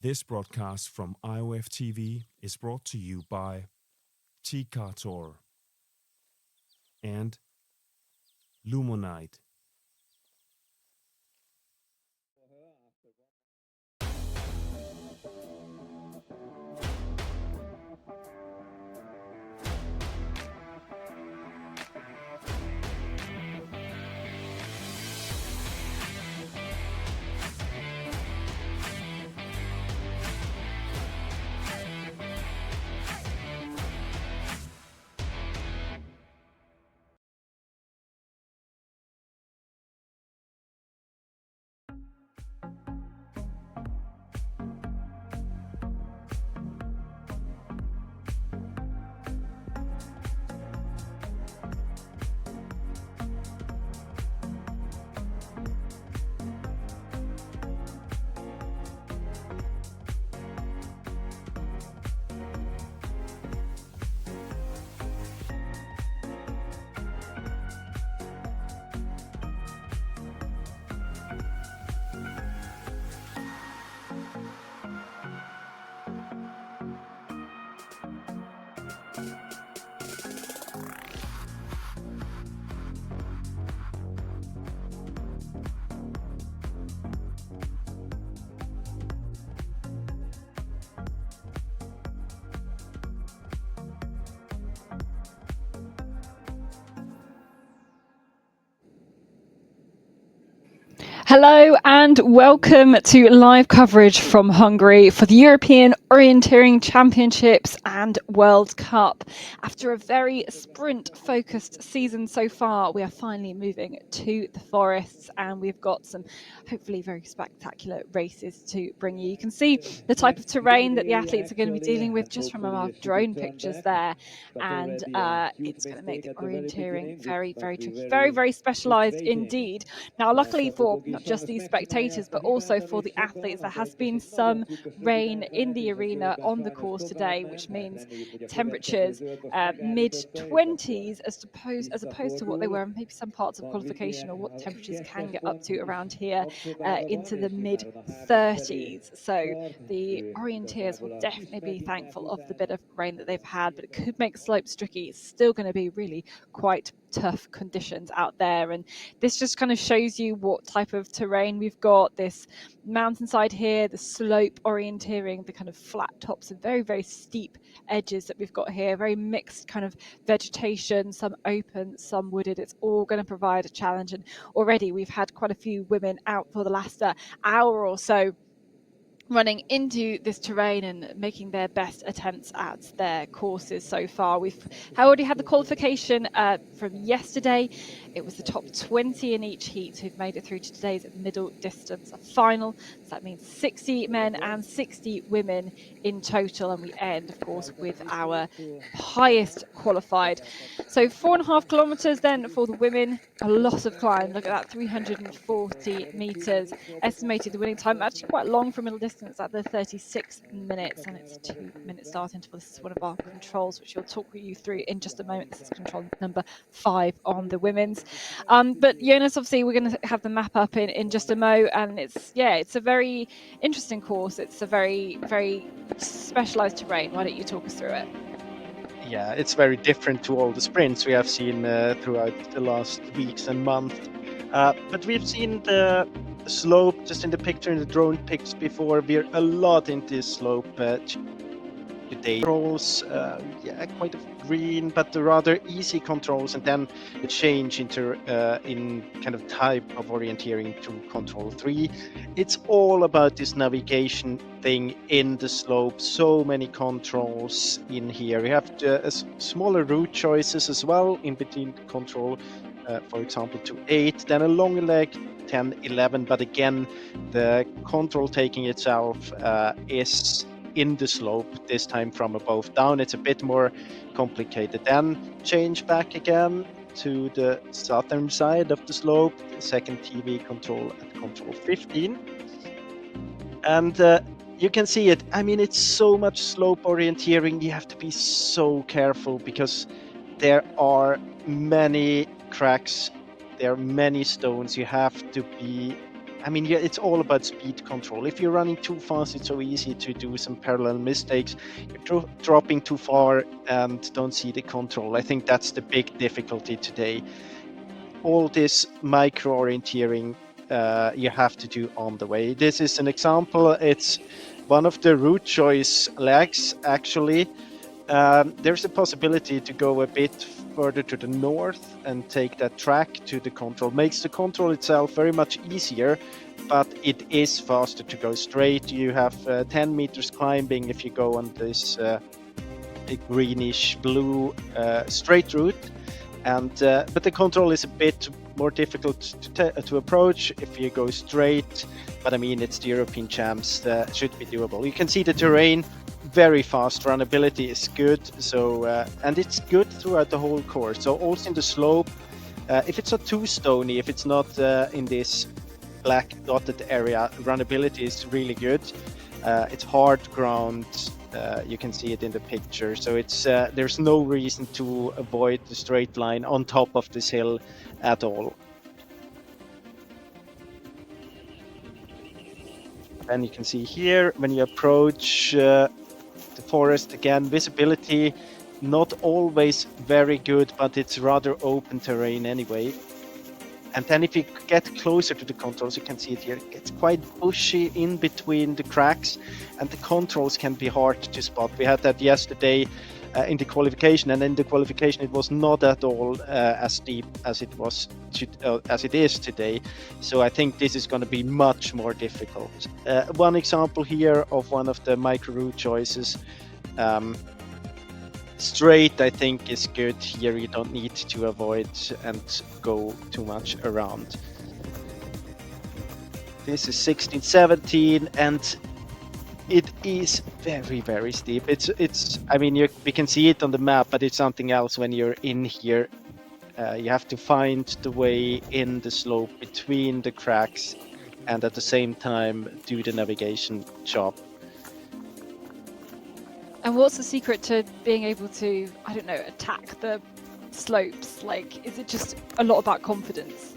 This broadcast from IOF TV is brought to you by T-Cartor and Lumonite. Hello and welcome to live coverage from Hungary for the European Orienteering Championships and World Cup. After a very sprint-focused season so far, we are finally moving to the forests and we've got some hopefully very spectacular races to bring you. You can see the type of terrain that the athletes are going to be dealing with just from our drone pictures there, and it's going to make the orienteering very, very tricky, very, very specialised indeed. Now, luckily for not just these spectators, but also for the athletes, there has been some rain in the arena on the course today, which means temperatures mid-20s as opposed to what they were in maybe some parts of qualification, or what temperatures can get up to around here into the mid-30s. So the orienteers will definitely be thankful of the bit of rain that they've had, but it could make slopes tricky. It's still going to be really quite tough conditions out there, and this just kind of shows you what type of terrain we've got. This mountainside here, the slope orienteering, the kind of flat tops and very, very steep edges that we've got here, very mixed kind of vegetation, some open, some wooded. It's all going to provide a challenge, and already we've had quite a few women out for the last hour or so running into this terrain and making their best attempts at their courses so far. We've already had the qualification from yesterday. It was the top 20 in each heat who've made it through to today's middle distance final. So that means 60 men and 60 women in total, and we end, of course, with our highest qualified. So 4.5 kilometers then for the women, a lot of climb. Look at that, 340 meters. Estimated the winning time, actually quite long for middle distance, at the 36 minutes, and it's a 2-minute start interval. This is one of our controls, which we'll talk you through in just a moment. This is control number 5 on the women's. But Jonas, obviously, we're going to have the map up in just a mo, and it's a very interesting course. It's a very, very specialized terrain. Why don't you talk us through it? Yeah, it's very different to all the sprints we have seen throughout the last weeks and months. But we've seen the slope just in the picture in the drone pics before. We're a lot into this slope today. Controls, quite a green, but rather easy controls, and then the change into in kind of type of orienteering to control 3. It's all about this navigation thing in the slope. So many controls in here. We have smaller route choices as well in between control, for example, to 8, then a longer leg 10, 11, but again the control taking itself is in the slope, this time from above down. It's a bit more complicated. Then change back again to the southern side of the slope, the second TV control at control 15. And you can see it. I mean, it's so much slope orienteering. You have to be so careful because there are many cracks, there are many stones. You have to be I mean, yeah, it's all about speed control. If you're running too fast, it's so easy to do some parallel mistakes. You're dropping too far and don't see the control. I think that's the big difficulty today. All this micro orienteering you have to do on the way. This is an example. It's one of the route choice legs, actually. There's a possibility to go a bit further to the north and take that track to the control. Makes the control itself very much easier, but it is faster to go straight. You have 10 meters climbing if you go on this greenish blue straight route, and but the control is a bit more difficult to approach if you go straight. But I mean, it's the European champs, should be doable. You can see the terrain, very fast, runnability is good, so and it's good throughout the whole course. So also in the slope, if it's not too stony, if it's not in this black dotted area, runnability is really good. It's hard ground, you can see it in the picture, so it's there's no reason to avoid the straight line on top of this hill at all. And you can see here, when you approach the forest again, visibility not always very good, but it's rather open terrain anyway. And then if you get closer to the controls, you can see it here, it gets quite bushy in between the cracks, and the controls can be hard to spot. We had that yesterday in the qualification, and in the qualification it was not at all as steep as it was as it is today. So I think this is going to be much more difficult. One example here of one of the micro route choices. Straight, I think, is good here. You don't need to avoid and go too much around. This is 16, 17, and it is very, very steep. It's. I mean, we can see it on the map, but it's something else when you're in here. You have to find the way in the slope between the cracks, and at the same time do the navigation job. And what's the secret to being able to, I don't know, attack the slopes? Like, is it just a lot about confidence?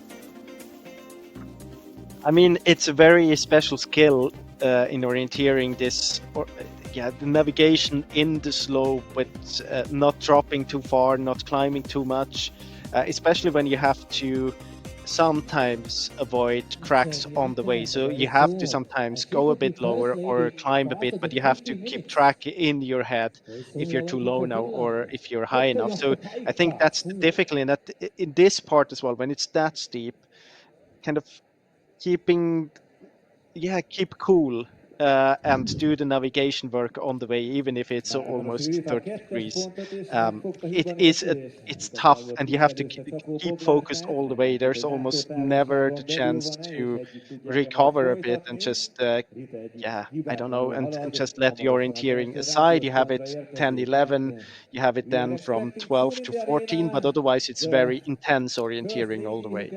I mean, it's a very special skill in orienteering. The navigation in the slope with not dropping too far, not climbing too much, especially when you have to sometimes avoid cracks on the way. So you have to sometimes go a bit lower or climb a bit, but you have to keep track in your head if you're too low now or if you're high enough. So I think that's the difficulty in this part as well, when it's that steep, kind of keep cool and do the navigation work on the way, even if it's almost 30 degrees. It's tough, and you have to keep focused all the way. There's almost never the chance to recover a bit and just I don't know, and just let the orienteering aside. You have it 10, 11, you have it then from 12 to 14, but otherwise it's very intense orienteering all the way.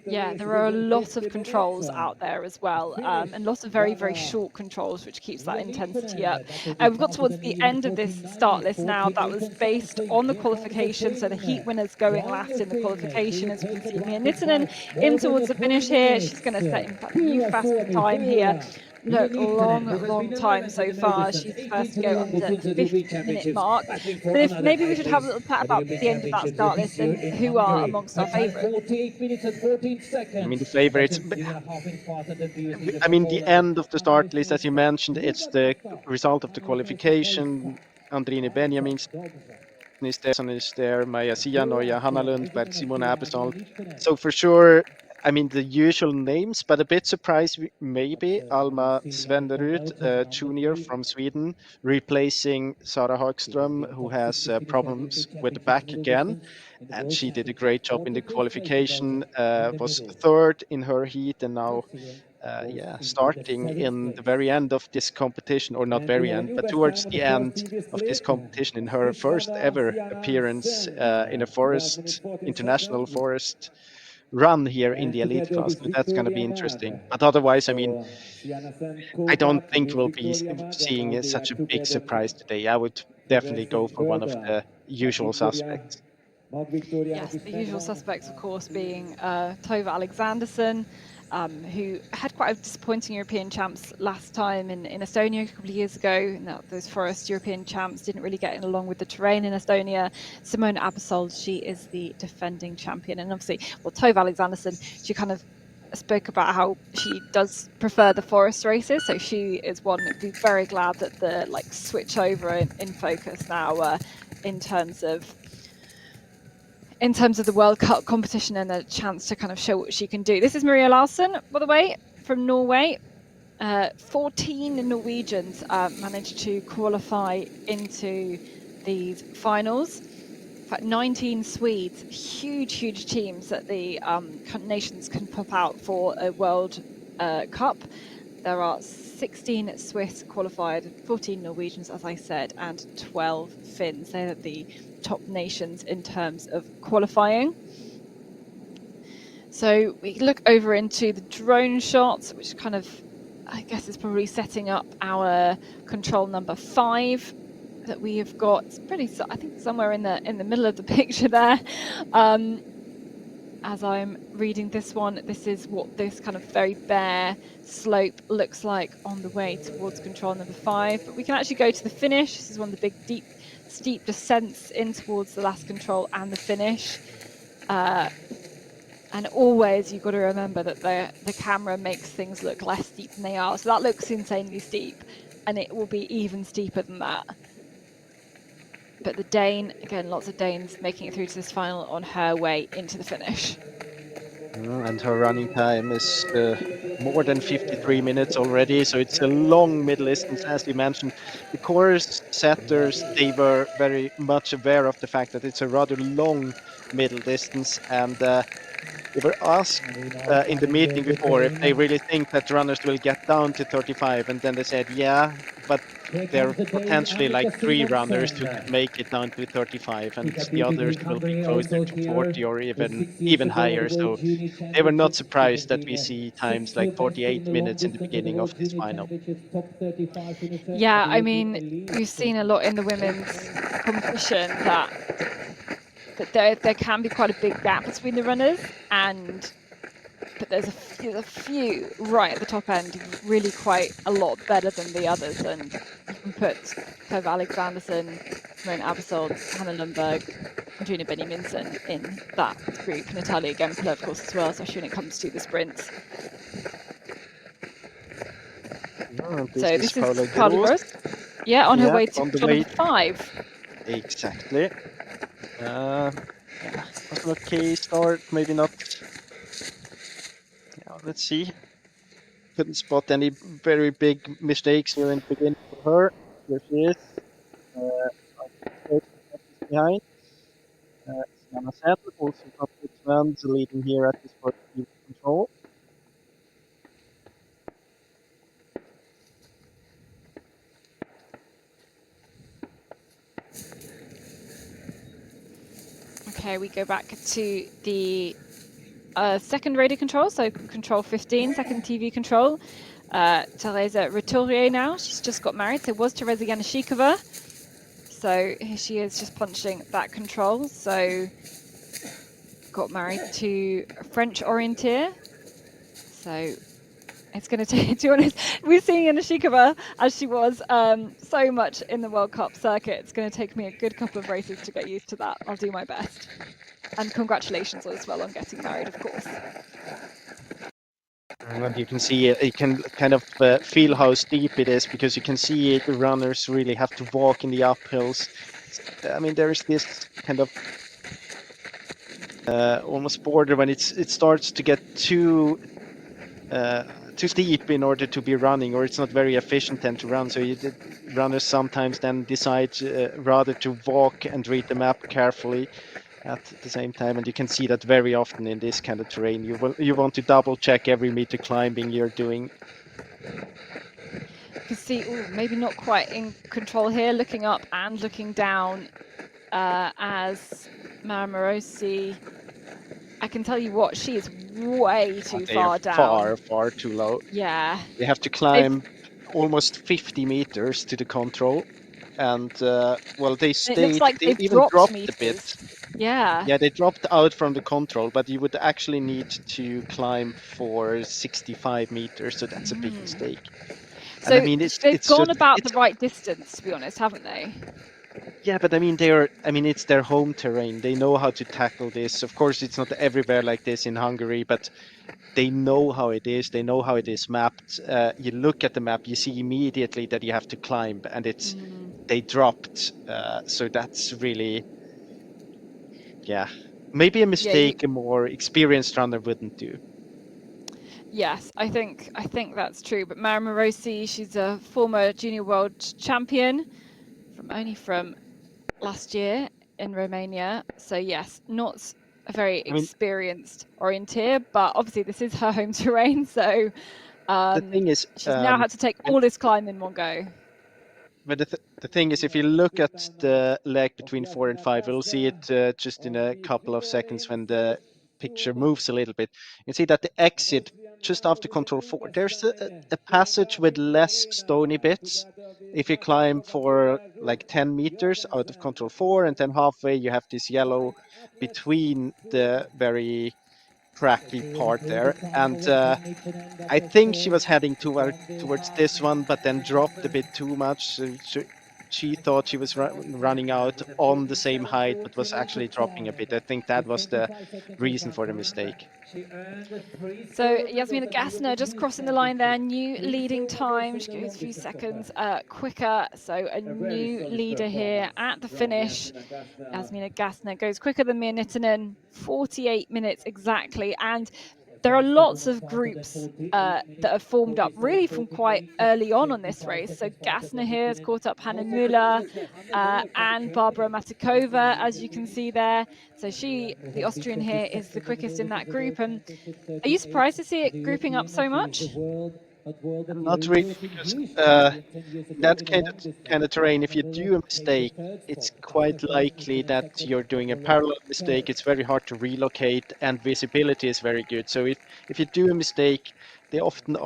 Yeah, there are a lot of controls out there as well, and lots of very, very short controls, which keeps that intensity up. We've got towards the end of this start list now. That was based on the qualification, so the heat winners going last in the qualification, as we can see Mia Nittinen in towards the finish here. She's going to set, in fact, a new fastest time here. Look, long time so far. She's the first to go under the 50-minute mark. But if maybe we should have a little chat about the end of that start list and who are amongst our favourites. I mean, the favorites. I mean, the end of the start list, as you mentioned, it's the result of the qualification. Andrine Benjamin is there, Maja Sianoja, Hanna Lundberg, Simona Abesson. So for sure, I mean, the usual names, but a bit surprised maybe Alma Svenderud, junior from Sweden, replacing Sara Hagström, who has problems with the back again. And she did a great job in the qualification, was third in her heat, and now starting in the very end of this competition, or not very end, but towards the end of this competition, in her first ever appearance in a international forest run here in the elite class. So that's going to be interesting. But otherwise, I mean, I don't think we'll be seeing such a big surprise today. I would definitely go for one of the usual suspects. Yes, the usual suspects, of course, being Tove Alexanderson, who had quite a disappointing European champs last time in Estonia a couple of years ago. Now, those forest European champs didn't really get along with the terrain in Estonia. Simona Abersold, she is the defending champion. And obviously, well, Tove Alexanderson, she kind of spoke about how she does prefer the forest races. So she is one who'd be very glad that the switch over in focus now in terms of the World Cup competition and a chance to kind of show what she can do. This is Maria Larsen, by the way, from Norway. 14 Norwegians managed to qualify into these finals. In fact, 19 Swedes, huge teams that the nations can pop out for a World Cup. There are 16 Swiss qualified, 14 Norwegians, as I said, and 12 Finns. They're the top nations in terms of qualifying. So we look over into the drone shots, which kind of, I guess, is probably setting up our control number 5 that we have got. It's pretty, I think, somewhere in the middle of the picture there. As I'm reading this one, this is what this kind of very bare slope looks like on the way towards control number 5. But we can actually go to the finish. This is one of the big, steep descents in towards the last control and the finish. And always you've got to remember that the camera makes things look less steep than they are. So that looks insanely steep, and it will be even steeper than that. But the Dane, again, lots of Danes making it through to this final on her way into the finish. And her running time is more than 53 minutes already, so it's a long middle distance, as you mentioned. The course setters, they were very much aware of the fact that it's a rather long middle distance, and they were asked in the meeting before if they really think that runners will get down to 35, and then they said, yeah, but there are potentially like 3 runners who could make it down to 35, and the others will be closer to 40 or even higher. So they were not surprised that we see times like 48 minutes in the beginning of this final. Yeah, I mean, we've seen a lot in the women's competition that there can be quite a big gap between the runners, but there's a few right at the top end really quite a lot better than the others, and you can put Tove Alexanderson, Simone Abersold, Hanna Lundberg, Gina Benny-Minson in that group. Natalia Gempler, of course, as well, especially when it comes to the sprints. So this is Paula Gross. Yeah, on her way to number 5. Exactly. Was an okay start, maybe not. Yeah, let's see. Couldn't spot any very big mistakes here in the beginning for her. Here she is. Behind. Sienna Sell, also from Switzerland, leading here at this first field control. Okay, we go back to the second radio control, so control 15, second TV control. Teresa Retourier now, she's just got married, so it was Teresa Yanashikova. So here she is just punching that control. So got married to a French orienteer. So it's going to take, to be honest, we're seeing Yanashikova as she was so much in the World Cup circuit. It's going to take me a good couple of races to get used to that. I'll do my best. And congratulations as well on getting married, of course. And you can see it, you can kind of feel how steep it is, because you can see the runners really have to walk in the uphills. I mean, there is this kind of almost border when it starts to get too steep in order to be running, or it's not very efficient then to run. So runners sometimes then decide rather to walk and read the map carefully at the same time, and you can see that very often in this kind of terrain. You want to double check every meter climbing you're doing. You can see, maybe not quite in control here, looking up and looking down as Mara Morosi. I can tell you what, she is way too far down. Far too low. Yeah. They have to climb almost 50 meters to the control. and well, they And it looks stayed. like They they've even dropped dropped a bit. meters. Yeah. Yeah, they dropped out from the control, but you would actually need to climb for 65 meters, so that's a big mistake. And I So mean, they've it's gone just about it's the right distance, to be honest, haven't they? yeah, but I mean, it's their home terrain. They know how to tackle this. Of course, it's not everywhere like this in Hungary, but they know how it is. They know how it is mapped. You look at the map, you see immediately that you have to climb, and they dropped. So that's really, yeah, maybe a Yeah, you, mistake a more experienced runner wouldn't do. yes, I think that's true. But Mara Morosi, she's a former junior world champion from last year in Romania. So yes, not a very I mean, experienced orienteer, but obviously this is her home terrain. So the thing is, she's now had to take all this climb in one go. but the thing is, if you look at the leg between 4 and 5, we'll see it just in a couple of seconds when the picture moves a little bit. You can see that the exit just after control 4, there's a passage with less stony bits. If you climb for like 10 meters out of control 4, and then halfway you have this yellow between the very cracky part there. And I think she was heading towards this one, but then dropped a bit too much. So she thought she was running out on the same height, but was actually dropping a bit. I think that was the reason for the mistake. So Jasmina Gassner just crossing the line there, new leading time. She goes a few seconds quicker. So a new leader here at the finish. Jasmina Gassner goes quicker than Mia Nittinen, 48 minutes exactly. And there are lots of groups that have formed up really from quite early on this race. So Gassner here has caught up Hanna Müller and Barbara Matikova, as you can see there. So the Austrian here, is the quickest in that group. And are you surprised to see it grouping up so much? Not really, because that kind of terrain, if you do a mistake, it's quite likely that you're doing a parallel mistake. It's very hard to relocate, and visibility is very good. So if you do a mistake, they often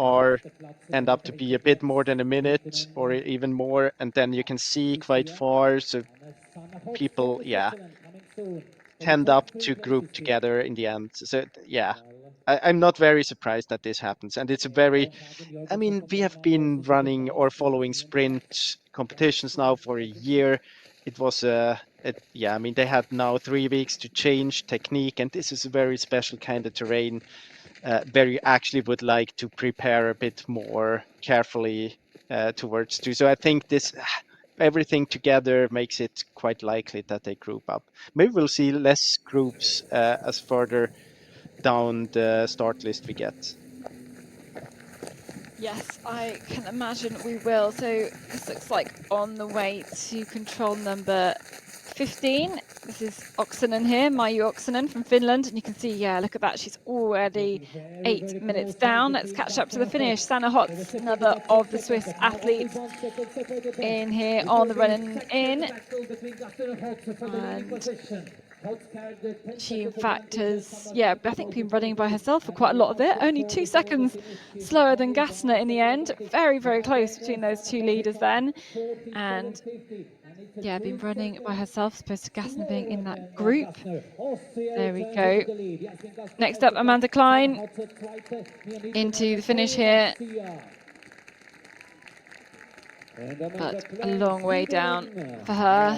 end up to be a bit more than a minute or even more, and then you can see quite far. So people, yeah, tend up to group together in the end. So yeah, I'm not very surprised that this happens, and it's a very I mean, we have been running or following sprint competitions now for a year. It was yeah, I mean, they had now 3 weeks to change technique, and this is a very special kind of terrain where you actually would like to prepare a bit more carefully towards two. So I think this everything together makes it quite likely that they group up. Maybe we'll see less groups as further down the start list we get. Yes, I can imagine we will. So this looks like on the way to control number 15. This is Oksanen here, Maiju Oksanen from Finland. And you can see, yeah, look at that. She's already 8 minutes down. Let's catch up to the finish. Sanna Hotz, another of the Swiss athletes in here on the run in. And she, in fact, has, yeah, I think been running by herself for quite a lot of it. Only 2 seconds slower than Gassner in the end. Very, very close between those two leaders then. And yeah, been running by herself, supposed to Gassner being in that group. There we go. Next up, Amanda Klein into the finish here. But a long way down for her.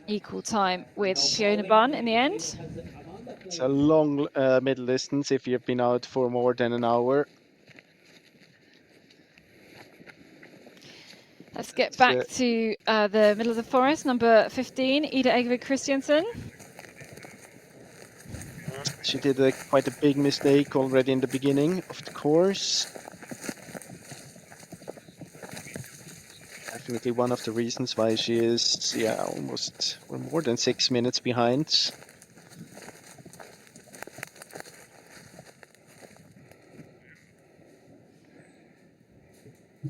Equal time with Fiona Bunn in the end. It's a long middle distance if you've been out for more than an hour. Let's get back to the middle of the forest, number 15, Ida Egvig Christiansen. She did quite a big mistake already in the beginning of the course. Definitely one of the reasons why she is, yeah, almost or more than 6 minutes behind.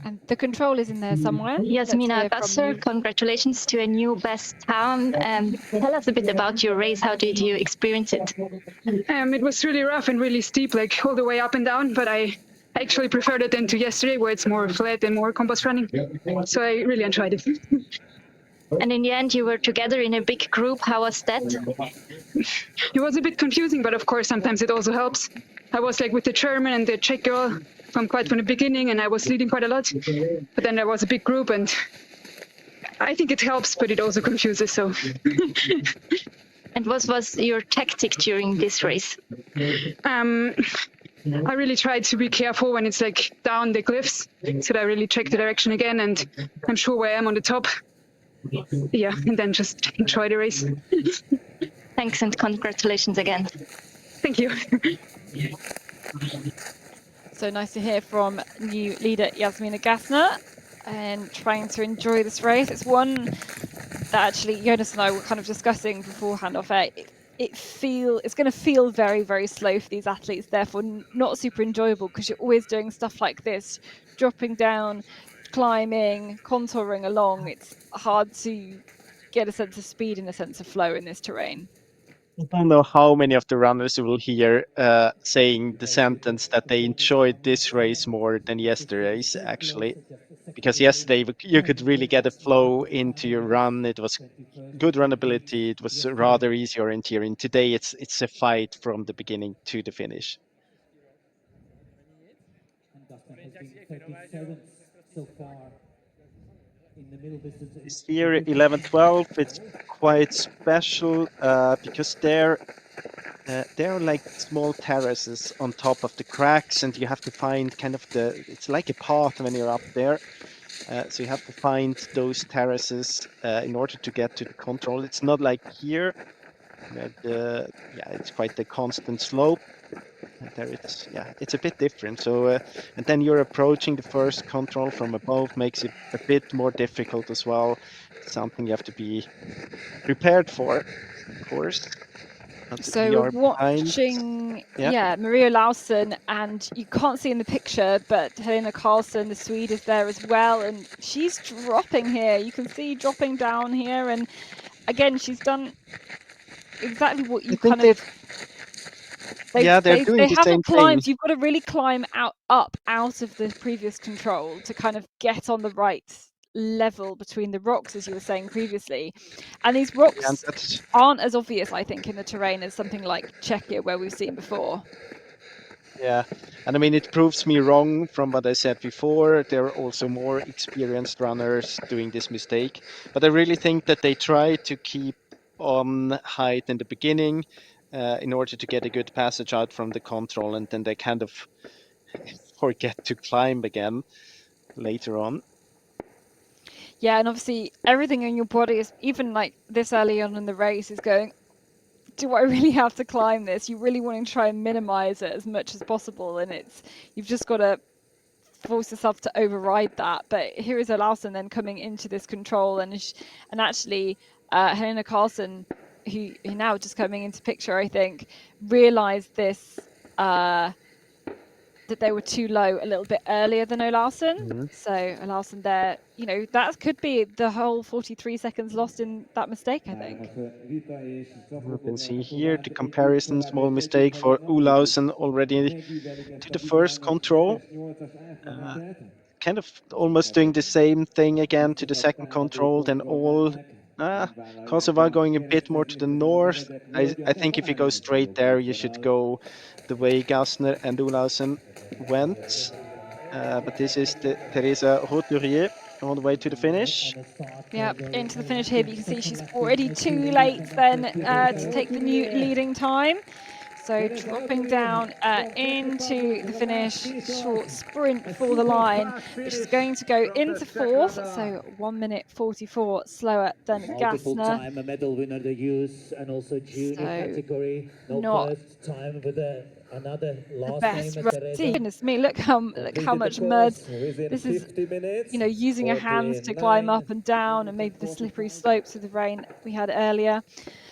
And the control is in there somewhere. Jasmina Gassner, congratulations to a new best time. Tell us a bit about your race. How did you experience it? It was really rough and really steep, like all the way up and down, but I I actually preferred it than to yesterday, where it's more flat and more compost running. So I really enjoyed it. And in the end, you were together in a big group. How was that? It was a bit confusing, but of course, sometimes it also helps. I was like with the German and the Czech girl from the beginning, and I was leading quite a lot. But then there was a big group, and I think it helps, but it also confuses. So. And what was your tactic during this race? I really tried to be careful when it's like down the cliffs, so that I really check the direction again, and I'm sure where I am on the top. Yeah, and then just enjoy the race. Thanks and congratulations again. Thank you. So nice to hear from new leader Jasmina Gassner and trying to enjoy this race. It's one that actually Jonas and I were kind of discussing beforehand off air. It's going to feel very, very slow for these athletes, therefore not super enjoyable, because you're always doing stuff like this, dropping down, climbing, contouring along. It's hard to get a sense of speed and a sense of flow in this terrain. I don't know how many of the runners you will hear saying the sentence that they enjoyed this race more than yesterday's, actually. Because yesterday you could really get a flow into your run. It was good runnability. It was rather easy orienteering. Today it's a fight from the beginning to the finish. This year 11-12, it's quite special because they're like small terraces on top of the cracks, and you have to find kind of it's like a path when you're up there. So you have to find those terraces in order to get to the control. It's not like here, where it's quite the constant slope. There it's a bit different. So and then you're approaching the first control from above, makes it a bit more difficult as well. It's something you have to be prepared for, of course. So we're watching, Maria Larsson, and you can't see in the picture, but Helena Karlsson, the Swede, is there as well, and she's dropping here. You can see dropping down here, and again, she's done exactly what you kind of. They're doing the same climbed. thing. You've got to really climb up out of the previous control to kind of get on the right level between the rocks, as you were saying previously, and these rocks aren't as obvious, I think, in the terrain as something like Czechia, where we've seen before. Yeah, and I mean, it proves me wrong from what I said before. There are also more experienced runners doing this mistake, but I really think that they try to keep on height in the beginning in order to get a good passage out from the control, and then they kind of forget to climb again later on. Yeah, and obviously everything in your body is, even like this early on in the race, is going, do I really have to climb this? You really want to try and minimize it as much as possible, and you've just got to force yourself to override that. But here is Larsson then coming into this control, and actually Helena Karlsson, who now just coming into picture, I think, realized this that they were too low a little bit earlier than Olarsson. Mm-hmm. So Olarsson there, that could be the whole 43 seconds lost in that mistake, I think. You can see here the comparison, small mistake for Olausson already to the first control. Kind of almost doing the same thing again to the second control, then all Kosovo going a bit more to the north. I think if you go straight there, you should go the way Gassner and Olausson went. But this is Teresa Roturier on the way to the finish. Yep, into the finish here, but you can see she's already too late then to take the new leading time. So dropping down into the finish, short sprint for the line, but she's going to go into fourth, so 1 minute 44 slower than Gassner. Time, a medal winner, the youth and also junior category. Not first time with another last best name. goodness me, look how much mud. This is, using your hands to climb up and down, and maybe the slippery slopes of the rain we had earlier.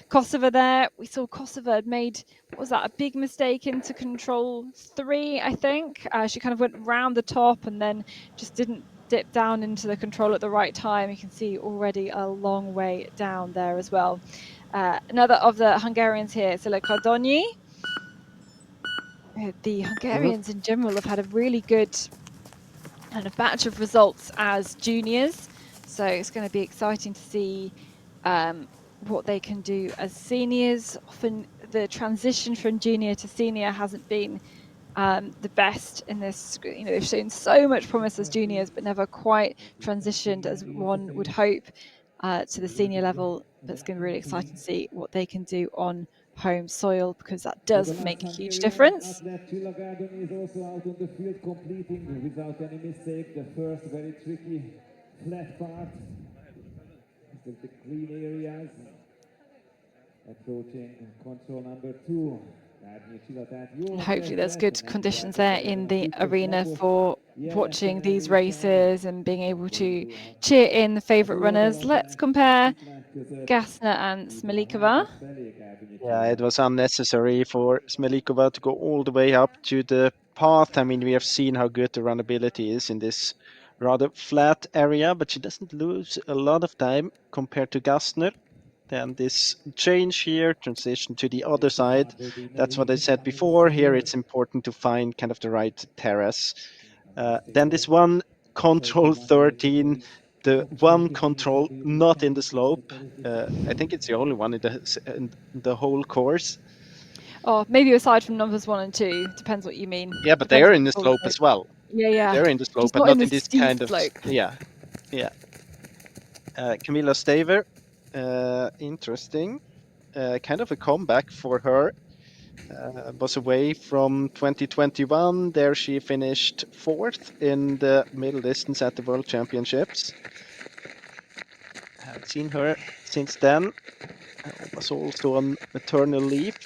Kosovo there, we saw Kosovo had made, a big mistake into control 3, I think. She kind of went round the top and then just didn't dip down into the control at the right time. You can see already a long way down there as well. Another of the Hungarians here, Szila Kardonyi. the Hungarians in general have had a really good kind of batch of results as juniors. So it's going to be exciting to see what they can do as seniors. Often the transition from junior to senior hasn't been the best in this. You know, they've shown so much promise as juniors, but never quite transitioned as one would hope to the senior level. But it's going to be really exciting to see what they can do on home soil, because that does make a huge difference. Garden is also out on the field, completing without any mistake the first very tricky flat part. The green areas. Approaching control number 2. And hopefully there's good conditions there in the arena for watching these races and being able to cheer in the favourite runners. Let's compare Gassner and Smelikova. Yeah, it was unnecessary for Smelikova to go all the way up to the path. I mean, we have seen how good the runnability is in this rather flat area, but she doesn't lose a lot of time compared to Gassner. Then this change here, transition to the other side, that's what I said before. Here it's important to find kind of the right terrace. Then this one control 13, the one control not in the slope. I think it's the only one in the whole course. Oh, maybe aside from numbers 1 and 2, depends what you mean. Yeah, but Depends they're in the slope as well. Yeah. They're in the slope, Just but not not in in the this steep kind of slope. Yeah. Camilla Staver, interesting. Kind of a comeback for her. Was away from 2021. There she finished 4th in the middle distance at the World Championships. Haven't seen her since then. Was also on maternal leave.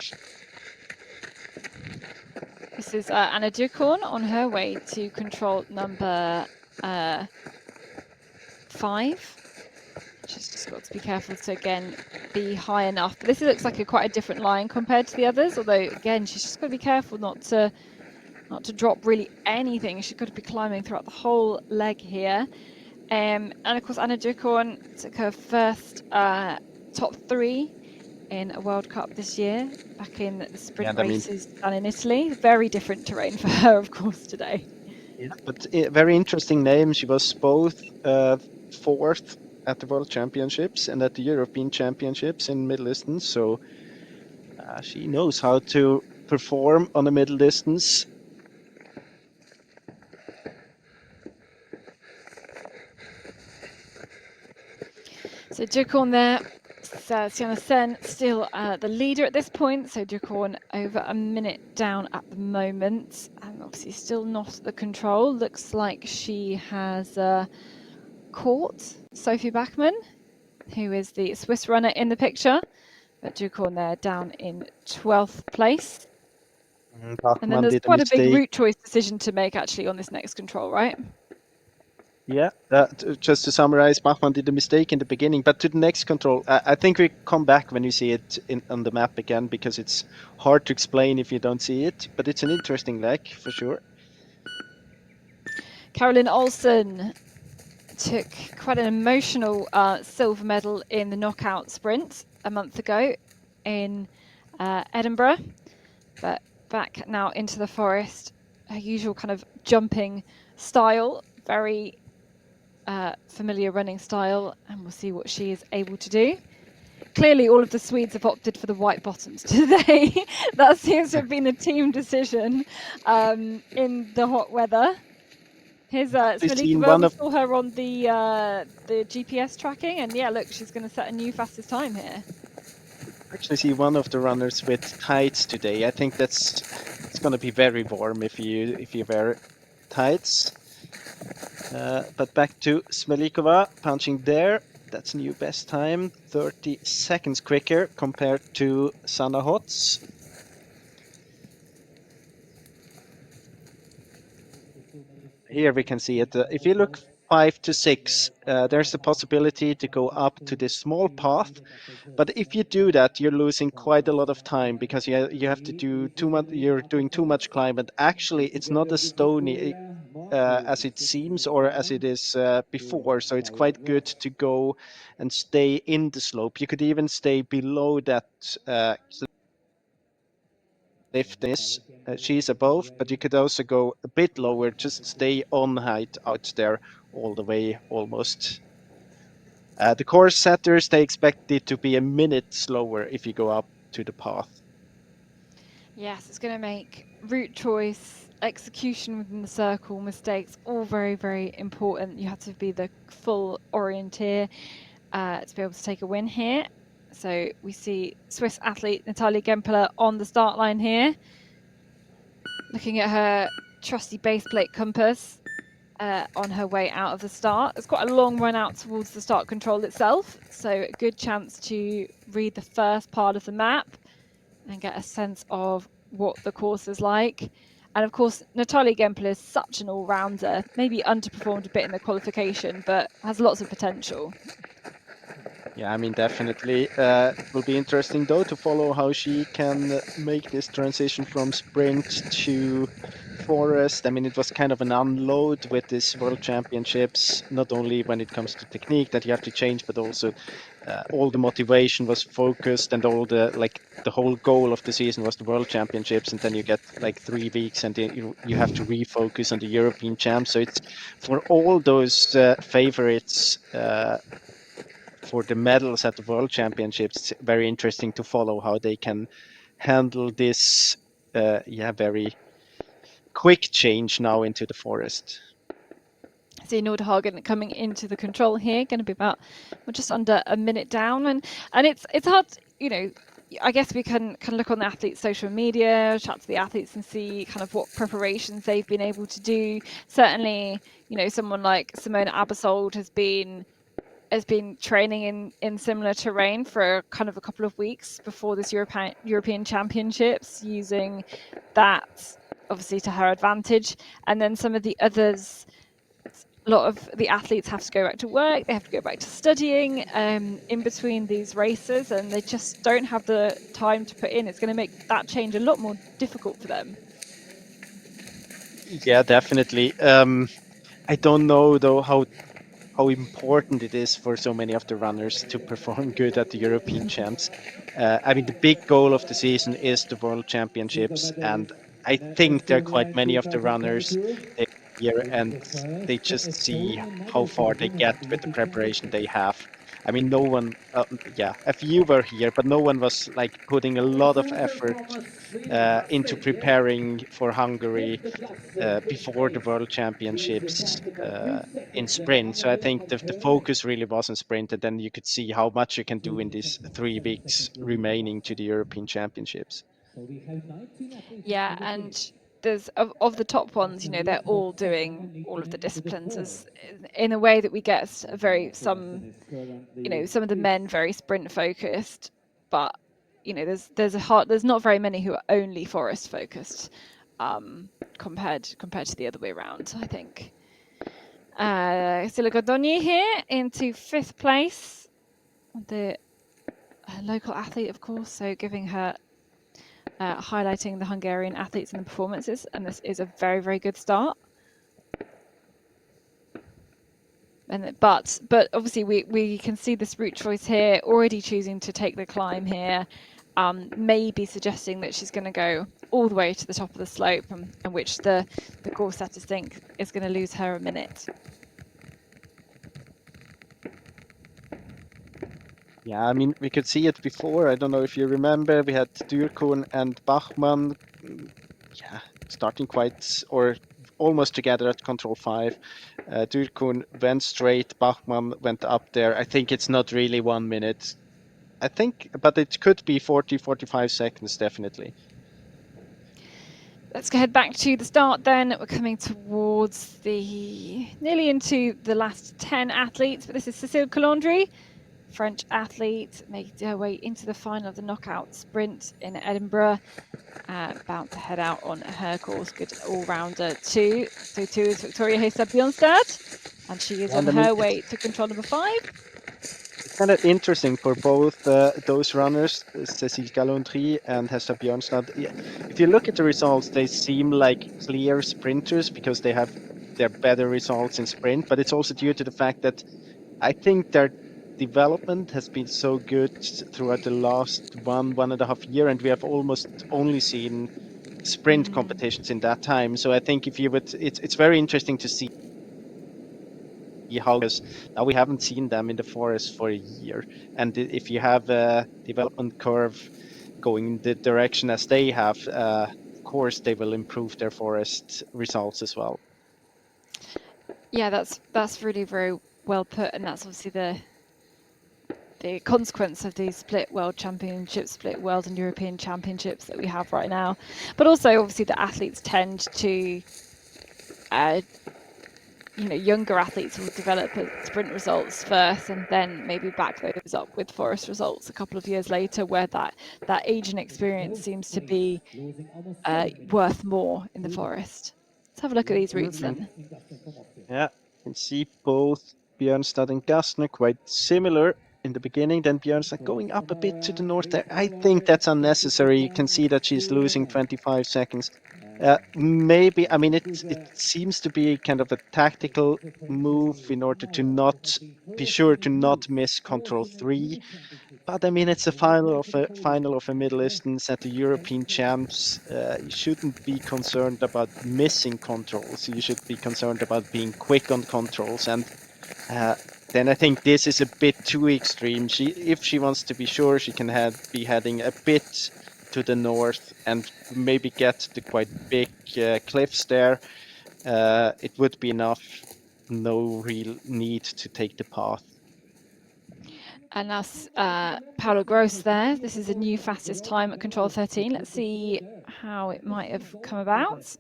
This is Anna Dukorn on her way to control number 5. She's just got to be careful to, again, be high enough. But this looks like quite a different line compared to the others, although, again, she's just got to be careful not to drop really anything. She's got to be climbing throughout the whole leg here. And, of course, Anna Dukorn took her first top 3 in a World Cup this year, back in the sprint races down in Italy. Very different terrain for her, of course, today. Yeah, but very interesting name. She was both 4th at the World Championships and at the European Championships in middle distance. So she knows how to perform on the middle distance. So Dukorn there. Sienna Sen still the leader at this point. So Dukorn over a minute down at the moment. And obviously still not at the control. Looks like she has caught Sophie Bachmann, who is the Swiss runner in the picture. But Dukorn there down in 12th place. And then there's quite a big route choice decision to make actually on this next control, right? Yeah, just to summarize, Bachmann did a mistake in the beginning, but to the next control, I think we come back when you see it on the map again, because it's hard to explain if you don't see it, but it's an interesting leg for sure. Caroline Olsen took quite an emotional silver medal in the knockout sprint a month ago in Edinburgh, but back now into the forest, her usual kind of jumping style, very familiar running style, and we'll see what she is able to do. Clearly all of the Swedes have opted for the white bottoms today. That seems to have been a team decision in the hot weather. Here's Smelikova. We saw her on the GPS tracking, and yeah, look, she's going to set a new fastest time here. Actually see one of the runners with tights today. I think it's going to be very warm if you wear tights. But back to Smelikova, punching there. That's new best time, 30 seconds quicker compared to Sanna Hotz. Here we can see it. If you look 5 to 6, there's a possibility to go up to this small path. But if you do that, you're losing quite a lot of time, because you have to do too much. You're doing too much climb, and actually, it's not as stony as it seems or as it is before. So it's quite good to go and stay in the slope. You could even stay below that. lift this. She's above, but you could also go a bit lower, just stay on height out there all the way almost. The course setters, they expect it to be a minute slower if you go up to the path. Yes, it's going to make route choice, execution within the circle, mistakes, all very, very important. You have to be the full orienteer to be able to take a win here. So we see Swiss athlete Natalia Gempeler on the start line here, looking at her trusty base plate compass on her way out of the start. It's quite a long run out towards the start control itself, so a good chance to read the first part of the map and get a sense of what the course is like. And of course, Natalia Gempeler is such an all-rounder, maybe underperformed a bit in the qualification, but has lots of potential. Yeah, I mean, definitely. It will be interesting, though, to follow how she can make this transition from sprint to forest. I mean, it was kind of an unload with this World Championships, not only when it comes to technique that you have to change, but also all the motivation was focused, and all the whole goal of the season was the World Championships, and then you get like 3 weeks and you have to refocus on the European Champs. So it's for all those favorites for the medals at the World Championships, very interesting to follow how they can handle this very quick change now into the forest. See Nordhagen coming into the control here, going to be about just under a minute down, and it's hard, you know. I guess we can look on the athletes' social media, chat to the athletes, and see kind of what preparations they've been able to do. Certainly, you know, someone like Simona Abersold has been training in similar terrain for kind of a couple of weeks before this European Championships, using that obviously to her advantage. And then some of the others, a lot of the athletes have to go back to work, they have to go back to studying in between these races, and they just don't have the time to put in. It's going to make that change a lot more difficult for them. Yeah, definitely. I don't know, though, how important it is for so many of the runners to perform good at the European Champs. I mean, the big goal of the season is the World Championships, and I think there are quite many of the runners here, and they just see how far they get with the preparation they have. I mean, no one, a few were here, but no one was like putting a lot of effort into preparing for Hungary before the World Championships in sprint. So I think the focus really was on sprint, and then you could see how much you can do in these 3 weeks remaining to the European Championships. Yeah, and there's of the top ones, you know, they're all doing all of the disciplines as in a way that we get some of the men very sprint focused, but you know, there's not very many who are only forest focused compared to the other way around, I think. Sila Godoni here into 5th place, the local athlete, of course, so giving her highlighting the Hungarian athletes and the performances, and this is a very, very good start. And but obviously we can see this route choice here, already choosing to take the climb here, maybe suggesting that she's going to go all the way to the top of the slope, and which the course setters think is going to lose her a minute. Yeah, I mean, we could see it before. I don't know if you remember, we had Dürkun and Bachmann, starting quite or almost together at control 5. Dürkun went straight, Bachmann went up there. I think it's not really 1 minute. I think, but it could be 40-45 seconds, definitely. Let's head back to the start then. We're coming towards nearly into the last 10 athletes, but this is Cécile Calandry, French athlete, making her way into the final of the knockout sprint in Edinburgh. About to head out on her course. Good all-rounder too. So too is Victoria Hestad-Bjørnstad, and she is on her way to control number 5. It's kind of interesting for both those runners, Cécile Calandry and Hestad-Bjørnstad. If you look at the results, they seem like clear sprinters because they have their better results in sprint, but it's also due to the fact that I think they're development has been so good throughout the last 1.5 years, and we have almost only seen sprint competitions in that time. So I think if you would, it's very interesting to see how, because now we haven't seen them in the forest for a year, and if you have a development curve going in the direction as they have, of course they will improve their forest results as well. Yeah, that's really very well put, and that's obviously the consequence of these split world championships, split world and European championships that we have right now. But also, obviously, the athletes tend to, younger athletes will develop sprint results first and then maybe back those up with forest results a couple of years later, where that age and experience seems to be worth more in the forest. Let's have a look at these routes then. Yeah, you can see both Björnstad and Gastner quite similar in the beginning, then Björnstad going up a bit to the north there. I think that's unnecessary. You can see that she's losing 25 seconds. Maybe, I mean, it seems to be kind of a tactical move in order to not be sure to not miss control 3. But I mean, it's a final of a Middle Easterns at the European champs. You shouldn't be concerned about missing controls. You should be concerned about being quick on controls. And then I think this is a bit too extreme. If she wants to be sure, she can be heading a bit to the north and maybe get the quite big cliffs there. It would be enough. No real need to take the path. And that's Paolo Gross there. This is a new fastest time at control 13. Let's see how it might have come about.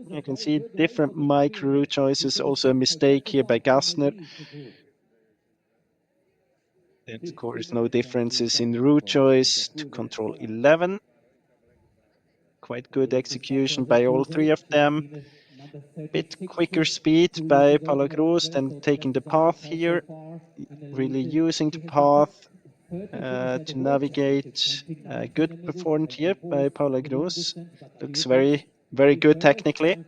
You can see different micro route choices, also a mistake here by Gastner. Of course, no differences in route choice to control 11. Quite good execution by all three of them. Bit quicker speed by Paolo Gross than taking the path here. Really using the path to navigate. Good performance here by Paolo Gross. Looks very, very good technically.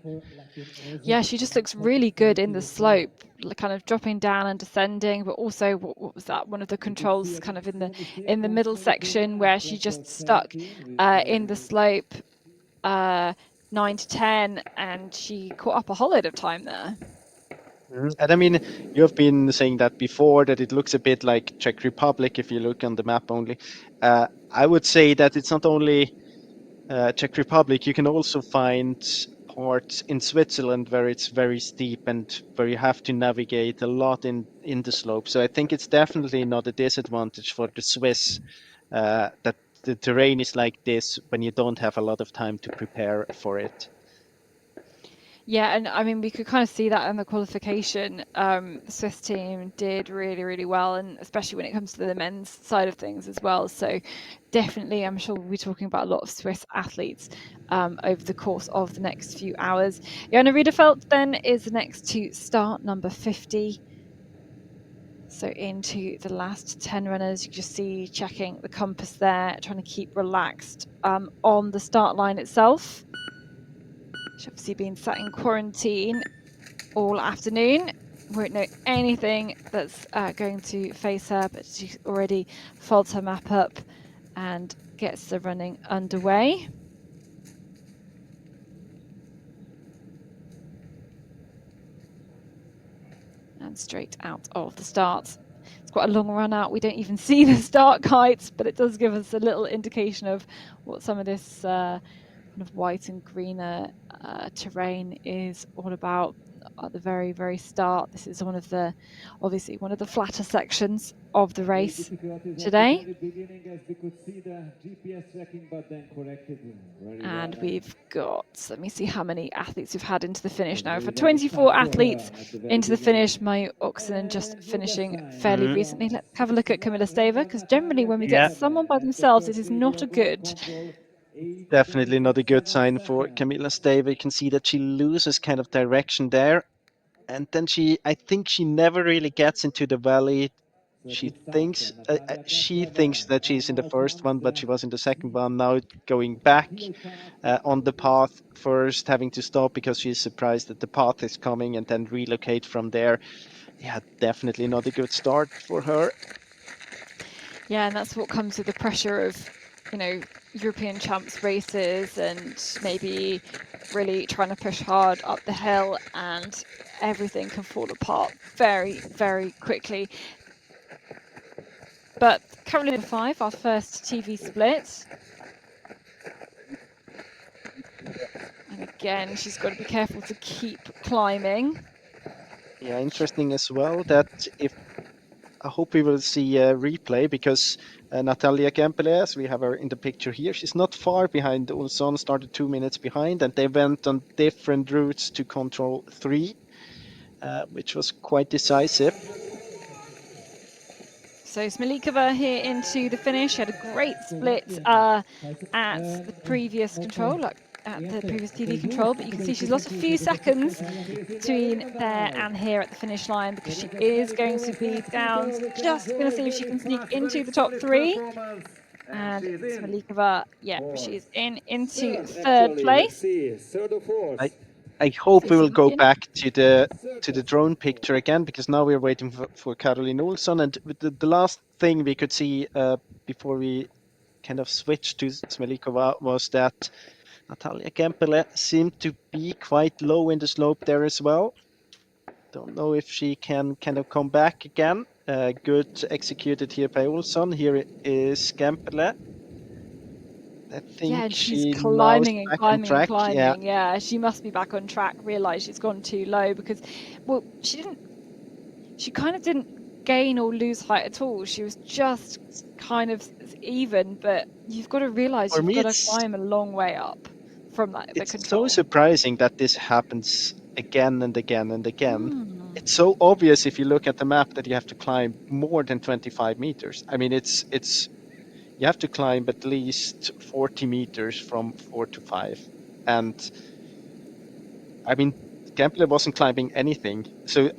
Yeah, she just looks really good in the slope, kind of dropping down and descending, but also what was that, one of the controls kind of in the middle section where she just stuck in the slope 9 to 10, and she caught up a whole lot of time there. And I mean, you have been saying that before, that it looks a bit like Czech Republic if you look on the map only. I would say that it's not only Czech Republic, you can also find parts in Switzerland where it's very steep and where you have to navigate a lot in the slope. So I think it's definitely not a disadvantage for the Swiss that the terrain is like this when you don't have a lot of time to prepare for it. Yeah, and I mean, we could kind of see that in the qualification. The Swiss team did really, really well, and especially when it comes to the men's side of things as well. So definitely, I'm sure we'll be talking about a lot of Swiss athletes over the course of the next few hours. Jana Riederfeld then is the next to start, number 50. So into the last 10 runners, you can just see checking the compass there, trying to keep relaxed on the start line itself. She's obviously been sat in quarantine all afternoon. Won't know anything that's going to face her, but she's already folds her map up and gets the running underway. And straight out of the start. It's quite a long run out. We don't even see the start kites, but it does give us a little indication of what some of this kind of white and greener terrain is all about at the very, very start. This is obviously one of the flatter sections of the race today. And we've got, let me see how many athletes we've had into the finish now. For 24 athletes into the finish, my Oxen just finishing fairly recently. Let's have a look at Camilla Stava, because generally when we get someone by themselves, it is not a good. Definitely not a good sign for Camilla Stava. You can see that she loses kind of direction there. And then I think she never really gets into the valley she thinks that she's in the first one, but she was in the second one. Now going back on the path first, having to stop because she's surprised that the path is coming, and then relocate from there. Yeah, definitely not a good start for her. Yeah, and that's what comes with the pressure of, you know, European champs races and maybe really trying to push hard up the hill, and everything can fall apart very, very quickly. But currently number 5, our first TV split. And again, she's got to be careful to keep climbing. Yeah, interesting as well that I hope we will see a replay, because Natalia Kempele, as we have her in the picture here, she's not far behind Olsson, started 2 minutes behind, and they went on different routes to control 3, which was quite decisive. So Smelikova here into the finish. She had a great split at the previous control, at the previous TV control, but you can see she's lost a few seconds between there and here at the finish line, because she is going to be down. Just going to see if she can sneak into the top 3. And Smelikova, yeah, she's into 3rd place. I hope we will go back to the drone picture again, because now we're waiting for Caroline Olsson. And the last thing we could see before we kind of switched to Smelikova was that Natalia Kempele seemed to be quite low in the slope there as well. Don't know if she can kind of come back again. Good executed here by Olsson. Here is Kempele. I think she's she climbing and back climbing on track. and climbing. Yeah, she must be back on track. Realize she's gone too low, because, well, she kind of didn't gain or lose height at all. She was just kind of even, but you've got to realize you've got to climb a long way up from the control. It's so surprising that this happens again and again and again. It's so obvious if you look at the map that you have to climb more than 25 meters. I mean, it's you have to climb at least 40 meters from 4 to 5. And I mean, Kempele wasn't climbing anything. So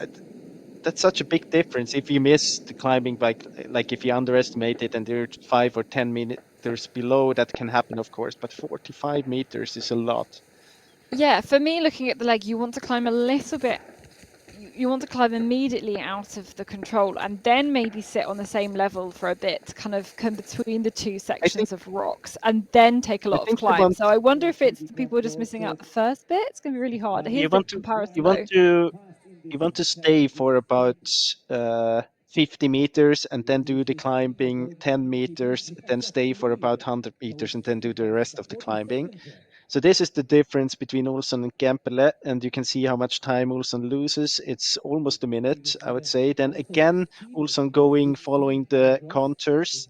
that's such a big difference. If you miss the climbing, like if you underestimate it and they're 5 or 10 meters below, that can happen, of course. But 45 meters is a lot. Yeah, for me, looking at the leg, you want to climb a little bit. You want to climb immediately out of the control, and then maybe sit on the same level for a bit, kind of come between the two sections of rocks, and then take a lot of climb. So I wonder if it's people are just missing out the first bit. It's going to be really hard. Here's the comparison. You want to stay for about 50 meters and then do the climbing 10 meters, then stay for about 100 meters and then do the rest of the climbing. So this is the difference between Olsson and Kempele, and you can see how much time Olsson loses. It's almost a minute, I would say. Then again, Olsson following the contours,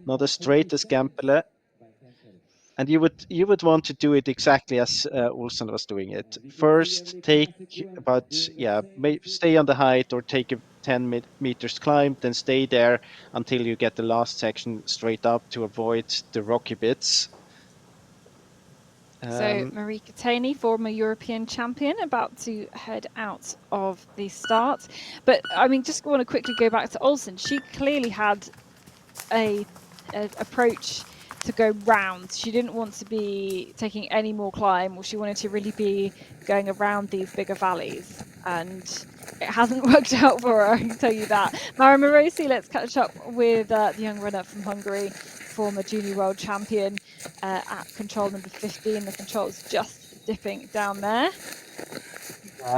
not as straight as Kempele. And you would want to do it exactly as Olsson was doing it. First, take about, stay on the height or take a 10 meters climb, then stay there until you get the last section straight up to avoid the rocky bits. So Marika Taney, former European champion, about to head out of the start. But I mean, just want to quickly go back to Olsson. She clearly had a approach to go round. She didn't want to be taking any more climb, or she wanted to really be going around these bigger valleys. And it hasn't worked out for her, I can tell you that. Mara Morosi, let's catch up with the young runner from Hungary, former junior world champion at control number 15. The control's just dipping down there.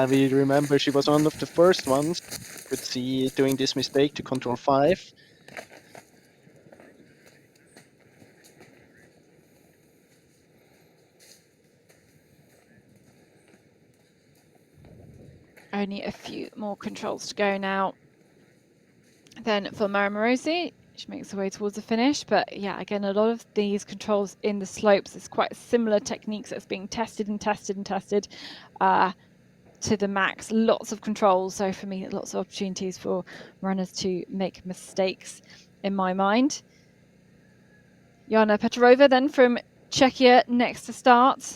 We remember she was one of the first ones could see doing this mistake to control 5. Only a few more controls to go now. Then for Mara Morosi, she makes her way towards the finish. But yeah, again, a lot of these controls in the slopes, it's quite similar techniques that's being tested and tested and tested to the max. Lots of controls. So for me, lots of opportunities for runners to make mistakes in my mind. Jana Petrova then from Czechia next to start.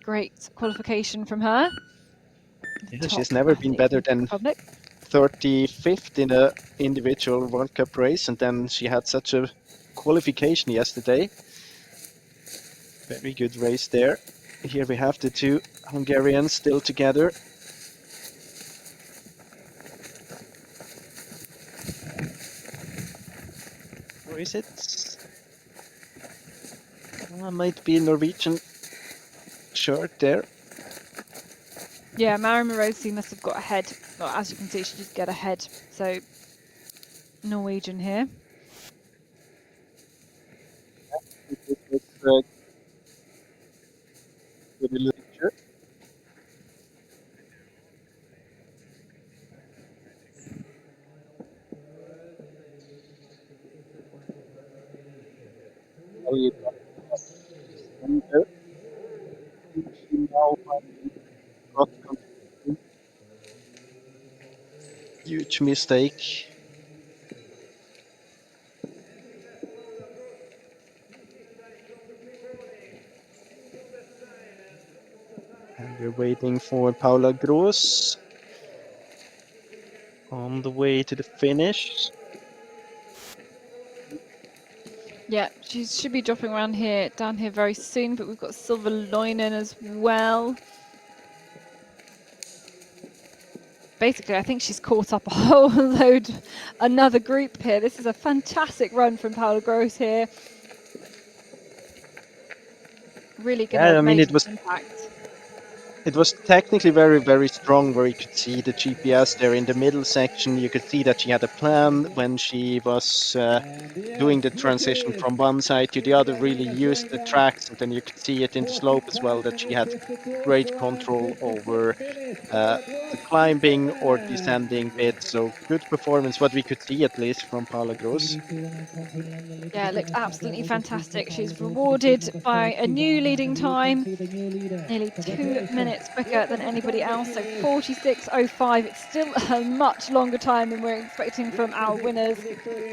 Great qualification from her. Yeah, she's never been better than 35th in a individual World Cup race, and then she had such a qualification yesterday. Very good race there. Here we have the two Hungarians still together. Or is it? Might be a Norwegian shirt there. Yeah, Mara Morosi must have got ahead. Well, as you can see, she did get ahead. So, Norwegian here. With a little shirt. Huge mistake. And we're waiting for Paula Gross on the way to the finish. Yeah, she should be dropping around here, down here very soon, but we've got Silva Loinen as well. Basically, I think she's caught up a whole load, another group here. This is a fantastic run from Paula Gross here. Really going to make an impact. It was technically very, very strong, where you could see the GPS there in the middle section. You could see that she had a plan when she was doing the transition from one side to the other, really used the tracks, and then you could see it in the slope as well, that she had great control over the climbing or descending bit. So good performance, what we could see at least from Paula Gross. Yeah, it looked absolutely fantastic. She's rewarded by a new leading time, nearly 2 minutes quicker than anybody else, so 46.05. It's still a much longer time than we're expecting from our winners,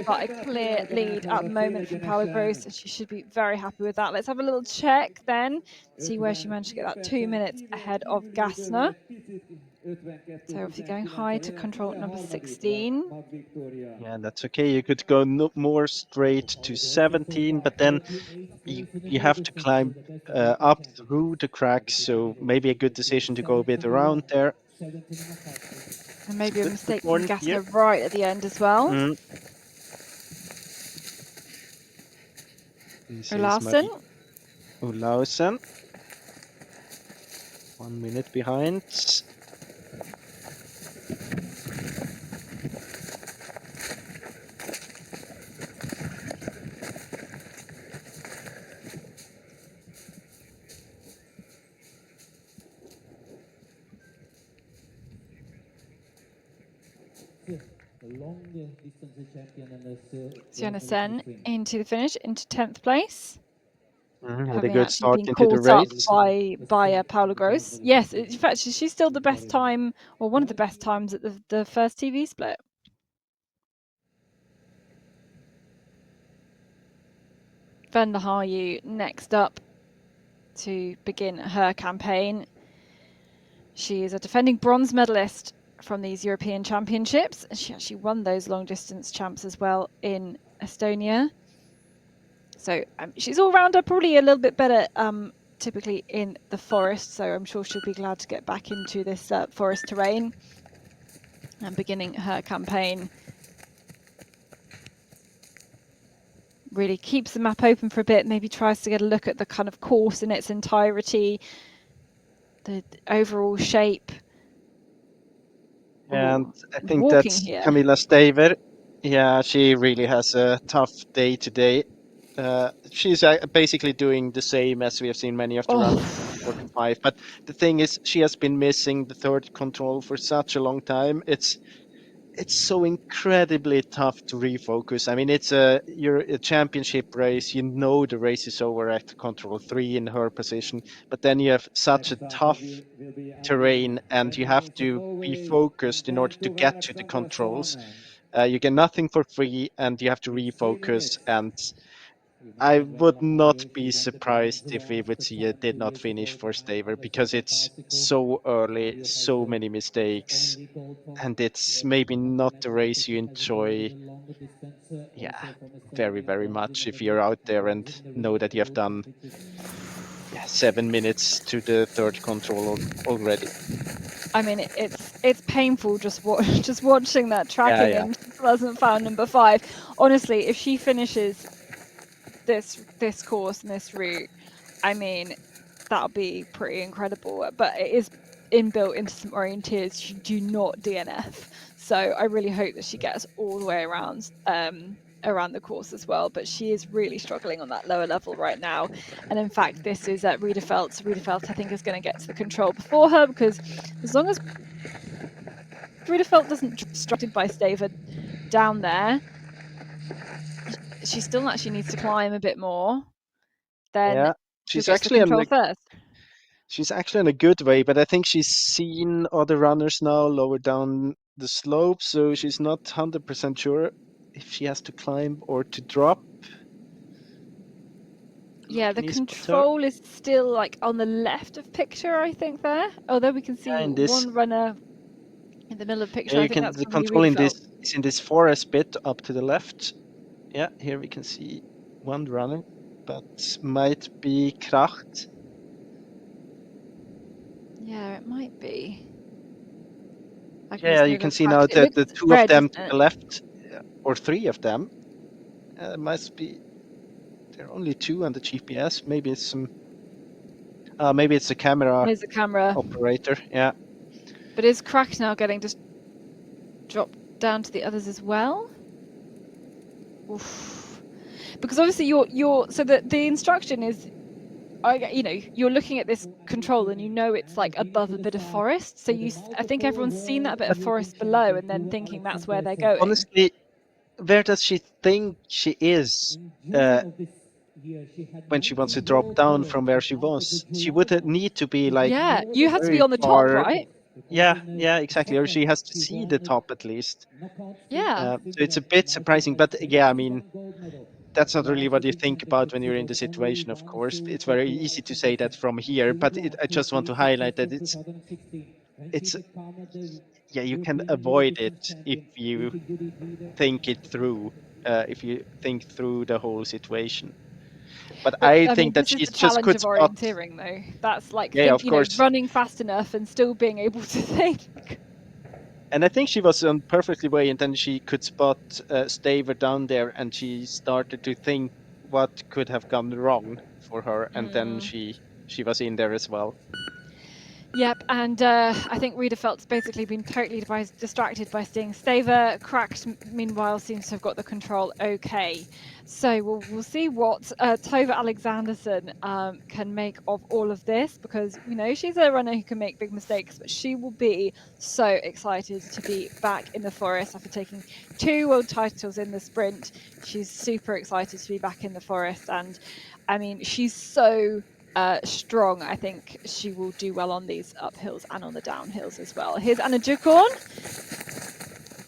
but a clear lead at the moment from Paula Gross, and she should be very happy with that. Let's have a little check then, see where she managed to get that 2 minutes ahead of Gassner. So obviously going high to control number 16. Yeah, that's okay. You could go more straight to 17, but then you have to climb up through the cracks, so maybe a good decision to go a bit around there. And maybe a mistake from Gassner right at the end as well. Olausen. 1 minute behind. Sienna Sen into the finish, into 10th place. Had a good start been into the race. by Paula Gross. Yes, in fact, she's still the best time, or one of the best times at the first TV split. Van der Hayu next up to begin her campaign. She is a defending bronze medalist from these European Championships. She actually won those long distance champs as well in Estonia. So she's all rounder, probably a little bit better typically in the forest. So I'm sure she'll be glad to get back into this forest terrain and beginning her campaign. Really keeps the map open for a bit, maybe tries to get a look at the kind of course in its entirety, the overall shape. And I think that's here. Camilla Staver. Yeah, she really has a tough day today. She's basically doing the same as we have seen many of the rounds 45. But the thing is, she has been missing the third control for such a long time. It's so incredibly tough to refocus. I mean, you're a championship race. You know the race is over at control 3 in her position, but then you have such a tough terrain, and you have to be focused in order to get to the controls. You get nothing for free, and you have to refocus. And I would not be surprised if we would see a did not finish for Staver, because it's so early, so many mistakes, and it's maybe not the race you enjoy, yeah, very, very much if you're out there and know that you have done 7 minutes to the third control already. I mean, it's painful just just watching that tracking, Yeah. and she hasn't found number 5. Honestly, if she finishes this course and this route, I mean, that'll be pretty incredible. But it is inbuilt into some orienteers. You do not DNF, so I really hope that she gets all the way around the course as well. But she is really struggling on that lower level right now, and in fact, this is at Riedefeld. Riedefeld, I think, is going to get to the control before her, because as long as Riedefeld doesn't get distracted by Staver down there, she still actually needs to climb a bit more. Then Yeah. she'll get to the control first. She's actually in a good way, but I think she's seen other runners now lower down the slope, so she's not 100% sure if she has to climb or to drop. Yeah, the control is still like on the left of picture, I think there. Although we can see one runner in the middle of the picture. Yeah, I think that's the probably control is in this forest bit up to the left. Yeah, here we can see one runner, but might be Kracht. Yeah, it might be. Yeah, you can see now that the 2 of them to the left, or 3 of them, must be. There are only 2 on the GPS. Maybe it's some. Maybe it's a camera. There's a camera operator. Yeah. But is Kracht now getting just dropped down to the others as well? Oof. Because obviously you're so the instruction is, you're looking at this control and you know it's like above a bit of forest. So I think everyone's seen that bit of forest below and then thinking that's where they're going. Honestly, where does she think she is when she wants to drop down from where she was? She would need to be like, yeah, you have to be on the top, right? Yeah, exactly. Or she has to see the top at least. Yeah. So it's a bit surprising, but yeah, I mean, that's not really what you think about when you're in the situation, of course. It's very easy to say that from here, but I just want to highlight that you can avoid it if you think it through, if you think through the whole situation. But I think that she's just could spot. Challenge of orienteering, though. That's like running fast enough and still being able to think. And I think she was on perfectly way, and then she could spot Staver down there, and she started to think what could have gone wrong for her, and then she was in there as well. Yep, and I think Riederfeld's basically been totally distracted by seeing Staver. Kracht, meanwhile, seems to have got the control okay. So we'll see what Tove Alexanderson can make of all of this, because she's a runner who can make big mistakes, but she will be so excited to be back in the forest after taking 2 world titles in the sprint. She's super excited to be back in the forest, and I mean, she's so strong. I think she will do well on these uphills and on the downhills as well. Here's Anna Jukorn,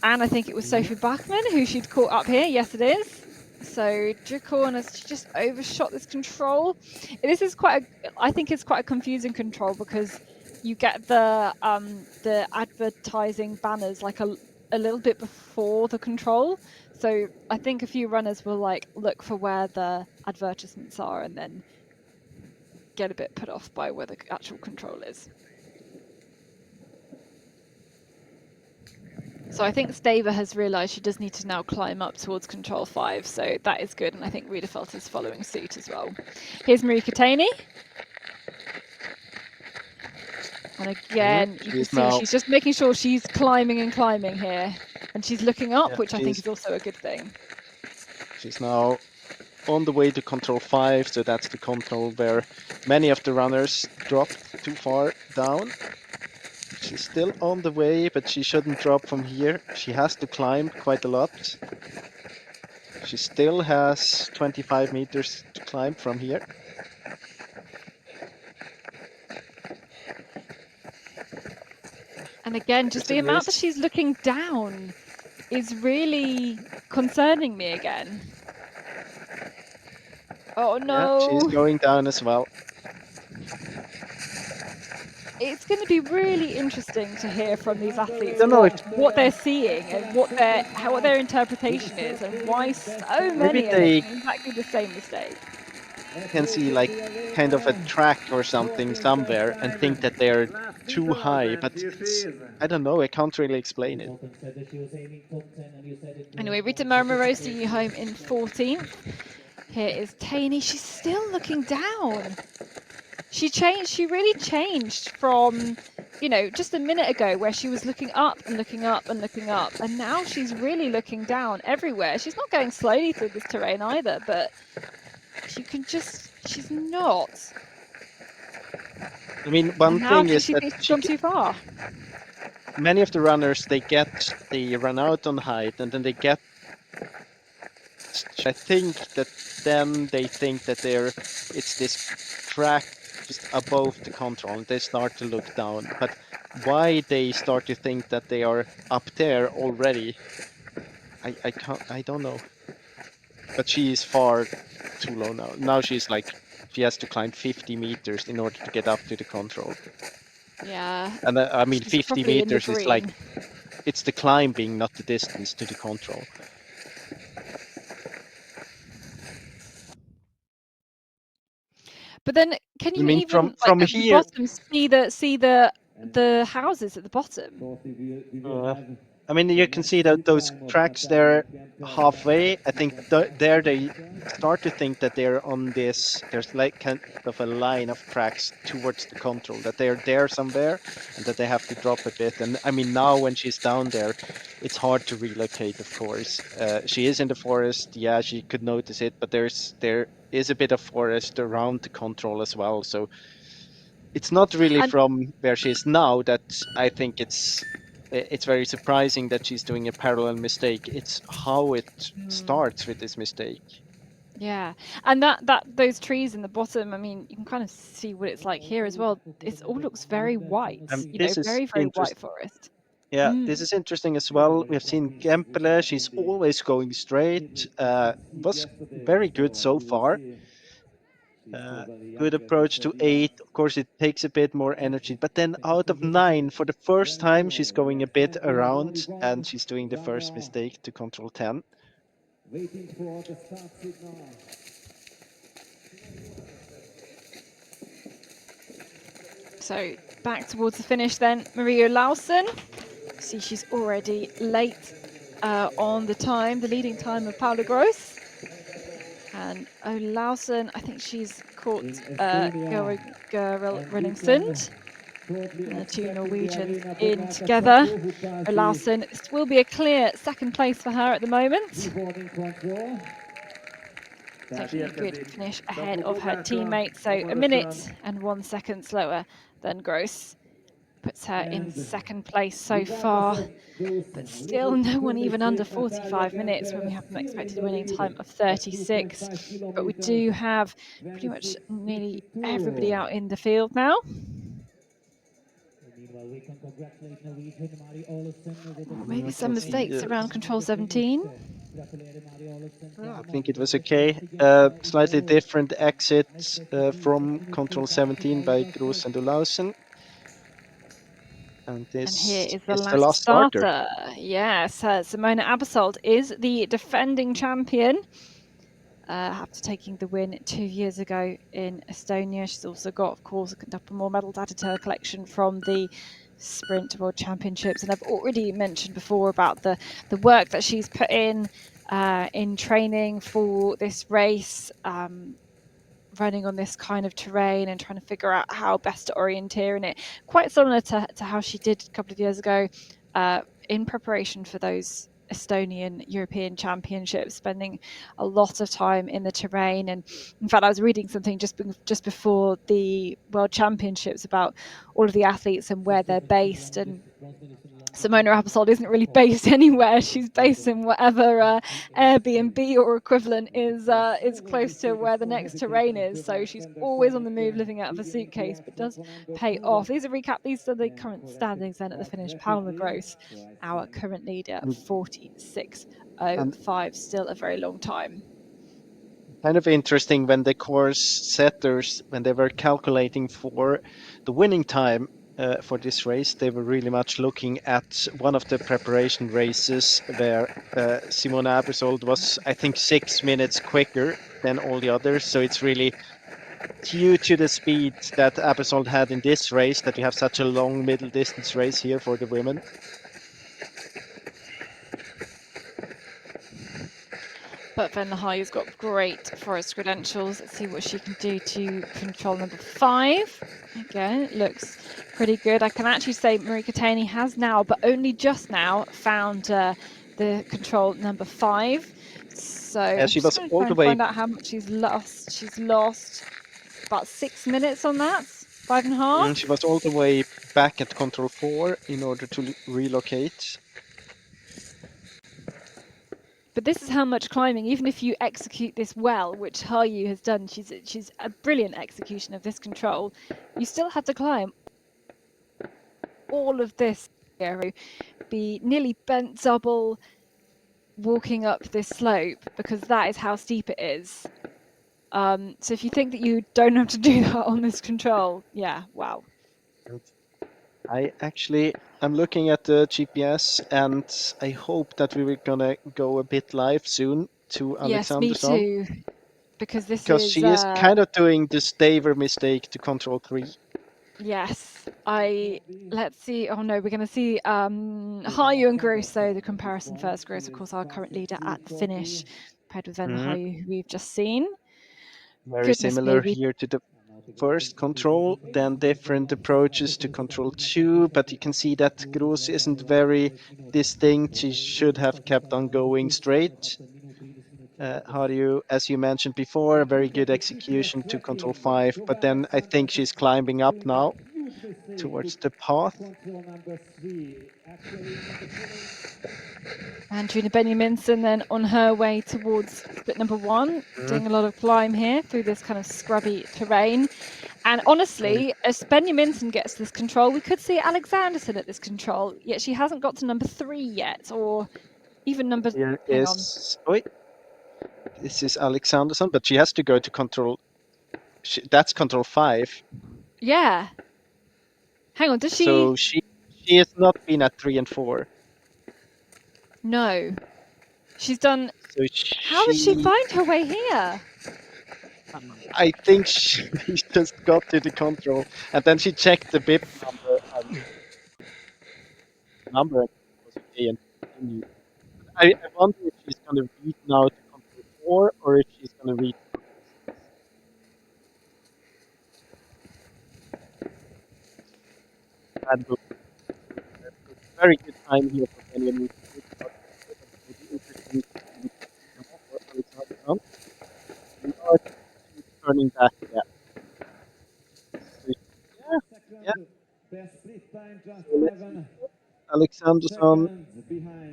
and I think it was Sophie Bachmann who she'd caught up here. Yes, it is. So Jukorn has just overshot this control. This is I think it's quite a confusing control, because you get the advertising banners like a little bit before the control. So I think a few runners will look for where the advertisements are and then get a bit put off by where the actual control is. So I think Staver has realised she does need to now climb up towards control 5, so that is good, and I think Riederfeld is following suit as well. Here's Marika Taney. And again, you can see she's just making sure she's climbing and climbing here, and she's looking up, which I think is also a good thing. She's now on the way to control 5, so that's the control where many of the runners dropped too far down. She's still on the way, but she shouldn't drop from here. She has to climb quite a lot. She still has 25 meters to climb from here. And again, just the amount that she's looking down is really concerning me again. Oh Yeah, she's no. going down as well. It's going to be really interesting to hear from these athletes Don't know if what they're seeing and what their interpretation is, and why so maybe many are they making exactly the same mistake. can see like kind of a track or something somewhere and think that they're too high, but it's, I don't know, I can't really explain it. Anyway, Rita Morosi home in 14th. Here is Taney. She's still looking down. She really changed from, just a minute ago where she was looking up and looking up and looking up. And now she's really looking down everywhere. She's not going slowly through this terrain either, but she's not. I mean, one And now thing is she that thinks she's gone too far. many of the runners, they run out on height and then they get, I think that then they think that it's this track just above the control and they start to look down. But why they start to think that they are up there already, I don't know. But she is far too low now. Now she has to climb 50 meters in order to get up to the control. Yeah. And I mean, She's 50 probably in the meters is like, green. it's the climbing, not the distance to the control. But then, can you even from at the here, bottom see the houses at the bottom? I mean, you can see that those tracks there halfway. I think there they start to think that they're on this. There's like kind of a line of tracks towards the control, that they're there somewhere, and that they have to drop a bit. And I mean, now when she's down there, it's hard to relocate. Of course, she is in the forest. Yeah, she could notice it, but there is a bit of forest around the control as well. So it's not really from where she is now that I think it's very surprising that she's doing a parallel mistake. It's how it starts with this mistake. Yeah, and those trees in the bottom, I mean, you can kind of see what it's like here as well. It all looks very white, This is very, very white forest. Yeah, this is interesting as well. We've seen Kempele, she's always going straight. Was very good so far. Good approach to 8. Of course, it takes a bit more energy, but then out of 9, for the first time, she's going a bit around, and she's doing the first mistake to control 10. Waiting for the start signal. So back towards the finish then, Maria Lausen. See, she's already late on the leading time of Paula Gross. And Olausen, I think she's caught Gerald Renningsund. The two Norwegians in together. Olausen, this will be a clear second place for her at the moment. Taking a good finish ahead of her teammates, so 1 minute and 1 second slower than Gross. Puts her in second place so far, but still no one even under 45 minutes when we have an expected winning time of 36. But we do have pretty much nearly everybody out in the field now. Maybe some mistakes around control 17. I think it was okay. Slightly different exits from control 17 by Gross and Olausen. And this here is the last starter. Yes, Simona Abersold is the defending champion. After taking the win 2 years ago in Estonia. She's also got, of course, a couple more medals added to her collection from the Sprint World Championships. And I've already mentioned before about the work that she's put in training for this race, running on this kind of terrain and trying to figure out how best to orienteer in it. Quite similar to how she did a couple of years ago in preparation for those Estonian European Championships, spending a lot of time in the terrain. And in fact, I was reading something just before the World Championships about all of the athletes and where they're based. And Simona Abersold isn't really based anywhere. She's based in whatever Airbnb or equivalent is close to where the next terrain is. So she's always on the move, living out of a suitcase, but does pay off. These are the current standings then at the finish. Paula Gross, our current leader, 46.05, still a very long time. kind of interesting when the course setters, when they were calculating for the winning time for this race, they were really much looking at one of the preparation races where Simona Aebersold was, I think, 6 minutes quicker than all the others. So it's really due to the speed that Aebersold had in this race that we have such a long middle distance race here for the women. But Van der Heij's got great forest credentials. Let's see what she can do to control number 5. Again, it looks pretty good. I can actually say Marika Taney has now, but only just now, found the control number 5. So I'm she just was going to all try the and way. find out how much she's lost. She's lost about 6 minutes on that, 5.5. She was all the way back at control 4 in order to relocate. But this is how much climbing, even if you execute this well, which Hayu has done, she's a brilliant execution of this control, you still have to climb all of this, be nearly bent double walking up this slope, because that is how steep it is. So if you think that you don't have to do that on this control, yeah, wow. I'm looking at the GPS, and I hope that we were gonna go a bit live soon to Alexanderson. Yes, me too. Because she is kind of doing the staver mistake to control 3. Yes, let's see. Oh no, we're going to see Hayu and Grosso, the comparison first. Grosso, of course, our current leader at the finish, paired with Hayu, who we've just seen. Very similar here to the first control, then different approaches to control 2, but you can see that Gross isn't very distinct. She should have kept on going straight. Hayu, as you mentioned before, a very good execution to control 5, but then I think she's climbing up now towards the path. And Trina Benjaminson then on her way towards split number 1, doing a lot of climb here through this kind of scrubby terrain. And honestly, as Benjaminson gets this control, we could see Alexanderson at this control, yet she hasn't got to number 3 yet, or even number... This is Alexanderson, but she has to go to control... that's control 5. Yeah. Hang on, does she... So she has not been at 3 and 4. No. She's done... So how did she find her way here? I think she just got to the control, and then she checked the bib number and was okay and continued. I wonder if she's going to read now to control 4, or if she's going to read to control 6. Very good time here for Benjamin. We are turning back again. Alexanderson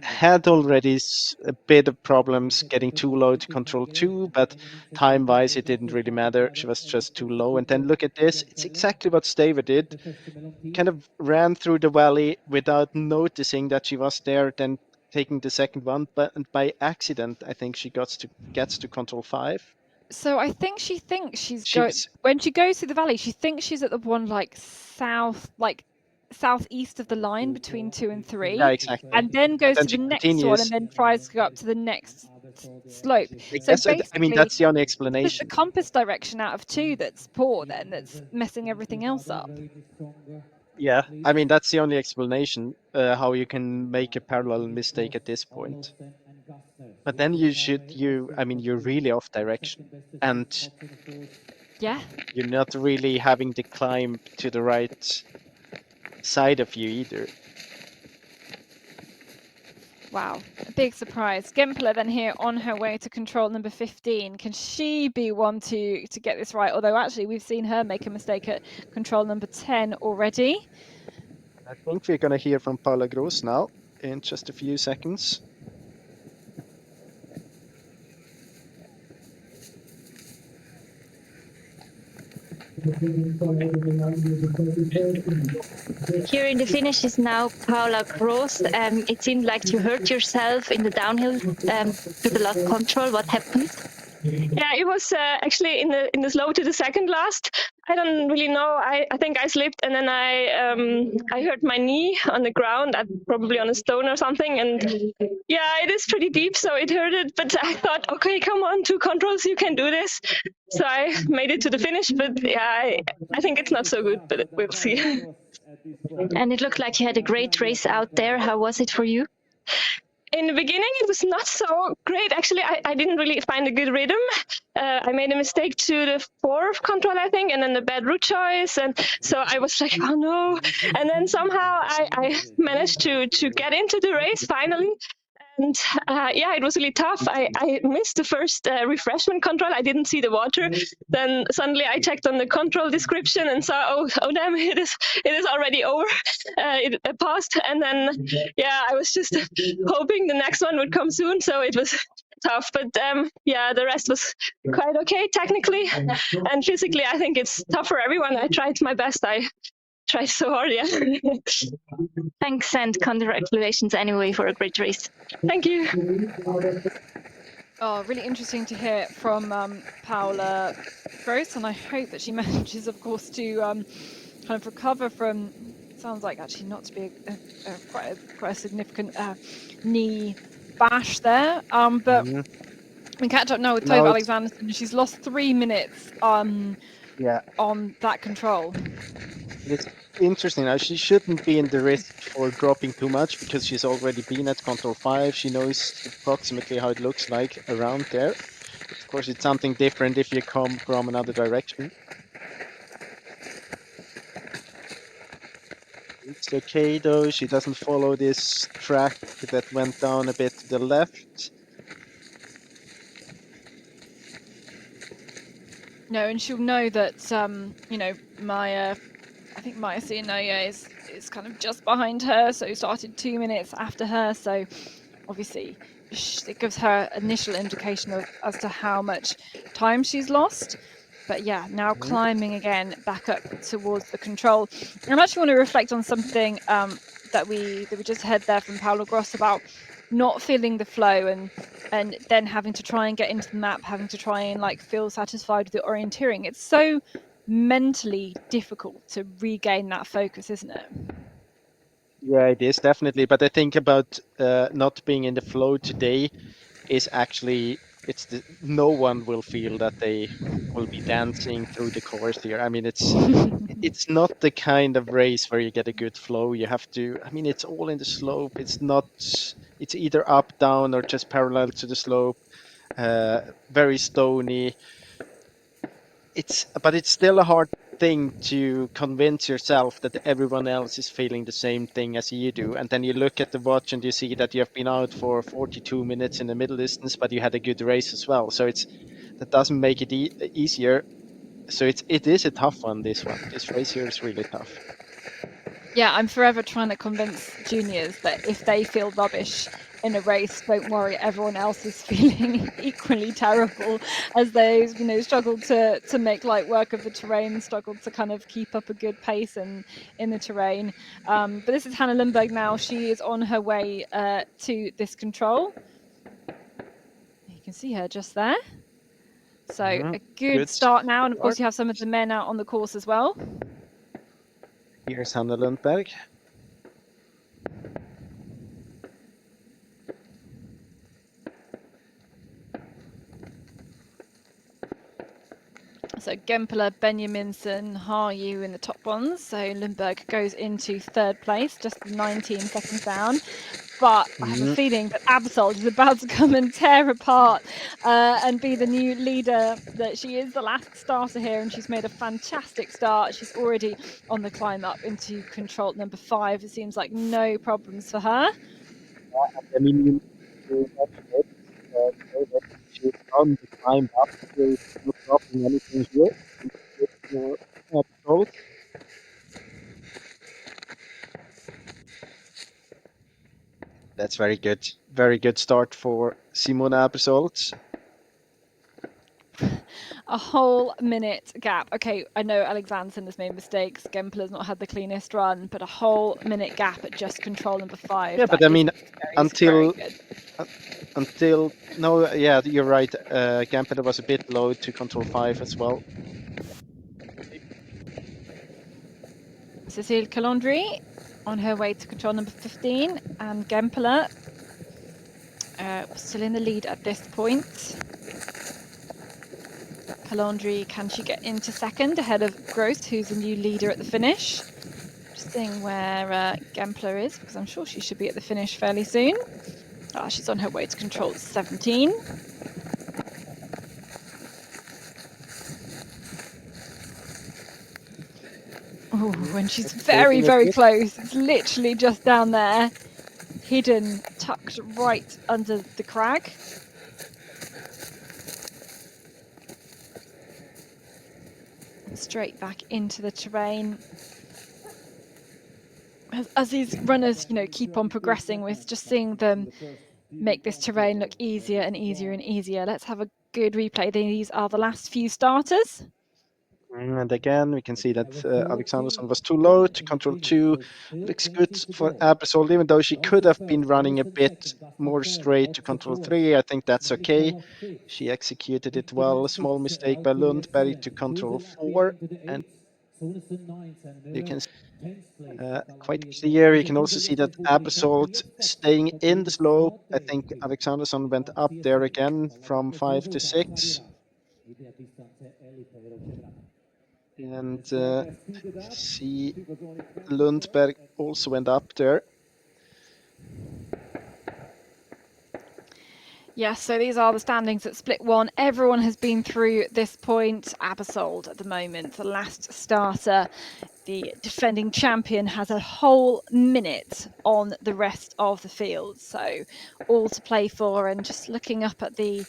had already a bit of problems getting too low to control 2, but time-wise it didn't really matter. She was just too low. And then look at this. It's exactly what Staver did. Kind of ran through the valley without noticing that she was there, then taking the second one. But by accident, I think she gets to control 5. So I think she thinks when she goes through the valley, she thinks she's at the one southeast of the line between 2 and 3. Yeah, exactly. And then goes to the next one and then tries to go up to the next slope. So basically, I mean, that's the only explanation. It's the compass direction out of 2 that's poor then, that's messing everything else up. Yeah, I mean, that's the only explanation how you can make a parallel mistake at this point. But then you're really off direction, and you're not really having the climb to the right side of you either. Wow, a big surprise. Gempler then here on her way to control number 15. Can she be one to get this right? Although actually we've seen her make a mistake at control number 10 already. I think we're going to hear from Paula Gross now in just a few seconds. Here in the finish is now Paula Gross. It seemed like you hurt yourself in the downhill to the last control. What happened? Yeah, it was actually in the slow to the second last. I don't really know. I think I slipped and then I hurt my knee on the ground, probably on a stone or something. And yeah, it is pretty deep, so it hurted. But I thought, okay, come on, 2 controls, you can do this. So I made it to the finish. But yeah, I think it's not so good, but we'll see. And it looked like you had a great race out there. How was it for you? In the beginning, it was not so great. Actually, I didn't really find a good rhythm. I made a mistake to the 4th control, I think, and then the bad route choice. And so I was like, oh no. And then somehow I managed to get into the race finally. And yeah, it was really tough. I missed the first refreshment control. I didn't see the water. Then suddenly I checked on the control description and saw, oh damn, it is already over. It passed. And then, yeah, I was just hoping the next one would come soon. So it was tough. But yeah, the rest was quite okay technically. And physically, I think it's tough for everyone. I tried my best. I tried so hard, yeah. Thanks and congratulations anyway for a great race. Thank you. Oh, really interesting to hear from Paula Gross, and I hope that she manages, of course, to kind of recover from. Sounds like actually not to be quite a significant knee bash there. But we catch up now with Tove Alexanderson. She's lost 3 minutes on that control. It's interesting now. She shouldn't be in the risk for dropping too much because she's already been at control 5. She knows approximately how it looks like around there. Of course, it's something different if you come from another direction. It's okay though. She doesn't follow this track that went down a bit to the left. No, and she'll know that you know, Maya. I think Maya Cianoia is kind of just behind her, so started 2 minutes after her. So obviously it gives her initial indication of as to how much time she's lost. But yeah, now climbing again back up towards the control. And I actually want to reflect on something that we just heard there from Paula Gross about not feeling the flow and then having to try and get into the map, having to try and like feel satisfied with the orienteering. It's so mentally difficult to regain that focus, isn't it? Yeah, it is definitely. But I think about not being in the flow today is actually no one will feel that they will be dancing through the course here. I mean, it's not the kind of race where you get a good flow. You have to. I mean, it's all in the slope. It's either up, down, or just parallel to the slope. Very stony. But it's still a hard thing to convince yourself that everyone else is feeling the same thing as you do. And then you look at the watch and you see that you have been out for 42 minutes in the middle distance, but you had a good race as well. So that doesn't make it easier. So it is a tough one, this one. This race here is really tough. Yeah, I'm forever trying to convince juniors that if they feel rubbish in a race, don't worry, everyone else is feeling equally terrible as they, you know, struggled to make light work of the terrain, struggled to kind of keep up a good pace in the terrain. But this is Hannah Lundberg now. She is on her way to this control. You can see her just there. So a good start now, and of course you have some of the men out on the course as well. Here's Hannah Lundberg. So Gempler, Benjaminsen, Harju in the top ones. So Lundberg goes into 3rd place, just 19 seconds down. But I have a feeling that Absol is about to come and tear apart and be the new leader. That she is the last starter here, and she's made a fantastic start. She's already on the climb up into control number 5. It seems like no problems for her. I mean, she's on the climb up. She's not dropping anything here. That's very good. Very good start for Simona Absol. A whole minute gap. Okay, I know Alexanderson has made mistakes. Gempler's not had the cleanest run, but a whole minute gap at just control number 5. Yeah, but I mean, until until no, yeah, you're right. Gambler was a bit low to control 5 as well. Cécile Calandry on her way to control number 15, and Gempler still in the lead at this point. Calandry, can she get into second ahead of Gross, who's the new leader at the finish? Just seeing where Gempler is, because I'm sure she should be at the finish fairly soon. She's on her way to control 17. Oh, and she's very, very close. It's literally just down there, hidden, tucked right under the crag. Straight back into the terrain. As these runners, keep on progressing, we're just seeing them make this terrain look easier and easier and easier. Let's have a good replay. These are the last few starters. And again, we can see that Alexanderson was too low to control 2. Looks good for Abersold, even though she could have been running a bit more straight to control 3. I think that's okay. She executed it well. A small mistake by Lundberg to control 4. And you can quite clear. You can also see that Abersold staying in the slope. I think Alexanderson went up there again from 5 to 6. And see Lundberg also went up there. Yes, so these are the standings at split 1. Everyone has been through this point. Abersold at the moment, the last starter. The defending champion has a whole minute on the rest of the field, so all to play for. And just looking up at the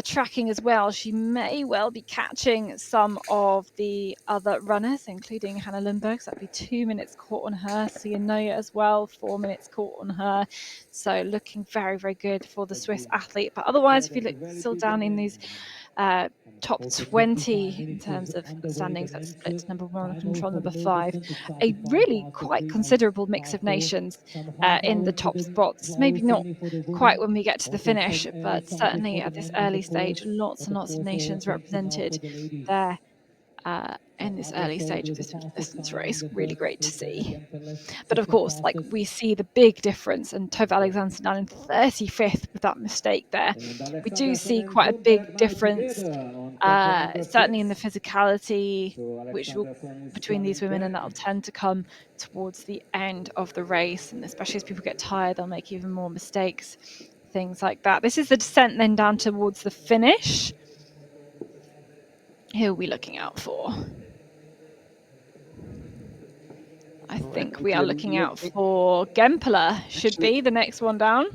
tracking as well, she may well be catching some of the other runners, including Hannah Lundberg. So that'd be 2 minutes caught on her. Sia Noya as well, 4 minutes caught on her. So looking very, very good for the Swiss athlete. But otherwise, if you look still down in these top 20 in terms of standings, that's split number 1 control number 5, a really quite considerable mix of nations in the top spots. Maybe not quite when we get to the finish, but certainly at this early stage, lots and lots of nations represented there in this early stage of this distance race. Really great to see. But of course, we see the big difference, and Tove Alexanderson down in 35th with that mistake there. We do see quite a big difference, certainly in the physicality between these women, and that'll tend to come towards the end of the race, and especially as people get tired, they'll make even more mistakes, things like that. This is the descent then down towards the finish. Who are we looking out for? I think we are looking out for Gempler, should be the next one down.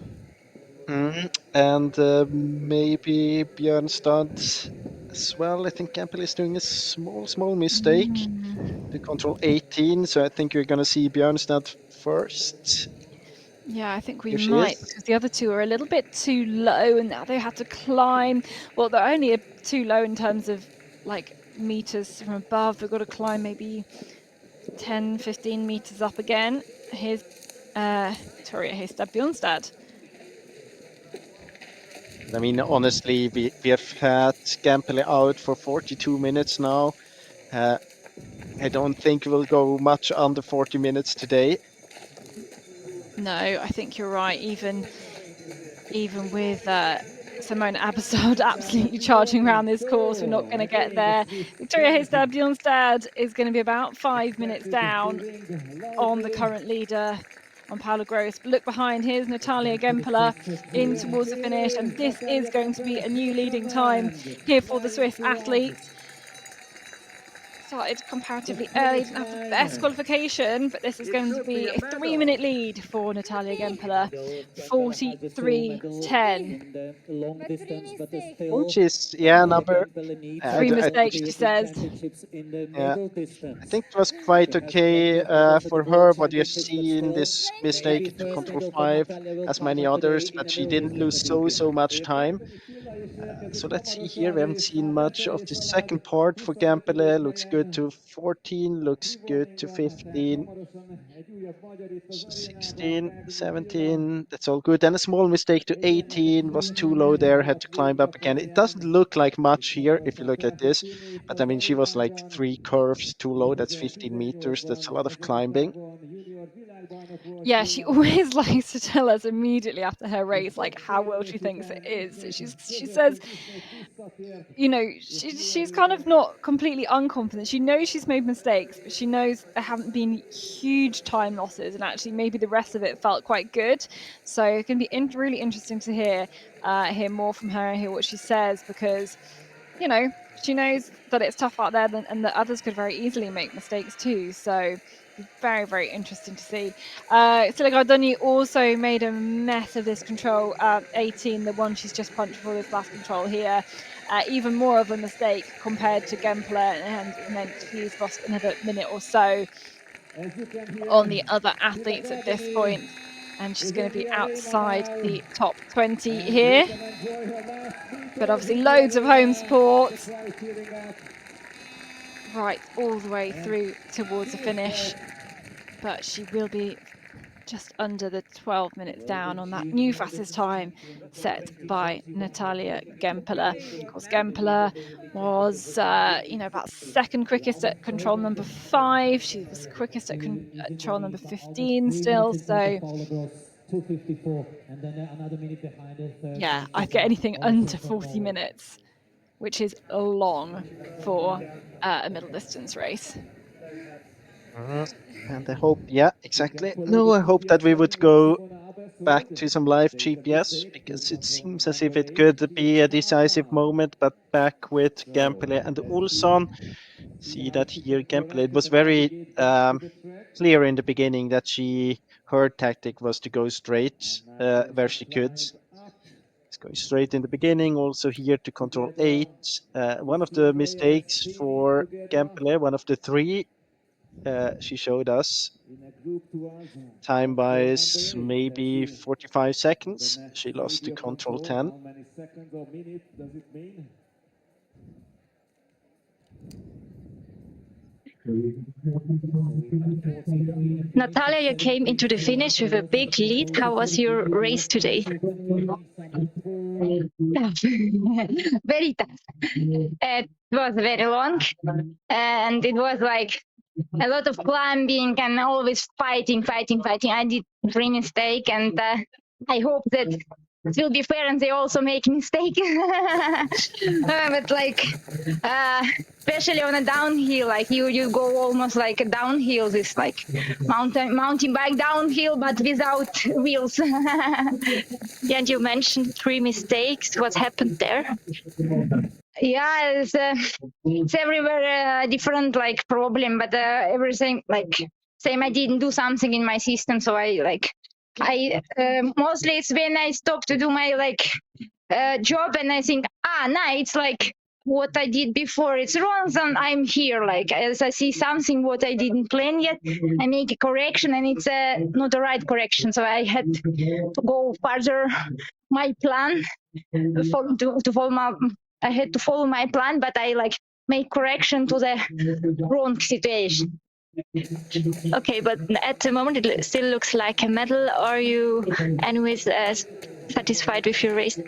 And maybe Björnstad as well. I think Gempler is doing a small mistake to control 18, so I think you're going to see Björnstad first. Yeah, I think we might, because the other two are a little bit too low, and now they have to climb. Well, they're only too low in terms of meters from above. They've got to climb maybe 10, 15 meters up again. Here's Victoria Hestad-Bjornstad. I mean, honestly, we have had Gempler out for 42 minutes now. I don't think we'll go much under 40 minutes today. No, I think you're right. Even with Simone Abersold absolutely charging around this course, we're not going to get there. Victoria Hestad-Bjornstad is going to be about 5 minutes down on the current leader, on Paula Gross. But look behind, here's Natalia Gempler in towards the finish, and this is going to be a new leading time here for the Swiss athletes. Started comparatively early, didn't have the best qualification, but this is going to be a 3-minute lead for Natalia Gempler, 43.10. Which is, number... 3 mistakes, she says. Yeah, I think it was quite okay for her, but you've seen this mistake to control 5 as many others, but she didn't lose so much time. So let's see here. We haven't seen much of the second part for Gempler. Looks good to 14, looks good to 15. 16, 17, that's all good. And a small mistake to 18, was too low there, had to climb up again. It doesn't look like much here if you look at this, but I mean, she was like 3 curves too low. That's 15 meters. That's a lot of climbing. Yeah, she always likes to tell us immediately after her race, like how well she thinks it is. So she says, you know, she's kind of not completely unconfident. She knows she's made mistakes, but she knows there haven't been huge time losses, and actually maybe the rest of it felt quite good. So it's going to be really interesting to hear more from her and hear what she says, because, you know, she knows that it's tough out there and that others could very easily make mistakes too. So very, very interesting to see. Sila Gardoni also made a mess of this control 18, the one she's just punched for this last control here. Even more of a mistake compared to Gempler, and it meant she's lost another minute or so on the other athletes at this point, and she's going to be outside the top 20 here. But obviously loads of home support right all the way through towards the finish, but she will be just under the 12 minutes down on that new fastest time set by Natalia Gempeler. Of course, Gempeler was, about second quickest at control number 5. She was quickest at control number 15 still. So, yeah, I'd get anything under 40 minutes, which is long for a middle distance race. And I hope, yeah, exactly. No, I hope that we would go back to some live GPS, because it seems as if it could be a decisive moment, but back with Gempele and Olsson. See that here, Gempele, it was very clear in the beginning that her tactic was to go straight where she could. It's going straight in the beginning, also here to control 8. One of the mistakes for Gempele, one of the 3, she showed us time wise maybe 45 seconds. She lost to control 10. Natalia, you came into the finish with a big lead. How was your race today? Very tough. It was very long, and it was like a lot of climbing and always fighting. I did 3 mistakes, and I hope that it will be fair and they also make mistake. But like, especially on a downhill, like you go almost like a downhill, this like mountain bike downhill, but without wheels. Yeah, and you mentioned 3 mistakes. What happened there? Yeah, it's everywhere different like problem, but everything like same. I didn't do something in my system, so I mostly it's when I stop to do my like job and I think it's like what I did before it's wrong, and I'm here like as I see something what I didn't plan yet, I make a correction and it's not the right correction, so I had to go further my plan to follow I had to follow my plan, but I like make correction to the wrong situation. Okay, but at the moment it still looks like a medal. Are you anyways satisfied with your race?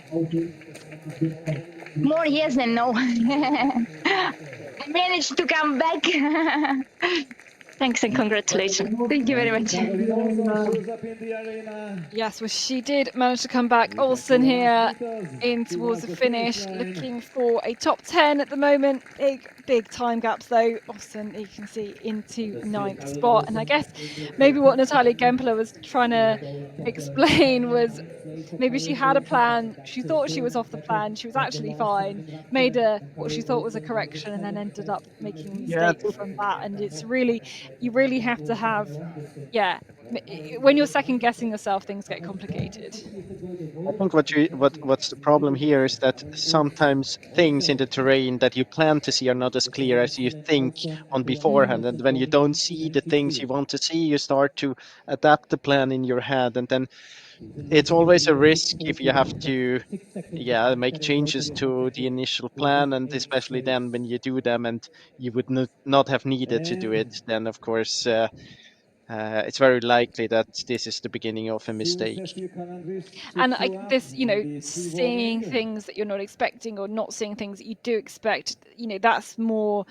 More yes than no. I managed to come back. Thanks and congratulations. Thank you very much. Yes, well, she did manage to come back. Olsen here in towards the finish, looking for a top 10 at the moment. Big time gaps though. Olsen, you can see, into 9th spot. And I guess maybe what Natalia Gempler was trying to explain was maybe she had a plan. She thought she was off the plan. She was actually fine. Made what she thought was a correction, and then ended up making a mistake from that. And it's really, you really have to have, when you're second guessing yourself, things get complicated. I think what's the problem here is that sometimes things in the terrain that you plan to see are not as clear as you think on beforehand, and when you don't see the things you want to see, you start to adapt the plan in your head, and then it's always a risk if you have to make changes to the initial plan, and especially then when you do them and you would not have needed to do it, then of course it's very likely that this is the beginning of a mistake. And this, seeing things that you're not expecting or not seeing things that you do expect, that's more,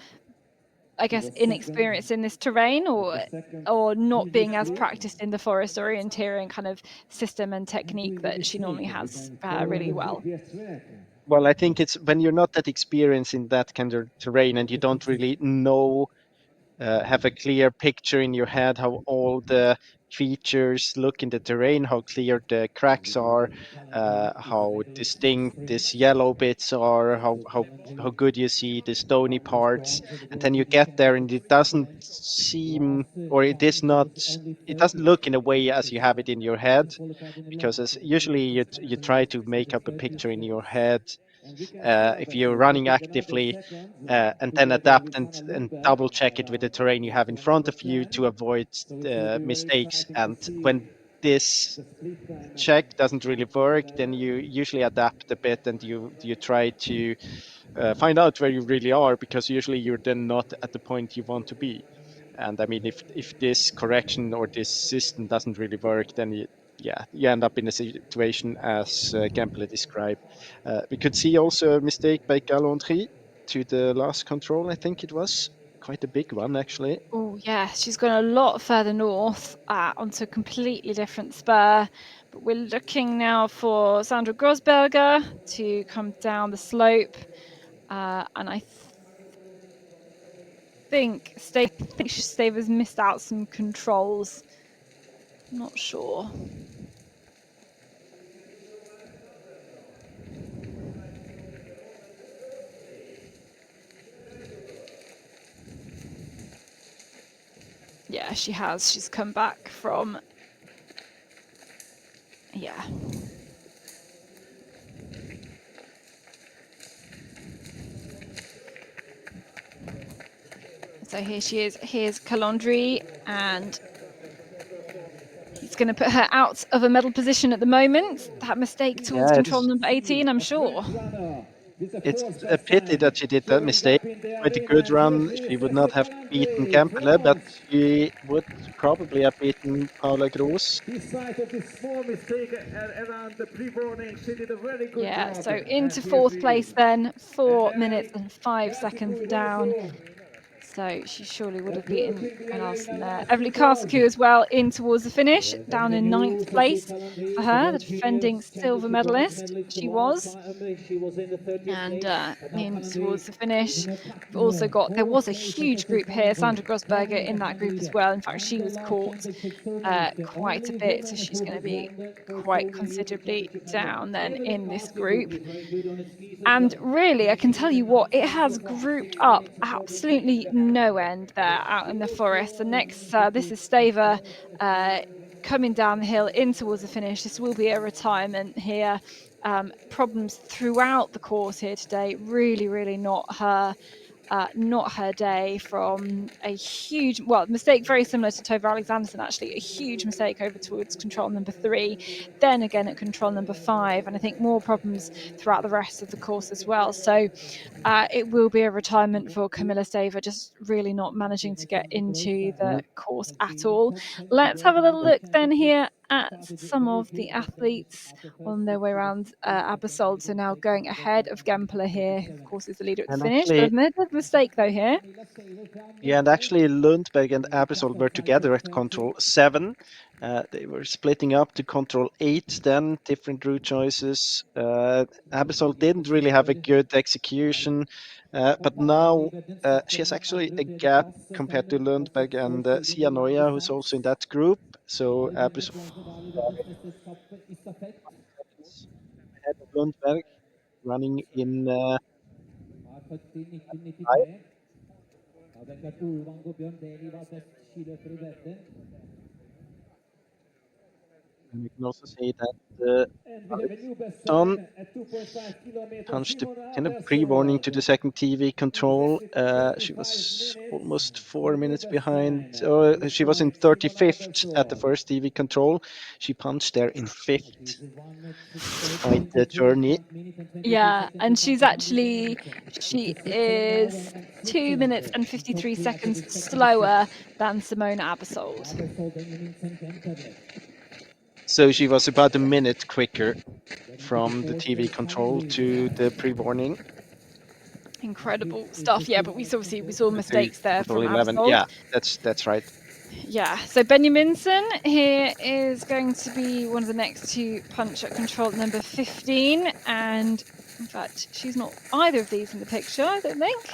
I guess, inexperience in this terrain, or not being as practiced in the forest orienteering kind of system and technique that she normally has really well. Well, I think it's when you're not that experienced in that kind of terrain and you don't really know, have a clear picture in your head how all the features look in the terrain, how clear the cracks are, how distinct these yellow bits are, how good you see the stony parts, and then you get there and it doesn't seem, or it is not, it doesn't look in a way as you have it in your head, because as usually you try to make up a picture in your head if you're running actively, and then adapt and double check it with the terrain you have in front of you to avoid mistakes. And when this check doesn't really work, then you usually adapt a bit and you try to find out where you really are, because usually you're then not at the point you want to be. And I mean, if this correction or this system doesn't really work, then you end up in a situation as Gempele described. We could see also a mistake by Gallandry to the last control. I think it was quite a big one, actually. Oh yeah, she's gone a lot further north onto a completely different spur. But we're looking now for Sandra Grosberger to come down the slope, and I think Staver's missed out some controls. Not sure. Yeah, she has. She's come back from. Yeah. So here she is. Here's Calandry, and he's going to put her out of a medal position at the moment. That mistake towards control number 18, I'm sure. It's a pity that she did that mistake. Quite a good run. She would not have beaten Gempele, but she would probably have beaten Paula Gross. Yeah, so into fourth place then, 4 minutes and 5 seconds down. So she surely would have beaten Alison there. Everly Karsaku as well in towards the finish, down in 9th place for her, the defending silver medalist she was. And in towards the finish, we've also got, there was a huge group here, Sandra Grosberger in that group as well. In fact, she was caught quite a bit, so she's going to be quite considerably down then in this group. And really, I can tell you what, it has grouped up absolutely no end there out in the forest. The next, this is Staver coming down the hill in towards the finish. This will be a retirement here. Problems throughout the course here today. Really, really not her day, from a huge, mistake very similar to Tove Alexanderson, actually, a huge mistake over towards control number 3, then again at control number 5, and I think more problems throughout the rest of the course as well. So it will be a retirement for Camilla Staver, just really not managing to get into the course at all. Let's have a little look then here at some of the athletes on their way around. Abersold, so now going ahead of Gempele here, who of course is the leader at the finish. They've made a mistake though here. Yeah, and actually Lundberg and Abersold were together at control 7. They were splitting up to control 8, then different route choices. Abersold didn't really have a good execution, but now she has actually a gap compared to Lundberg and Sia Neuer, who's also in that group. So Abersold ahead of Lundberg, running in And we can also see that And we have a new best Alexson time at 2.5 kilometers. punched a Simona kind of Andersson. pre-warning to the second TV control. Exactly She 25 was minutes. almost 4 minutes New best behind. time. She was in 35th at the first TV control. She punched there in 5th. Quite the journey. Yeah, and she is 2 minutes and 53 seconds slower than Simona Abersold. So she was about a minute quicker from the TV control to the pre-warning. Incredible stuff. Yeah, but we saw mistakes there from 11. Abersold. Yeah, that's right. Yeah, so Benjaminsen here is going to be one of the next to punch at control at number 15. And in fact, she's not either of these in the picture, I don't think.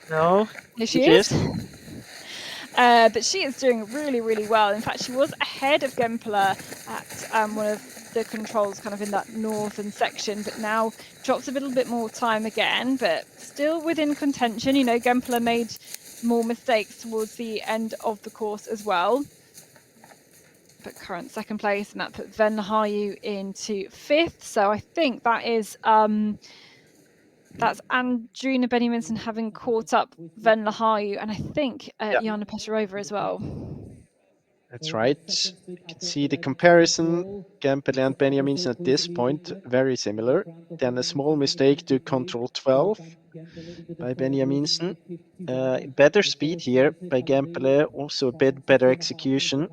No, Here she is. But she is doing really, really well. In fact, she was ahead of Gempler at one of the controls kind of in that northern section, but now drops a little bit more time again, but still within contention. You know, Gempler made more mistakes towards the end of the course as well. But current second place, and that put Ven Hayu into 5th. So I think that is that's Andrina Benjaminsen having caught up Ven Hayu, and I think Jana Pesarova as well. That's right. You can see the comparison. Gempel and Benjaminsen at this point very similar. Then a small mistake to control 12 by Benjaminsen. Better speed here by Gempele, also a bit better execution.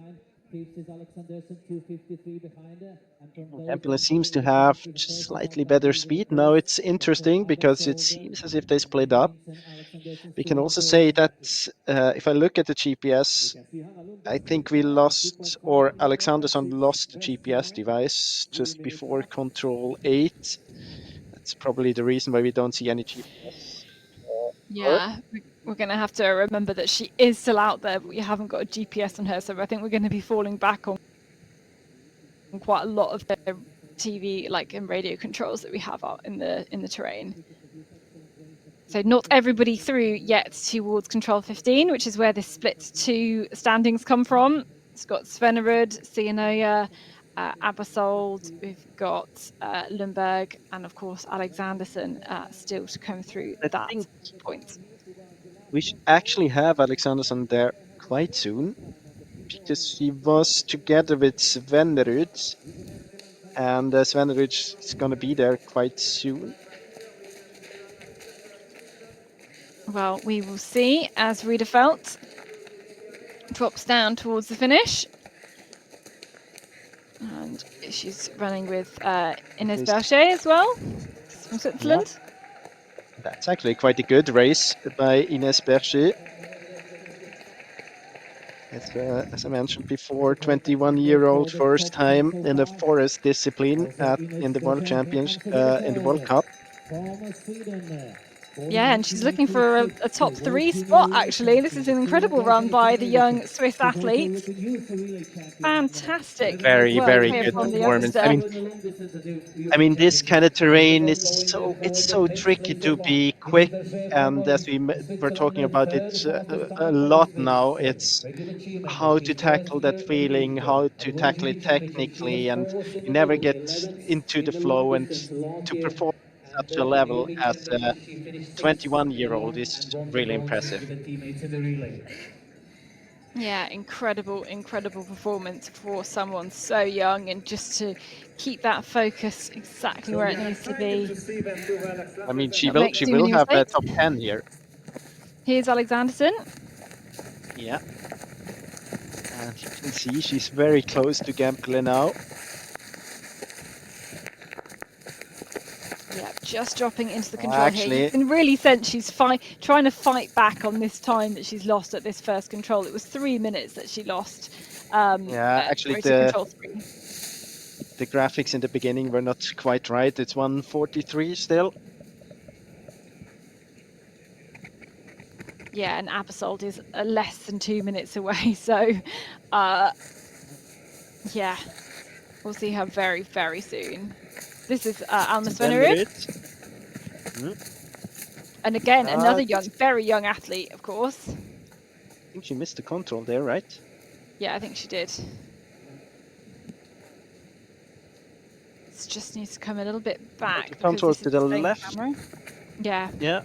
Gempele seems to have just slightly better speed. Now it's interesting because it seems as if they split up. We can also say that if I look at the GPS, I think we lost, or Alexanderson lost the GPS device just before control 8. That's probably the reason why we don't see any GPS. Yeah, we're going to have to remember that she is still out there, but we haven't got a GPS on her, so I think we're going to be falling back on quite a lot of the TV, like, and radio controls that we have out in the terrain. So not everybody through yet towards control 15, which is where this split 2 standings come from. It's got Svenerud, Sienoya, Abersold, we've got Lundberg, and of course Alexanderson still to come through that point. We should actually have Alexanderson there quite soon, because she was together with Svenerud, and Svenerud is going to be there quite soon. Well, we will see as Riederfelt drops down towards the finish. And she's running with Ines Berger as well, from Switzerland. Yeah. That's actually quite a good race by Ines Berger. As I mentioned before, 21-year-old, first time in the forest discipline in the World Championships, in the World Cup. Yeah, and she's looking for a top 3 spot, actually. This is an incredible run by the young Swiss athlete. Fantastic. Very, very good performance. I mean, this kind of terrain is so tricky to be quick, and as we were talking about it a lot now, it's how to tackle that feeling, how to tackle it technically, and you never get into the flow, and to perform at such a level as a 21-year-old is really impressive. Yeah, incredible performance for someone so young, and just to keep that focus exactly where it needs to be. I mean, she will have a top 10 here. Here's Alexanderson. Yeah. And you can see she's very close to Gempele now. Yeah, just dropping into the control here. You can really sense she's trying to fight back on this time that she's lost at this first control. It was 3 minutes that she lost. Yeah, actually the graphics in the beginning were not quite right. It's 1:43 still. Yeah, and Abersold is less than 2 minutes away. So, yeah, we'll see her very, very soon. This is Alma Svenerud. And again, another very young athlete, of course. I think she missed the control there, right? Yeah, I think she did. just needs to come a little bit back. To come because towards this to is the same left. camera. Yeah. Yeah.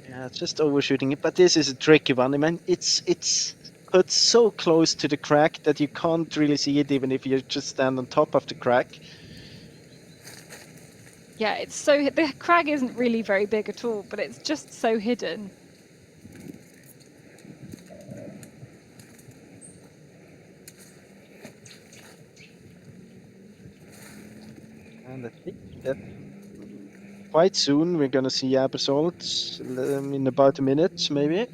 Yeah, it's just overshooting it, but this is a tricky one. I mean, it's put so close to the crack that you can't really see it, even if you just stand on top of the crack. Yeah, it's so the crag isn't really very big at all, but it's just so hidden. And I think that quite soon we're gonna see Abersold in about a minute, maybe.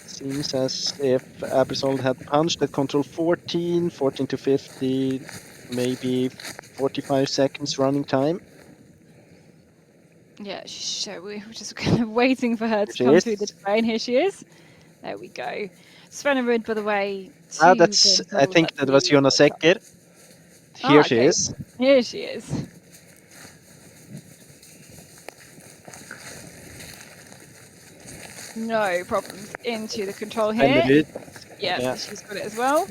Seems as if Abersold had punched at control 14, 14 to 50, maybe 45 seconds running time. Yeah, so we're just kind of waiting for her to She come is. through the train. Here she is. There we go. Svenna Rudd, by the way. That's. I think that was Jonas Ecker. Here she is. Here she is. No problems into the control here. Yeah, she's got it as well.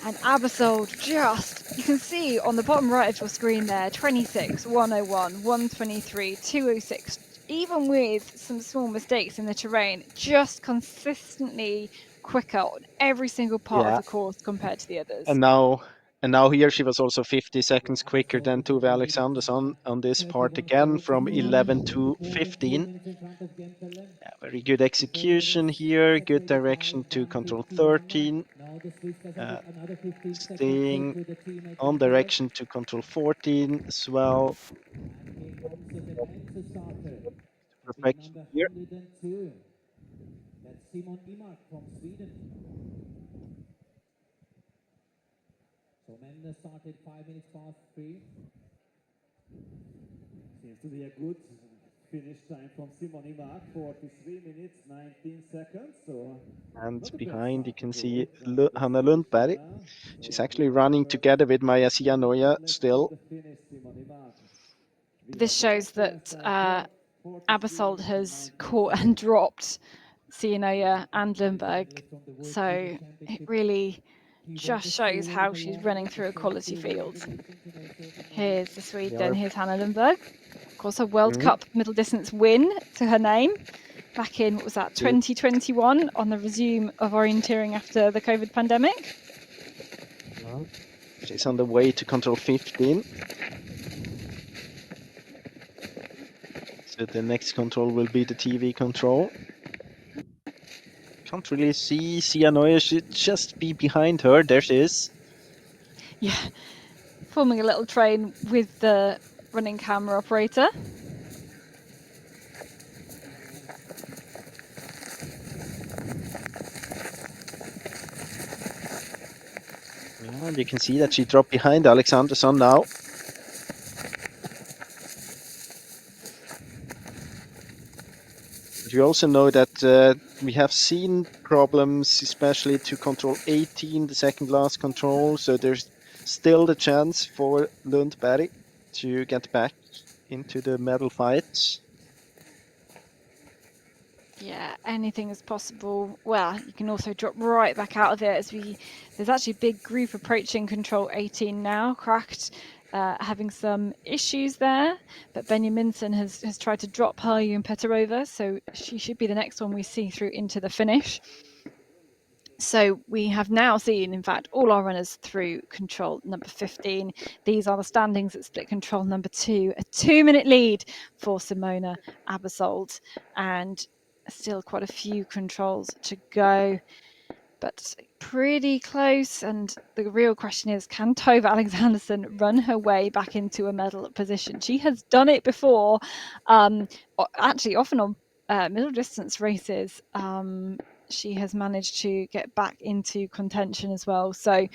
And Abersold just, you can see on the bottom right of your screen there, 26, 101, 123, 206, even with some small mistakes in the terrain, just consistently quicker on every single part of the course compared to the others. And now here she was also 50 seconds quicker than Tove Alexandersson on this part again, from 11 to 15. Yeah, very good execution here, good direction to control 13. Staying on direction to control 14 as well. Perfection here. That's Simon Imark from Sweden. So men started 5 minutes past 3. Seems to be a good finish time from Simon Imark, 43 minutes 19 seconds. So and behind you can see Hanna Lundberg. She's actually running together with Maja Sianoja still. This shows that Abersold has caught and dropped Sianoja and Lundberg. So it really just shows how she's running through a quality field. Here's the Swede, then here's Hanna Lundberg. Of course, a World Cup middle distance win to her name back in, what was that, 2021, on the resume of orienteering after the COVID pandemic. Well, she's on the way to control 15. So the next control will be the TV control. Can't really see Sianoja, should just be behind her. There she is. Yeah, forming a little train with the running camera operator. And you can see that she dropped behind Alexandersson now. You also know that we have seen problems, especially to control 18, the second last control. So there's still the chance for Lundberg to get back into the medal fight. Yeah, anything is possible. Well, you can also drop right back out of it as there's actually a big group approaching control 18 now, cracked, having some issues there, but Benjaminsen has tried to drop Harju Petrova, so she should be the next one we see through into the finish. So we have now seen, in fact, all our runners through control number 15. These are the standings at split control number 2. A 2-minute lead for Simona Abersold, and still quite a few controls to go, but pretty close. And the real question is, can Tove Alexandersson run her way back into a medal position? She has done it before, actually often on middle distance races. she has managed to get back into contention as well. So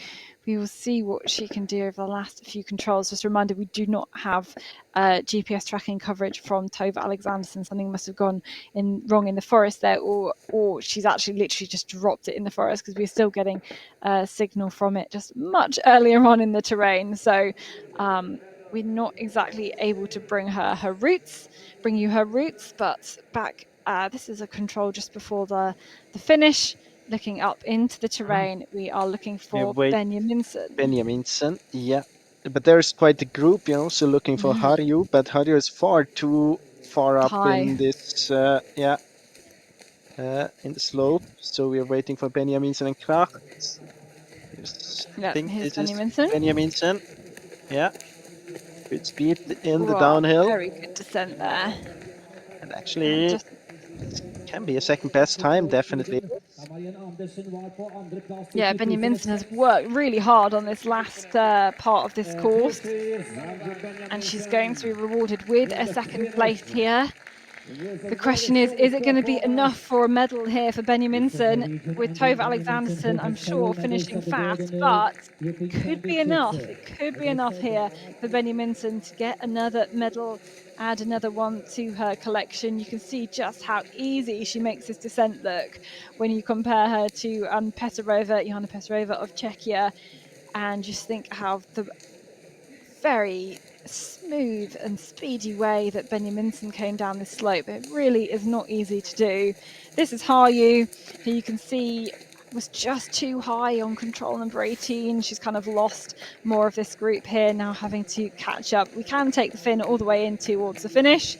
we will see what she can do over the last few controls. Just a reminder, we do not have GPS tracking coverage from Tove Alexanderson. Something must have gone wrong in the forest there, or she's actually literally just dropped it in the forest, because we're still getting a signal from it just much earlier on in the terrain. So we're not exactly able to bring you her routes, but back. This is a control just before the finish. Looking up into the terrain, we are looking for Benjaminsen. Benjaminsen, yeah. But there's quite a group, so looking for Harju, but Harju is far too far up High. in this, in the slope. So we are waiting for Benjaminsen and Krach. I think here's this Benjaminsen. is Benjaminsen. Yeah. Good speed in the downhill. Very good descent there. And actually, it can be a second best time, definitely. Yeah, Benjaminsen has worked really hard on this last part of this course, and she's going to be rewarded with a second place here. The question is it going to be enough for a medal here for Benjaminsen? With Tove Alexanderson, I'm sure, finishing fast, but it could be enough. It could be enough here for Benjaminsen to get another medal, add another one to her collection. You can see just how easy she makes this descent look when you compare her to Johanna Pesarova of Czechia, and just think how the very smooth and speedy way that Benjaminsen came down this slope. It really is not easy to do. This is Harju, who you can see was just too high on control number 18. She's kind of lost more of this group here, now having to catch up. We can take the Finn all the way in towards the finish.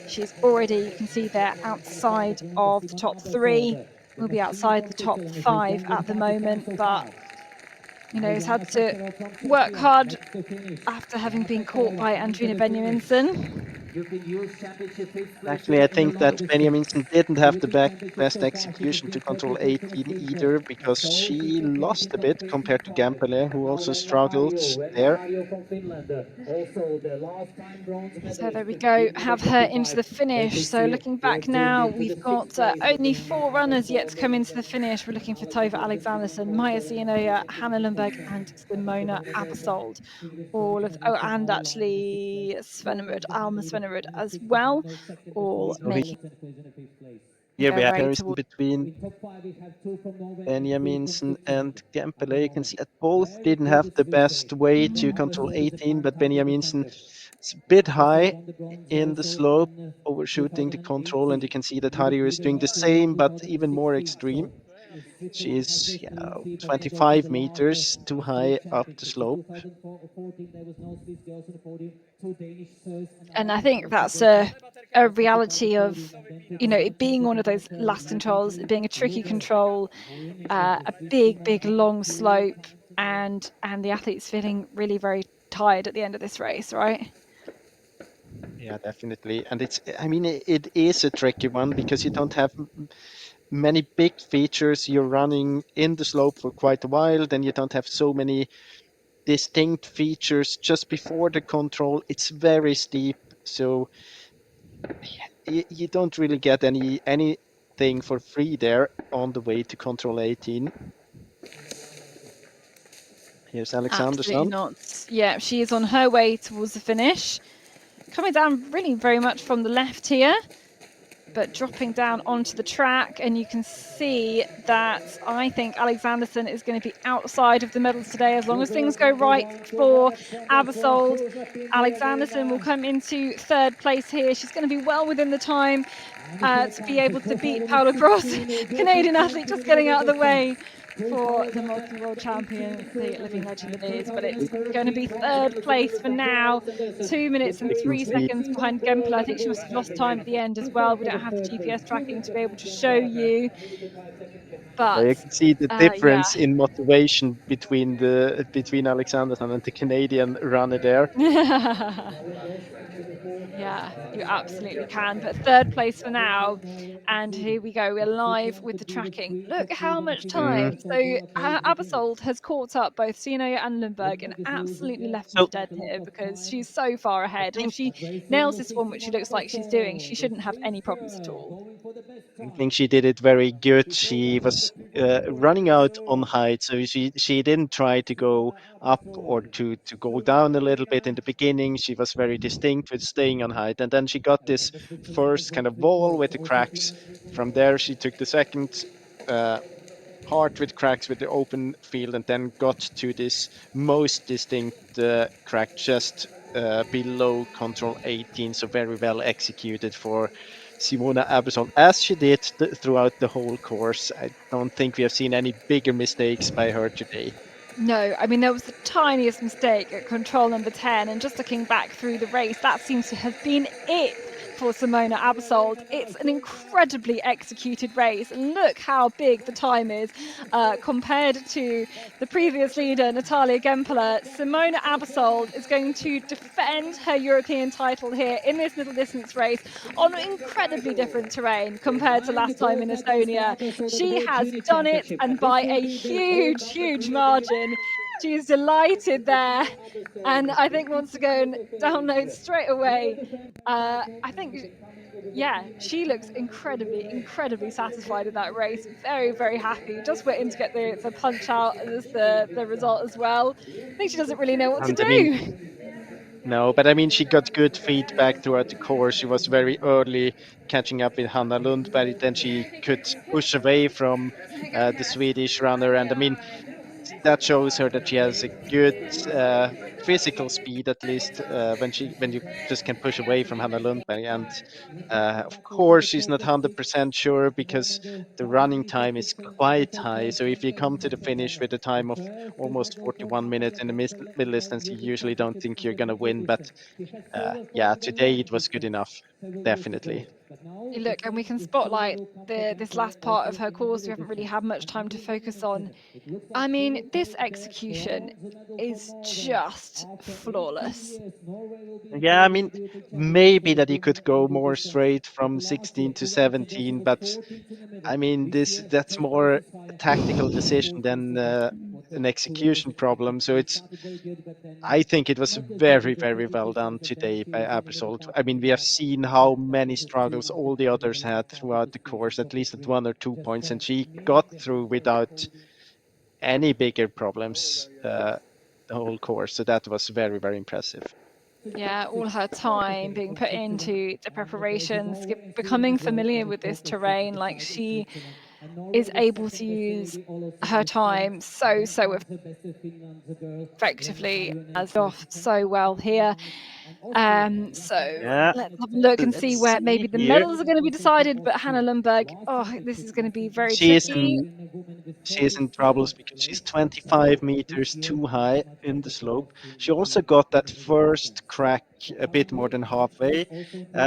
She's already, you can see there, outside of the top 3. Will be outside the top 5 at the moment, but has had to work hard after having been caught by Andrina Benjaminsen. Actually, I think that Benjaminsen didn't have the best execution to control 18 either, because she lost a bit compared to Gampele, who also struggled there. So there we go, have her into the finish. So looking back now, we've got only 4 runners yet to come into the finish. We're looking for Tove Alexanderson, Maja Zienoja, Hannah Lundberg, and Simona Abersold. And actually Alma Svenerud as well, all making Here we have way comparison between Benjaminsen and Gampele. You can see that both didn't have the best way to control 18, but Benjaminsen is a bit high in the slope, overshooting the control, and you can see that Harju is doing the same, but even more extreme. She is 25 meters too high up the slope. And I think that's a reality of, it being one of those last controls, it being a tricky control, a big, long slope, and the athlete's feeling really very tired at the end of this race, right? Yeah, definitely. And it is a tricky one because you don't have many big features. You're running in the slope for quite a while, then you don't have so many distinct features just before the control. It's very steep, so you don't really get anything for free there on the way to control 18. Here's Alexanderson. Absolutely not. Yeah, she is on her way towards the finish. Coming down really very much from the left here, but dropping down onto the track, and you can see that I think Alexanderson is going to be outside of the medals today as long as things go right for Abersold. Alexanderson will come into 3rd place here. She's going to be well within the time to be able to beat Paula Gross, Canadian athlete, just getting out of the way for the multi-world champion, the living legend it is. But it's going to be 3rd place for now, 2 minutes and 3 seconds behind Gempel. I think she must have lost time at the end as well. We don't have the GPS tracking to be able to show you. But you can see the difference in motivation between Alexanderson and the Canadian runner there. Yeah, you absolutely can. But 3rd place for now. And here we go. We're live with the tracking. Look how much time. So Abersold has caught up both Zienoja and Lundberg and absolutely left them for dead here because she's so far ahead. And if she nails this one, which she looks like she's doing, she shouldn't have any problems at all. I think she did it very good. She was running out on height, so she didn't try to go up or to go down a little bit in the beginning. She was very distinct with staying on height, and then she got this first kind of wall with the cracks. From there, she took the second part with cracks with the open field, and then got to this most distinct crack just below control 18. So very well executed for Simona Aberson, as she did throughout the whole course. I don't think we have seen any bigger mistakes by her today. No, I mean, there was the tiniest mistake at control number 10, and just looking back through the race, that seems to have been it for Simona Abersold. It's an incredibly executed race, and look how big the time is compared to the previous leader, Natalia Gempler. Simona Abersold is going to defend her European title here in this middle distance race on incredibly different terrain compared to last time in Estonia. She has done it, and by a huge, huge margin. She is delighted there, and I think wants to go and download straight away. I think, yeah, she looks incredibly satisfied in that race. Very, very happy. Just waiting to get the punch out as the result as well. I think she doesn't really know what to And I do. mean, no, but I mean, she got good feedback throughout the course. She was very early catching up with Hanna Lundberg. Then she could push away from the Swedish runner. And I mean, that shows her that she has a good physical speed, at least when you just can push away from Hanna Lundberg. And of course, she's not 100% sure because the running time is quite high. So if you come to the finish with a time of almost 41 minutes in the middle distance, you usually don't think you're going to win. But yeah, today it was good enough, definitely. Look, and we can spotlight this last part of her course. We haven't really had much time to focus on. I mean, this execution is just flawless. Yeah, I mean, maybe that you could go more straight from 16 to 17, but I mean, that's more a tactical decision than an execution problem. So I think it was very, very well done today by Abersold. I mean, we have seen how many struggles all the others had throughout the course, at least at 1 or 2 points, and she got through without any bigger problems the whole course. So that was very, very impressive. Yeah, all her time being put into the preparations, becoming familiar with this terrain, like she is able to use her time so effectively, as off so well here. So Yeah, let's have a look and see let's where see maybe the here. medals are going to be decided. But Hannah Lundberg, oh, this is going to be very She is tricky. in she is in troubles because she's 25 meters too high in the slope. She also got that first crack a bit more than halfway.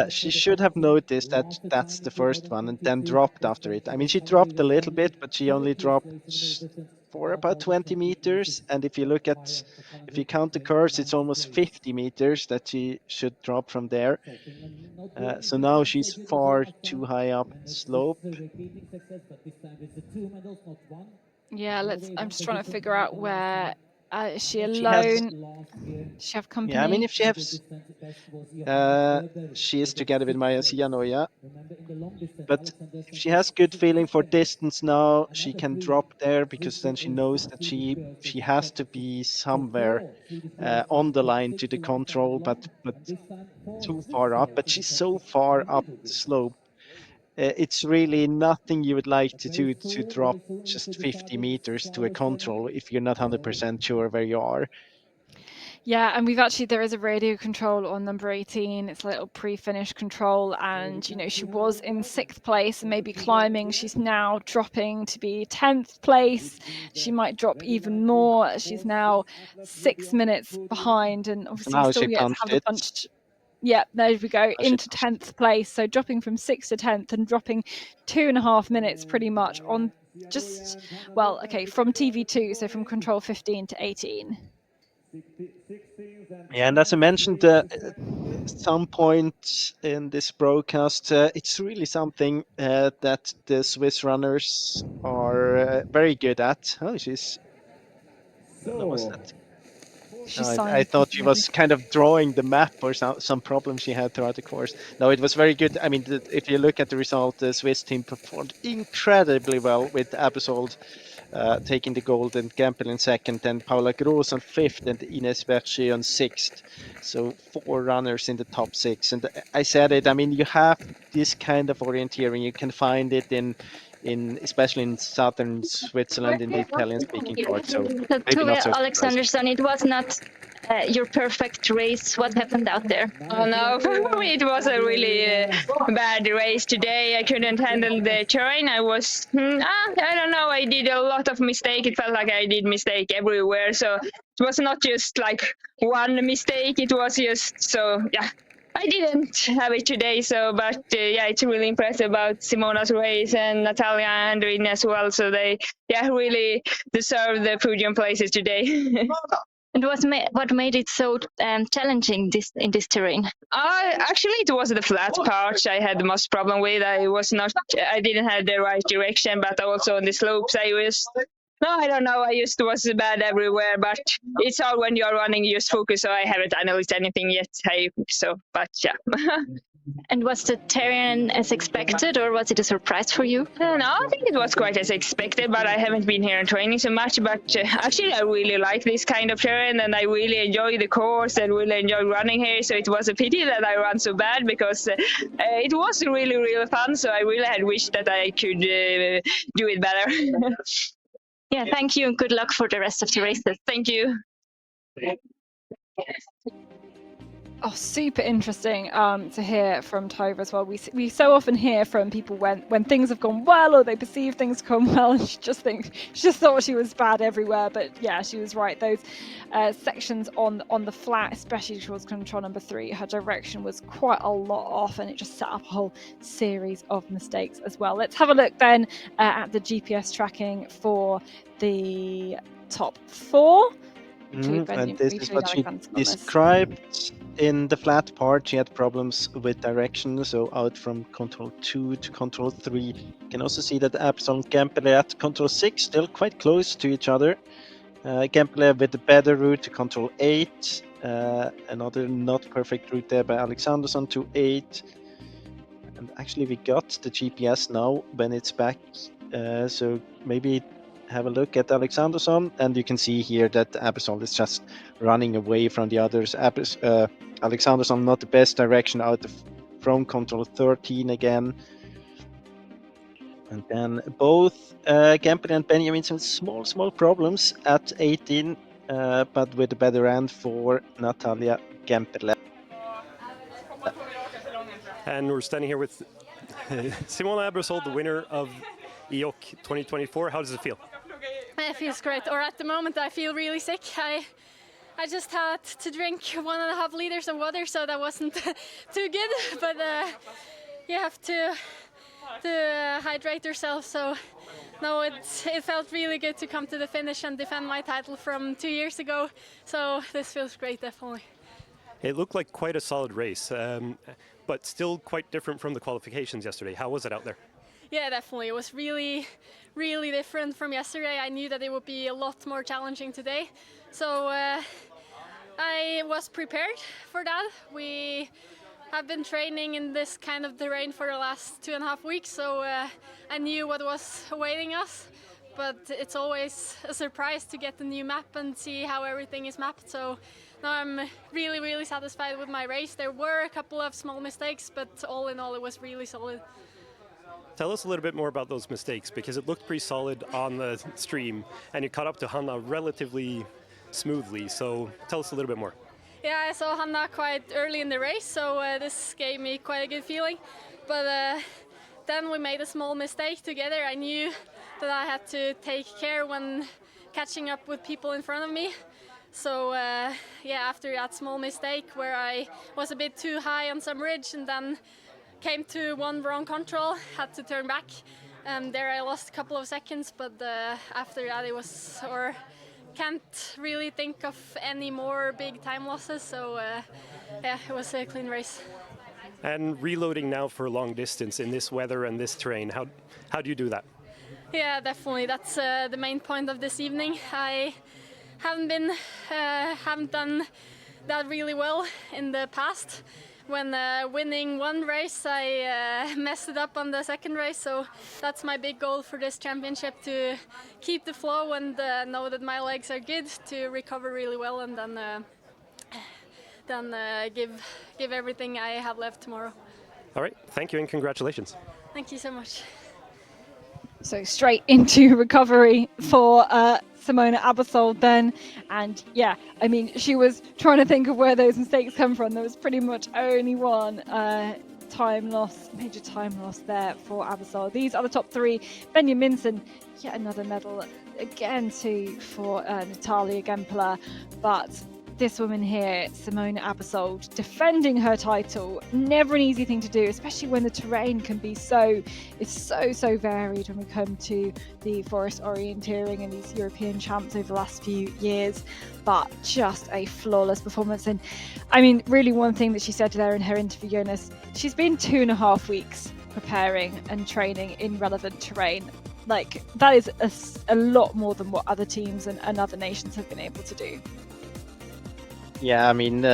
She should have noticed that that's the first one and then dropped after it. I mean, she dropped a little bit, but she only dropped for about 20 meters. And if you count the curves, it's almost 50 meters that she should drop from there. So now she's far too high up the slope. Yeah, I'm just trying to figure out where is she She has, alone? Does she have company? yeah, I mean, if she has, she is together with Maya Sianoya, but if she has good feeling for distance now, she can drop there because then she knows that she has to be somewhere on the line to the control, but too far up. But she's so far up the slope. It's really nothing you would like to do to drop just 50 meters to a control if you're not 100% sure where you are. Yeah, and there is a radio control on number 18. It's a little pre-finish control, and she was in 6th place and maybe climbing. She's now dropping to be 10th place. She might drop even more. She's now 6 minutes behind, and obviously Now still she yet to punched have the it. punch. Yeah, there we go, She into 10th place. So dropping from 6th to 10th and dropping 2.5 minutes pretty much on from TV2, so from control 15 to 18. Yeah, and as I mentioned some point in this broadcast, it's really something that the Swiss runners are very good at. Oh, she's. I don't know what's that. I thought she was kind of drawing the map or some problems she had throughout the course. No, it was very good. I mean, if you look at the result, the Swiss team performed incredibly well with Abersold taking the gold and Gempel in second, and Paula Gross on fifth and Ines Berger on sixth. So 4 runners in the top 6. And I said it, I mean, you have this kind of orienteering. You can find it in especially in southern Switzerland in the Italian-speaking part. So maybe not so Alexanderson, it was not your perfect race. What happened out there? Oh no, for me it was a really bad race today. I couldn't handle the terrain. I was, I don't know, I did a lot of mistake. It felt like I did mistake everywhere. So it was not just like one mistake. It was just, so yeah. I didn't have it today, so but yeah, it's really impressive about Simona's race and Natalia and Rin as well. So they really deserve the podium places today. And what made it so challenging in this terrain? Actually, it was the flat part I had the most problem with. I didn't have the right direction, but also on the slopes I don't know. I just was bad everywhere, but it's all when you're running, you just focus. So I haven't analyzed anything yet. But yeah. And was the terrain as expected, or was it a surprise for you? No, I think it was quite as expected, but I haven't been here in training so much. But actually, I really like this kind of terrain, and I really enjoy the course and really enjoy running here. So it was a pity that I ran so bad, because it was really, really fun. So I really had wished that I could do it better. Yeah, thank you, and good luck for the rest of the races. Thank you. Oh, super interesting to hear from Tove as well. We so often hear from people when things have gone well, or they perceive things gone well, and she just thought she was bad everywhere. But yeah, she was right. Those sections on the flat, especially towards control number 3, her direction was quite a lot off, and it just set up a whole series of mistakes as well. Let's have a look then at the GPS tracking for the top 4. And this is what she described in the flat part. She had problems with direction, so out from control 2 to control 3. You can also see that Abersold and Gempele at control 6 still quite close to each other. Gempele with the better route to control 8. Another not perfect route there by Alexanderson to 8. And actually we got the GPS now when it's back, so maybe have a look at Alexanderson, and you can see here that Abersold is just running away from the others. Alexanderson not the best direction out from control 13 again. And then both Gempele and Benjamin some small problems at 18, but with a better end for Natalia Gempele. And we're standing here with Simona Abersold, the winner of EOC 2024. How does it feel? It feels great. Or at the moment, I feel really sick. I just had to drink 1.5 liters of water, so that wasn't too good. But you have to hydrate yourself. So no, it felt really good to come to the finish and defend my title from 2 years ago. So this feels great, definitely. It looked like quite a solid race, but still quite different from the qualifications yesterday. How was it out there? Yeah, definitely. It was really, really different from yesterday. I knew that it would be a lot more challenging today. So I was prepared for that. We have been training in this kind of terrain for the last 2.5 weeks, so I knew what was awaiting us. But it's always a surprise to get the new map and see how everything is mapped. So now I'm really, really satisfied with my race. There were a couple of small mistakes, but all in all, it was really solid. Tell us a little bit more about those mistakes, because it looked pretty solid on the stream and you caught up to Hanna relatively smoothly. So tell us a little bit more. Yeah, I saw Hanna quite early in the race, so this gave me quite a good feeling. But then we made a small mistake together. I knew that I had to take care when catching up with people in front of me. So yeah, after that small mistake where I was a bit too high on some ridge and then came to one wrong control, had to turn back. There I lost a couple of seconds, but after that it was, or can't really think of any more big time losses. So yeah, it was a clean race. And reloading now for long distance in this weather and this terrain, how do you do that? Yeah, definitely. That's the main point of this evening. I haven't done that really well in the past. When winning one race, I messed it up on the second race. So that's my big goal for this championship, to keep the flow and know that my legs are good, to recover really well, and then give everything I have left tomorrow. All right, thank you and congratulations. Thank you so much. So straight into recovery for Simona Aebersold then. And yeah, I mean, she was trying to think of where those mistakes come from. There was pretty much only one major time loss there for Aebersold. These are the top three. Benja Minsen, yet another medal again too for Natalia Gempler. But this woman here, Simona Aebersold, defending her title, never an easy thing to do, especially when the terrain can be so varied when we come to the forest orienteering and these European champs over the last few years. But just a flawless performance. And I mean, really one thing that she said there in her interview, Jonas, she's been 2.5 weeks preparing and training in relevant terrain. Like, that is a lot more than what other teams and other nations have been able to do. Yeah, I mean,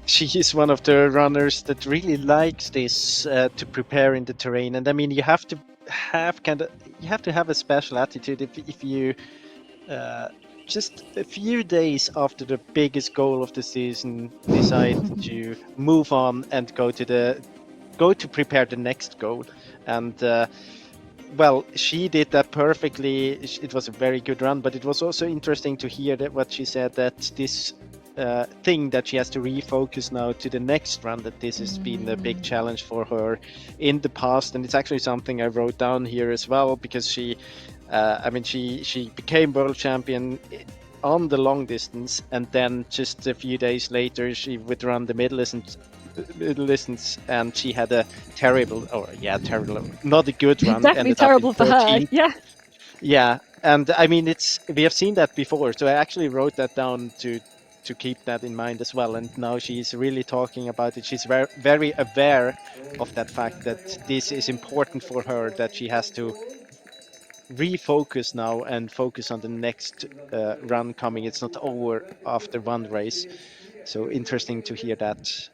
she is one of the runners that really likes this to prepare in the terrain, and I mean, you have to have a special attitude if you just a few days after the biggest goal of the season decide to move on and go to prepare the next goal, and well, she did that perfectly. It was a very good run, but it was also interesting to hear that what she said, that this thing that she has to refocus now to the next run, that this has been a big challenge for her in the past. And it's actually something I wrote down here as well, because she became world champion on the long distance, and then just a few days later she would run the middle distance, and she had a terrible, not a good run. Definitely terrible for her. Yeah, and I mean, we have seen that before, so I actually wrote that down to keep that in mind as well. And now she's really talking about it. She's very, very aware of that fact, that this is important for her, that she has to refocus now and focus on the next run coming. It's not over after one race. So interesting to hear that.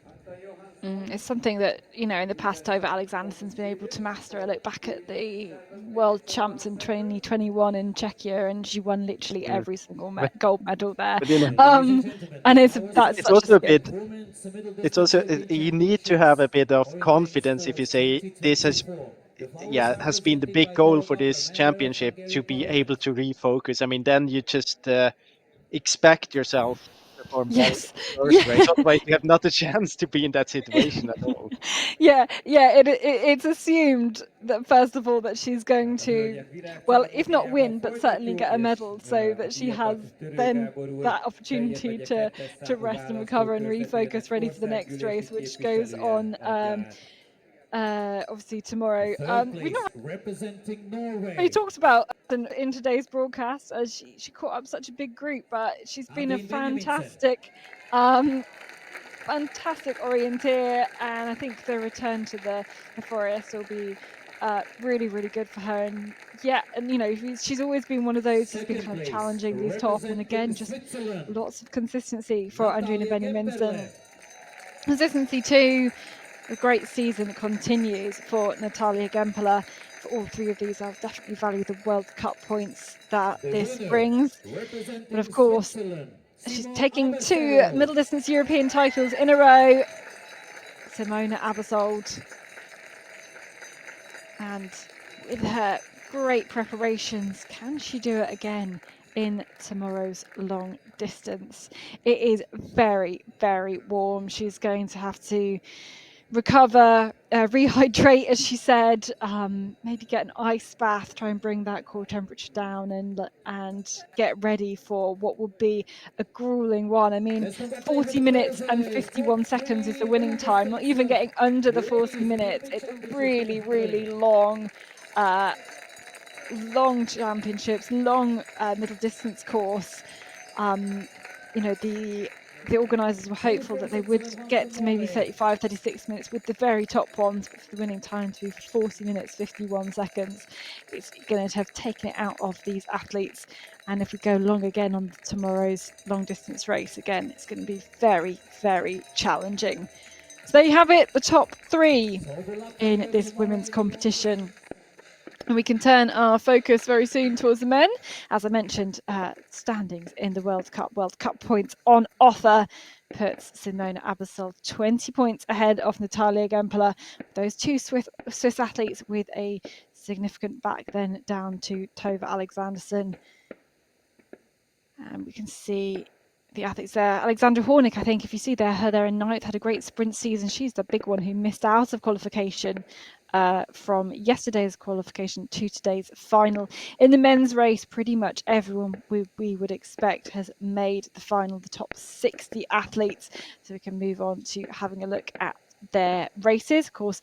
It's something that, you know, in the past Tove Alexandersen's been able to master. I look back at the world champs in 2021 in Czechia, and she won literally every single gold medal there. And it's also you need to have a bit of confidence if you say this has been the big goal for this championship, to be able to refocus. I mean, then you just expect yourself to perform yes. first race. Otherwise, you have not a chance to be in that situation at all. It's assumed that, first of all, that she's going to, well, if not win, but certainly get a medal, so that she has then that opportunity to rest and recover and refocus, ready for the next race, which goes on obviously tomorrow. Representing Norway. We talked about in today's broadcast, as she caught up such a big group, but she's been a fantastic orienteer, and I think the return to the forest will be really, really good for her. And you know, she's always been one of those who's been kind of challenging these top, and again, just lots of consistency for Andrina Benja Minsen. Consistency too. A great season continues for Natalia Gempler. For all three of these, I'll definitely value the World Cup points that this brings. But of course, she's taking 2 middle distance European titles in a row. Simona Aebersold. And with her great preparations, can she do it again in tomorrow's long distance? It is very, very warm. She's going to have to recover, rehydrate, as she said, maybe get an ice bath, try and bring that core temperature down, and get ready for what will be a grueling one. I mean, 40 minutes and 51 seconds is the winning time, not even getting under the 40 minutes. It's a really, really long championships, long middle distance course. You know, the the organisers were hopeful that they would get to maybe 35, 36 minutes with the very top ones, but for the winning time to be 40 minutes, 51 seconds, it's going to have taken it out of these athletes. And if we go long again on tomorrow's long distance race, again, it's going to be very, very challenging. So there you have it, the top 3 in this women's competition. And we can turn our focus very soon towards the men. As I mentioned, standings in the World Cup points on offer puts Simona Abbasov 20 points ahead of Natalia Gempler. Those 2 Swiss athletes with a significant back then down to Tove Alexanderson. And we can see the athletes there. Alexandra Hornick, I think, if you see her there in 9th, had a great sprint season. She's the big one who missed out of qualification from yesterday's qualification to today's final. In the men's race, pretty much everyone we would expect has made the final, the top 60 athletes. So we can move on to having a look at their races. Of course,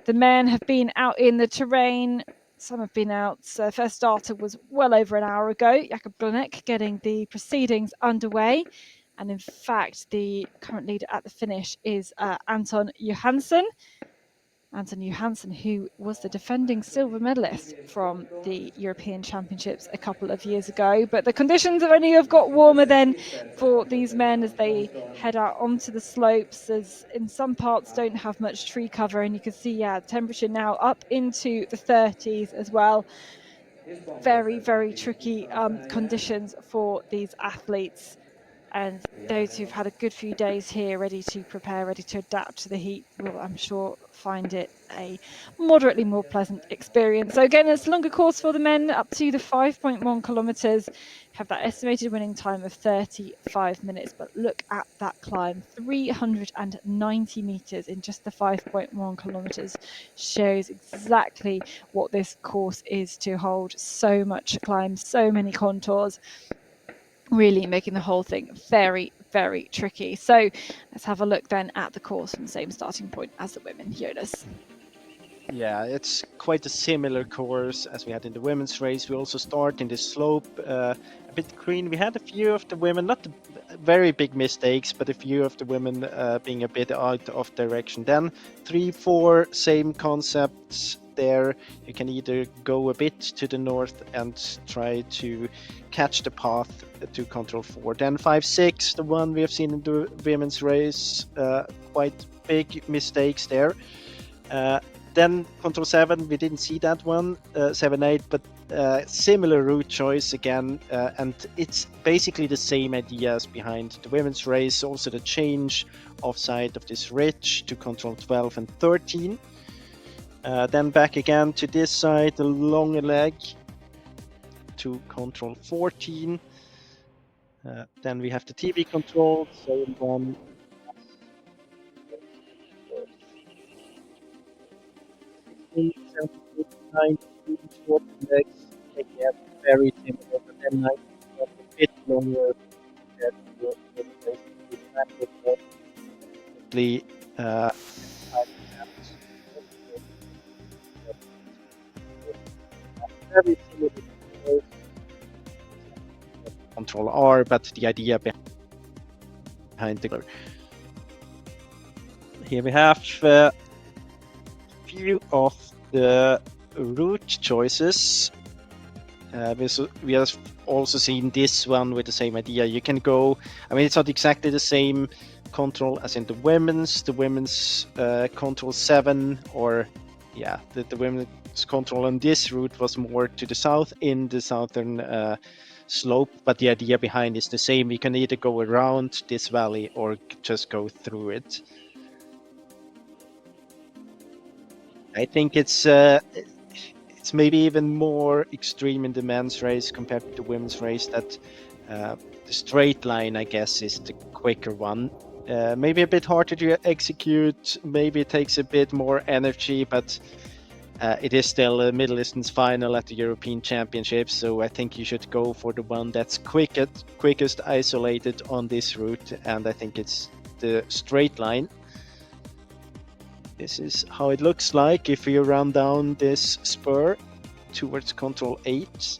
the men have been out in the terrain. Some have been out. First starter was well over an hour ago. Jakob Blanek getting the proceedings underway. And in fact, the current leader at the finish is Anton Johansson. Anton Johansson, who was the defending silver medalist from the European Championships a couple of years ago. But the conditions have only got warmer then for these men as they head out onto the slopes, as in some parts don't have much tree cover. And you can see, the temperature now up into the 30s as well. Very, very tricky conditions for these athletes. And those who've had a good few days here, ready to prepare, ready to adapt to the heat, will, I'm sure, find it a moderately more pleasant experience. So again, it's a longer course for the men, up to the 5.1 kilometres. Have that estimated winning time of 35 minutes. But look at that climb, 390 metres in just the 5.1 kilometres. Shows exactly what this course is to hold. So much climb, so many contours. Really making the whole thing very, very tricky. So let's have a look then at the course from the same starting point as the women. Jonas. Yeah, it's quite a similar course as we had in the women's race. We also start in the slope, a bit green. We had a few of the women, not the very big mistakes, but a few of the women being a bit out of direction. Then 3, 4, same concepts there. You can either go a bit to the north and try to catch the path to control 4. Then 5, 6, the one we have seen in the women's race, quite big mistakes there. Then control 7, we didn't see that one, 7, 8, but similar route choice again, and it's basically the same ideas behind the women's race. Also the change of side of this ridge to control 12 and 13. Then back again to this side, the longer leg to control 14. Then we have the TV control, same one. Short legs, again, very similar, but then 90 a bit longer. Very similar to control R, but the idea behind the here we have a few of the route choices. We have also seen this one with the same idea. You can go, I mean, it's not exactly the same control as in the women's. The women's control 7, or yeah, the women's control on this route was more to the south in the southern slope, but the idea behind is the same. You can either go around this valley or just go through it. I think it's maybe even more extreme in the men's race compared to the women's race, that the straight line, I guess, is the quicker one. Maybe a bit harder to execute, maybe it takes a bit more energy, but it is still a middle distance final at the European Championships, so I think you should go for the one that's quickest isolated on this route, and I think it's the straight line. This is how it looks like if you run down this spur towards control 8.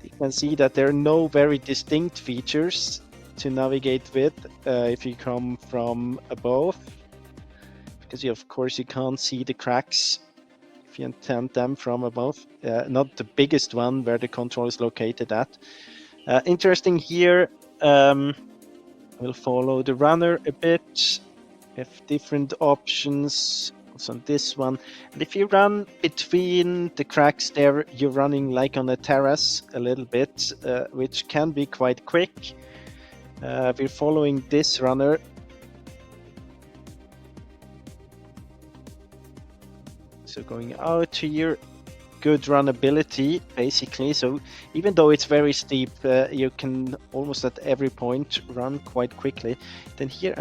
You can see that there are no very distinct features. to navigate with if you come from above, because of course you can't see the cracks if you intend them from above. Not the biggest one where the control is located at. Interesting here, we'll follow the runner a bit. We have different options also on this one. And if you run between the cracks there, you're running like on a terrace a little bit, which can be quite quick. We're following this runner. So going out here, good runnability basically. So even though it's very steep, you can almost at every point run quite quickly. Then here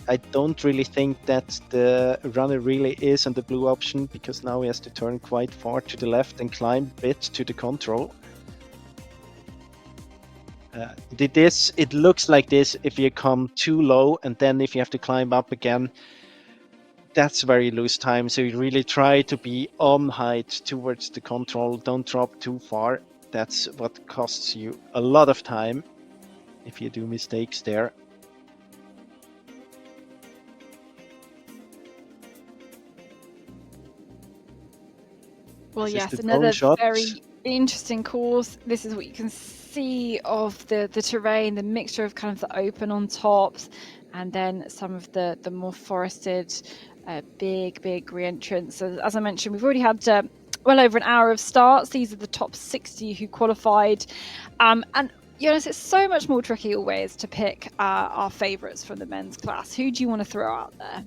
I don't really think that the runner really is on the blue option, because now he has to turn quite far to the left and climb a bit to the control. It looks like this if you come too low, and then if you have to climb up again, that's very loose time. So you really try to be on height towards the control. Don't drop too far. That's what costs you a lot of time if you do mistakes there. Well, This is yes, the another drone shot. very interesting course. This is what you can see of the terrain, the mixture of kind of the open on tops, and then some of the more forested, big re-entrants. So, as I mentioned, we've already had well over an hour of starts. These are the top 60 who qualified, and Jonas, it's so much more tricky always to pick our favourites from the men's class. Who do you want to throw out there?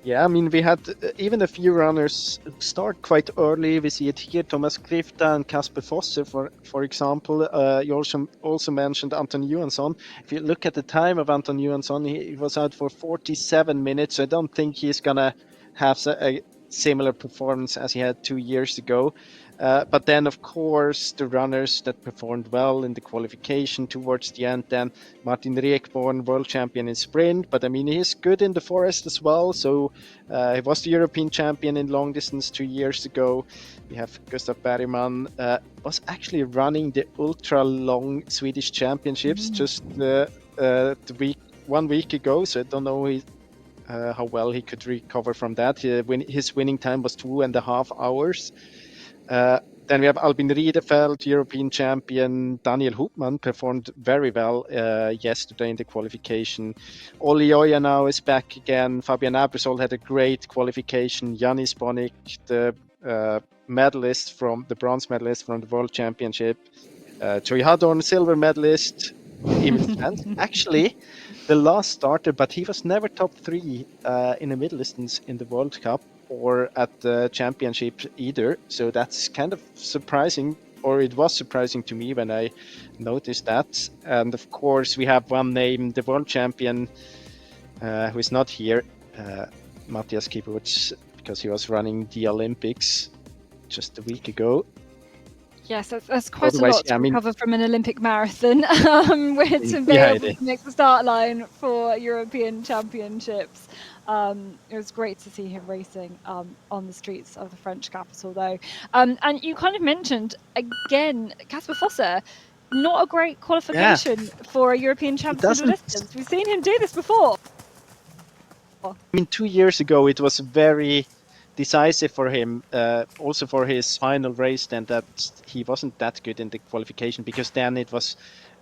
Yeah, I mean, we had even a few runners start quite early. We see it here, Thomas Krifta and Kasper Fosser, for example. You also mentioned Anton Johansson. If you look at the time of Anton Johansson, he was out for 47 minutes. I don't think he's going to have a similar performance as he had 2 years ago. But then, of course, the runners that performed well in the qualification towards the end, then Martin Riekborn, world champion in sprint, but I mean, he's good in the forest as well. So he was the European champion in long distance 2 years ago. We have Gustav Bergman, was actually running the ultra long Swedish championships just 1 week ago. So I don't know how well he could recover from that. His winning time was 2.5 hours. Then we have Albin Riedefeld, European champion. Daniel Hupman performed very well yesterday in the qualification. Olli Oja now is back again. Fabian Abersol had a great qualification. Janis Bonik, the bronze medalist from the World Championship. Troy Hadorn, silver medalist. Actually, the last starter, but he was never top 3 in the middle distance in the World Cup or at the championship either. So that's kind of surprising, or it was surprising to me when I noticed that. And of course, we have one name, the world champion, who is not here, Matthias Kibuc, because he was running the Olympics just a week ago. Yes, that's quite a lot to recover from an Olympic marathon, where to be able to make the start line for European Championships. It was great to see him racing on the streets of the French capital, though. And you kind of mentioned, again, Kasper Fosser, not a great qualification for a European champion distance. We've seen him do this before. I mean, 2 years ago, it was very decisive for him, also for his final race, then that he wasn't that good in the qualification, because then it was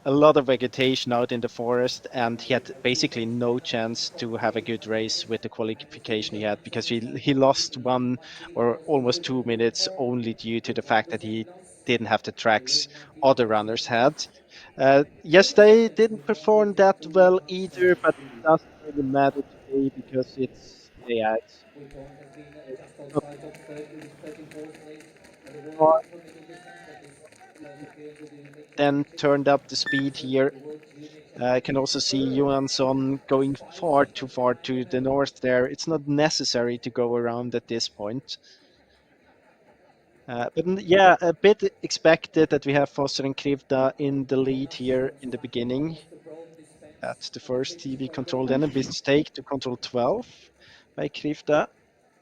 a lot of vegetation out in the forest, and he had basically no chance to have a good race with the qualification he had, because he lost 1 or almost 2 minutes only due to the fact that he didn't have the tracks other runners had. Yes, they didn't perform that well either, but it doesn't really matter today, because it's then turned up the speed here. I can also see Johansson going far too far to the north there. It's not necessary to go around at this point. But yeah, a bit expected that we have Fosser and Krivda in the lead here in the beginning. That's the first TV control, then a mistake to control 12 by Krivda.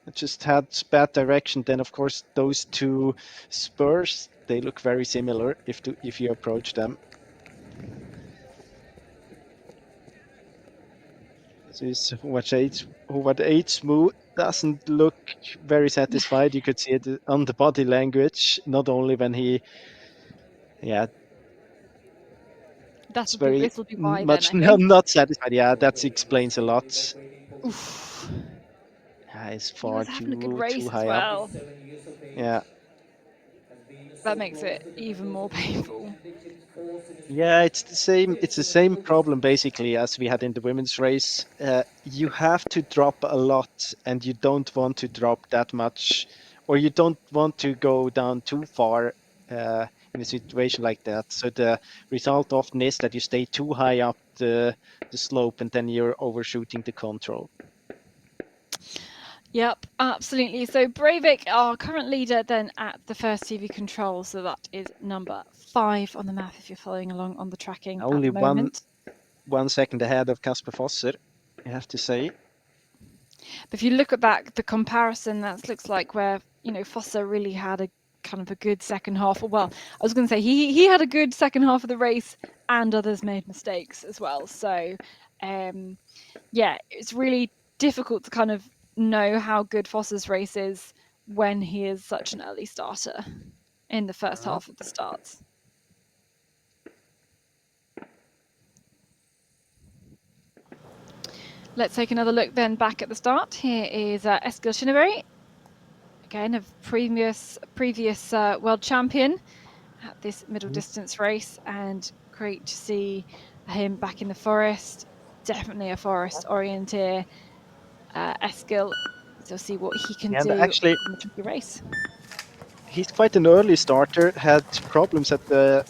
It just had bad direction. Then, of course, those two spurs, they look very similar if you approach them. This Howard Eidsmo doesn't look very satisfied. You could see it on the body language, not only when he, yeah, it's very This will be why then, much I think. not satisfied. Yeah, that explains a lot. Oof. Yeah, it's He far was having a good too race as high up. well. Yeah. That makes it even more painful. Yeah, it's the same. It's the same problem basically as we had in the women's race. You have to drop a lot, and you don't want to drop that much, or you don't want to go down too far in a situation like that. So the result often is that you stay too high up the slope, and then you're overshooting the control. Yep, absolutely. So Breivik, our current leader, then at the first TV control. So that is number 5 on the map if you're following along on the tracking Only at the moment. 1 second ahead of Kasper Fosser, I have to say. But if you look at that, the comparison, that looks like where, you know, Fosser really had a kind of a good second half. Well, I was going to say he had a good second half of the race, and others made mistakes as well. So, yeah, it's really difficult to kind of know how good Fosser's race is when he is such an early starter in the first half of the starts. Let's take another look then back at the start. Here is Eskil Shinneberry, again a previous world champion at this middle distance race, and great to see him back in the forest. Definitely a forest orienteer, Eskil. So see what he can do actually, in the tricky race. He's quite an early starter. Had problems at the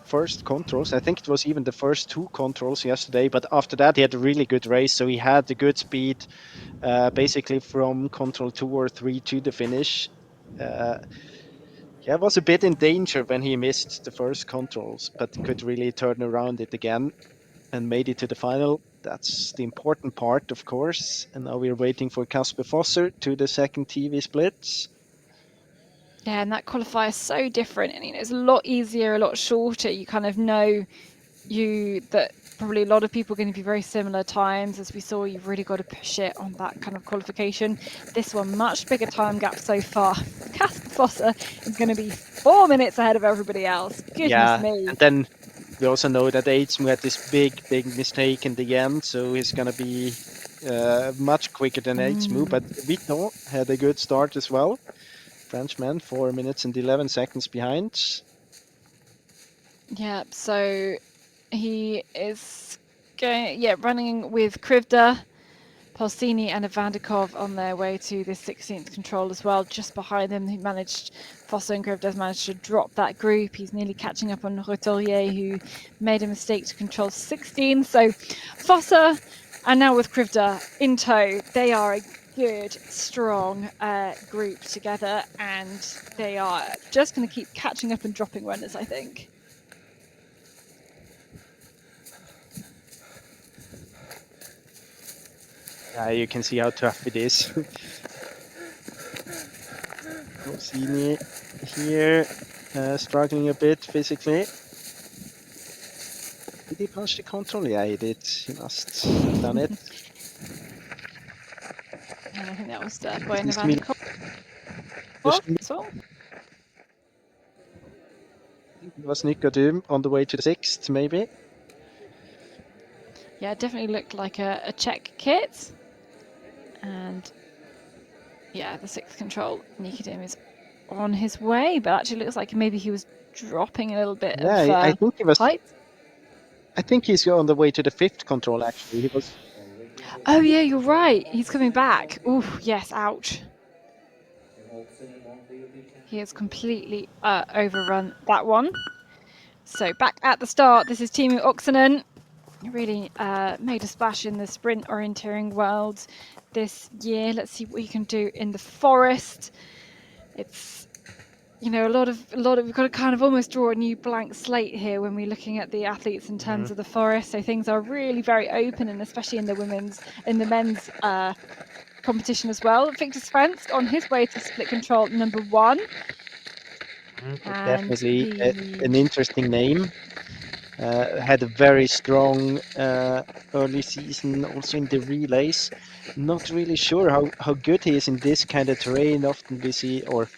first controls. I think it was even the first 2 controls yesterday, but after that he had a really good race, so he had a good speed basically from control 2 or 3 to the finish. Yeah, was a bit in danger when he missed the first controls, but could really turn around it again and made it to the final. That's the important part, of course. And now we're waiting for Kasper Fosser to the second TV split. Yeah, and that qualifier is so different. I mean, it's a lot easier, a lot shorter. You kind of know that probably a lot of people are going to be very similar times. As we saw, you've really got to push it on that kind of qualification. This one, much bigger time gap so far. Kasper Fosser is going to be 4 minutes ahead of everybody else. Goodness me. And then we also know that Eidsmo had this big mistake in the end, so he's going to be much quicker than Eidsmo. But Vito had a good start as well. Frenchman, 4 minutes and 11 seconds behind. Yeah, so he is running with Krivda, Polsini and Ivandikov on their way to the 16th control as well. Just behind them, Fosser and Krivda managed to drop that group. He's nearly catching up on Rotelier, who made a mistake to control 16. So Fosser, and now with Krivda in tow, they are a good, strong group together, and they are just going to keep catching up and dropping runners, I think. You can see how tough it is. Rossini here, struggling a bit physically. Did he punch the control? Yeah, he did. He must have done it. And I think that was Bojan Ivandikov as well. It was Nicodem on the way to the 6th, maybe. Yeah, it definitely looked like a Czech kit. And yeah, the 6th control, Nicodem is on his way, but actually looks like maybe he was dropping a little bit of I think he was. height. I think he's on the way to the 5th control, actually. He was. Oh yeah, you're right. He's coming back. Ooh, yes, ouch. He has completely overrun that one. So back at the start, this is Teemu Oksanen. He really made a splash in the sprint orienteering world this year. Let's see what he can do in the forest. It's, you know, a lot of we've got to kind of almost draw a new blank slate here when we're looking at the athletes in terms of the forest. So things are really very open, and especially in the men's competition as well. Victor Svensk on his way to split control number 1. Definitely an interesting name. Had a very strong early season, also in the relays. Not really sure how good he is in this kind of terrain. Often we see, or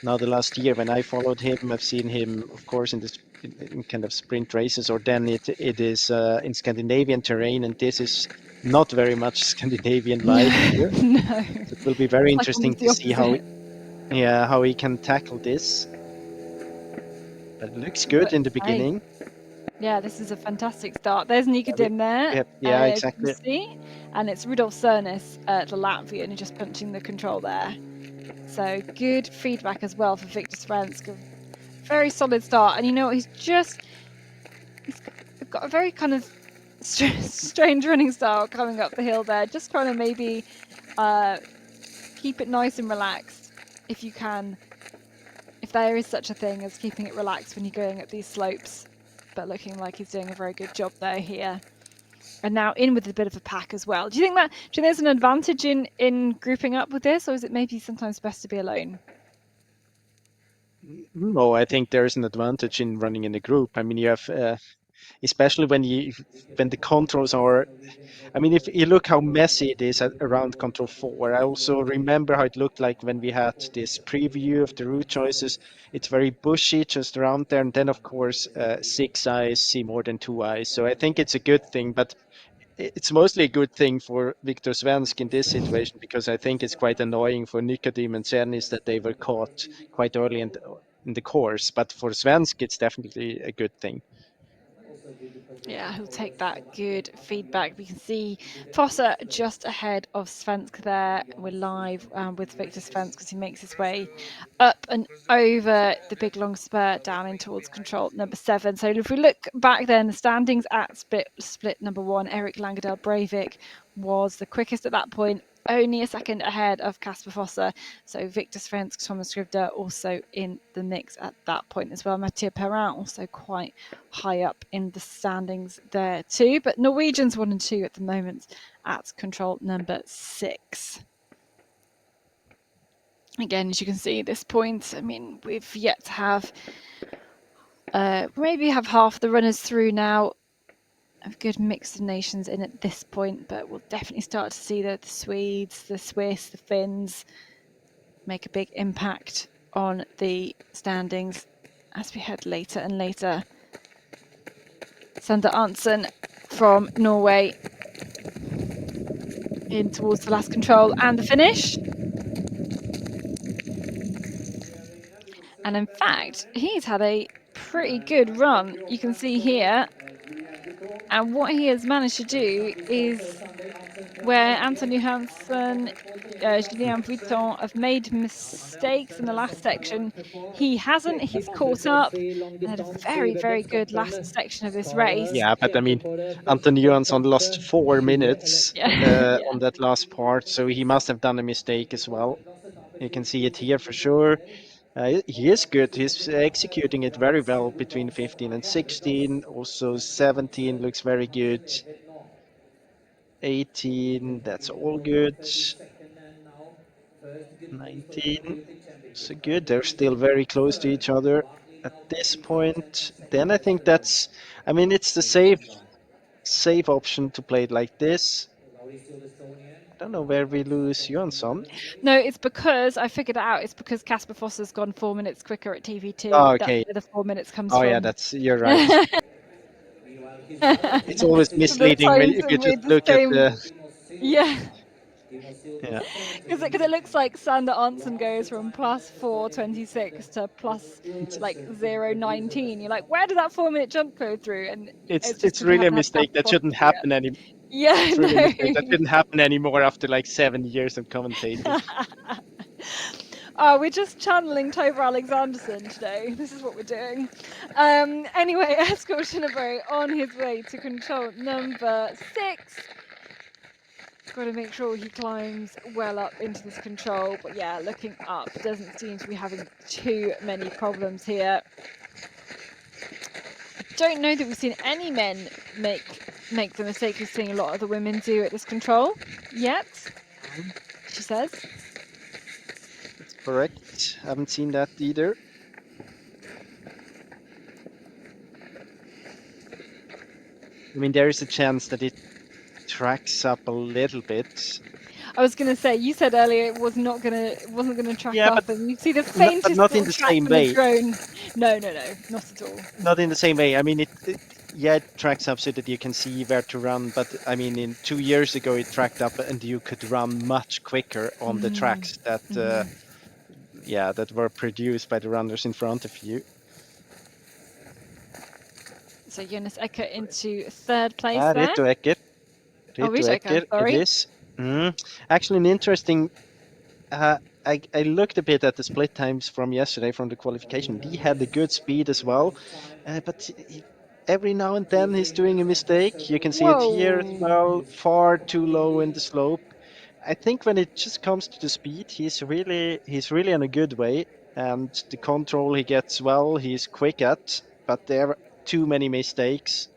now the last year when I followed him, I've seen him, of course, in kind of sprint races, or then it is in Scandinavian terrain, and this is not very much Scandinavian-like here. No. So it will be very It's like interesting almost to the see how opposite. how he can tackle this. But it looks good in the Hey. beginning. Yeah, this is a fantastic start. There's Nikodim there, Yeah, as you exactly. can see, and it's Rudolf Cernis, the Latvian, who just punching the control there. So good feedback as well for Victor Svensk. Very solid start, and you know what? He's got a very kind of strange running style coming up the hill there. Just trying to maybe keep it nice and relaxed if you can. If there is such a thing as keeping it relaxed when you're going up these slopes, but looking like he's doing a very good job there here. And now in with a bit of a pack as well. Do you think there's an advantage in grouping up with this, or is it maybe sometimes best to be alone? No, I think there is an advantage in running in a group. I mean, you have, especially when the controls are. I mean, if you look how messy it is around Control 4, I also remember how it looked like when we had this preview of the route choices. It's very bushy just around there, and then of course 6 eyes see more than 2 eyes. So I think it's a good thing, but it's mostly a good thing for Victor Svensk in this situation, because I think it's quite annoying for Nikodim and Cernis that they were caught quite early in the course. But for Svensk, it's definitely a good thing. Yeah, he'll take that good feedback. We can see Fossa just ahead of Svensk there. We're live with Victor Svensk as he makes his way up and over the big long spurt down in towards control number 7. So if we look back then, the standings at split number 1, Eric Langadel Breivik was the quickest at that point, only a second ahead of Kasper Fossa. So Victor Svensk, Thomas Skrivda also in the mix at that point as well. Mathieu Perrin also quite high up in the standings there too. But Norwegians 1 and 2 at the moment at control number 6. Again, as you can see at this point, I mean, we've yet to have maybe have half the runners through now. A good mix of nations in at this point, but we'll definitely start to see the Swedes, the Swiss, the Finns make a big impact on the standings as we head later and later. Sander Arntzen from Norway in towards the last control and the finish. And in fact, he's had a pretty good run. You can see here. And what he has managed to do is where Anton Johansson, Julien Vuitton have made mistakes in the last section. He hasn't. He's caught up and had a very, very good last section of this race. Yeah, but I mean, Anton Johansson lost 4 minutes Yeah. on that last part, so he must have done a mistake as well. You can see it here for sure. He is good. He's executing it very well between 15 and 16. Also 17 looks very good. 18, that's all good. 19, so good. They're still very close to each other at this point. Then I think that's, I mean, it's the safe option to play it like this. I don't know where we lose Johansson. No, it's because I figured it out. It's because Kasper Fosser's gone 4 minutes quicker at TV2. Oh, That's okay. where the 4 minutes comes Oh from. yeah, you're right. It's always So misleading if you just look at the. Yeah. Yeah. Because it looks like Sander Arntzen goes from plus 4:26 to plus like 0:19. You're like, where did that 4 minute jump go through? And It's just 'cause we really a haven't had mistake that Kasper shouldn't Fosse yet. happen anymore. Yeah, It's really a no. mistake that shouldn't happen anymore after like 7 years of commentating. Oh, we're just channeling Tove Alexanderson today. This is what we're doing. Anyway, Escort Shinneberg on his way to control number 6. Got to make sure he climbs well up into this control. But yeah, looking up, doesn't seem to be having too many problems here. I don't know that we've seen any men make the mistake we've seen a lot of the women do at this control yet, she says. That's correct. Haven't seen that either. I mean, there is a chance that it tracks up a little bit. I was going to say, you said earlier it wasn't going to track Yeah, up, but and you see the but faintest not in little the track same from the way. drone. No, not at all. Not in the same way. I mean, yeah, it tracks up so that you can see where to run. But I mean, in 2 years ago, it tracked up and you could run much quicker on the tracks that, yeah, that were produced by the runners in front of you. So Jonas Ecker into third place there. Reto Ecker. Oh, Reto Ecker, sorry. It is. Actually, an interesting. I looked a bit at the split times from yesterday from the qualification. He had a good speed as well, but every now and then he's doing a mistake. You can see it here as well, far too low in the slope. I think when it just comes to the speed, he's really in a good way, and the control he gets well, he's quick at, but there are too many mistakes.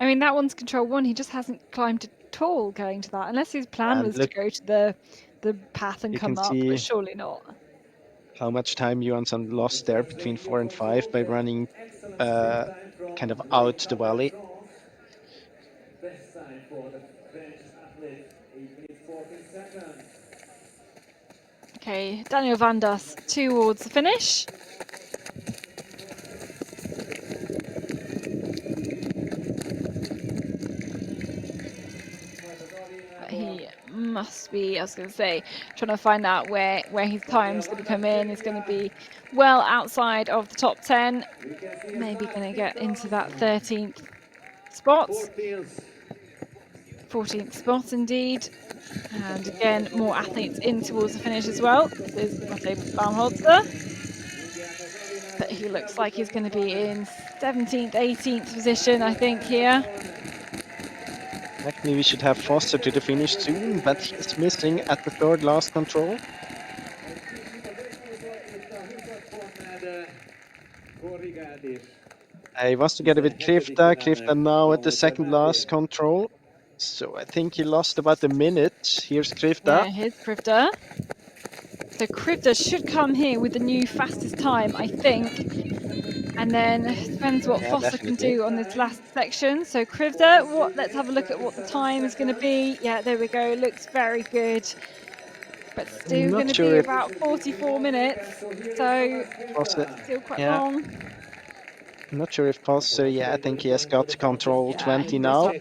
I mean, that one's control 1. He just hasn't climbed at all going to that, unless his plan was to go to the path and come up, but surely not. How much time Johansson lost there between 4 and 5 by running kind of out the valley. Okay, Daniel van Das towards the finish. He must be, I was going to say, trying to find out where his time's going to come in. He's going to be well outside of the top 10. Maybe going to get into that 13th spot. 14th spot indeed. And again, more athletes in towards the finish as well. This is Matej Baumholzer. But he looks like he's going to be in 17th, 18th position, I think, here. Actually, we should have Foster to the finish soon, but he's missing at the third last control. He was together with Krivda. Krivda now at the second last control. So I think he lost about a minute. Here's Krivda. Yeah, here's Krivda. So Krivda should come here with the new fastest time, I think. And then depends what Foster can do on this last section. So Krivda, let's have a look at what the time is going to be. Yeah, there we go. Looks very good. But still going to be about 44 minutes. So still quite long. I'm not sure if Foster, I think he has got control 20 now.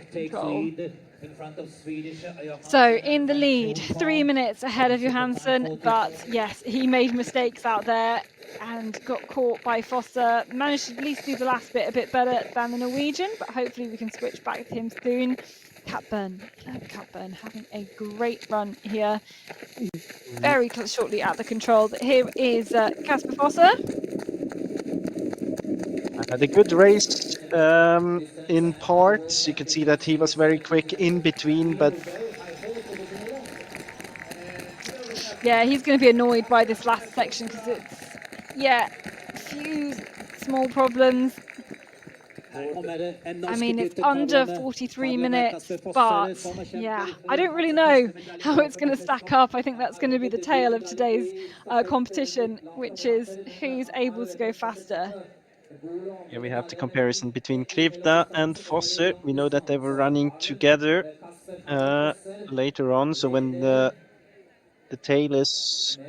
So in the lead, 3 minutes ahead of Johansson, but yes, he made mistakes out there and got caught by Foster. Managed to at least do the last bit a bit better than the Norwegian, but hopefully we can switch back to him soon. Capburn having a great run here. Very close shortly at the control, but here is Kasper Foster. Had a good race in parts. You could see that he was very quick in between, but yeah, he's going to be annoyed by this last section because it's a few small problems. I mean, it's under 43 minutes, but yeah, I don't really know how it's going to stack up. I think that's going to be the tale of today's competition, which is who's able to go faster. Here we have the comparison between Krivda and Fosse. We know that they were running together later on. So when the tail is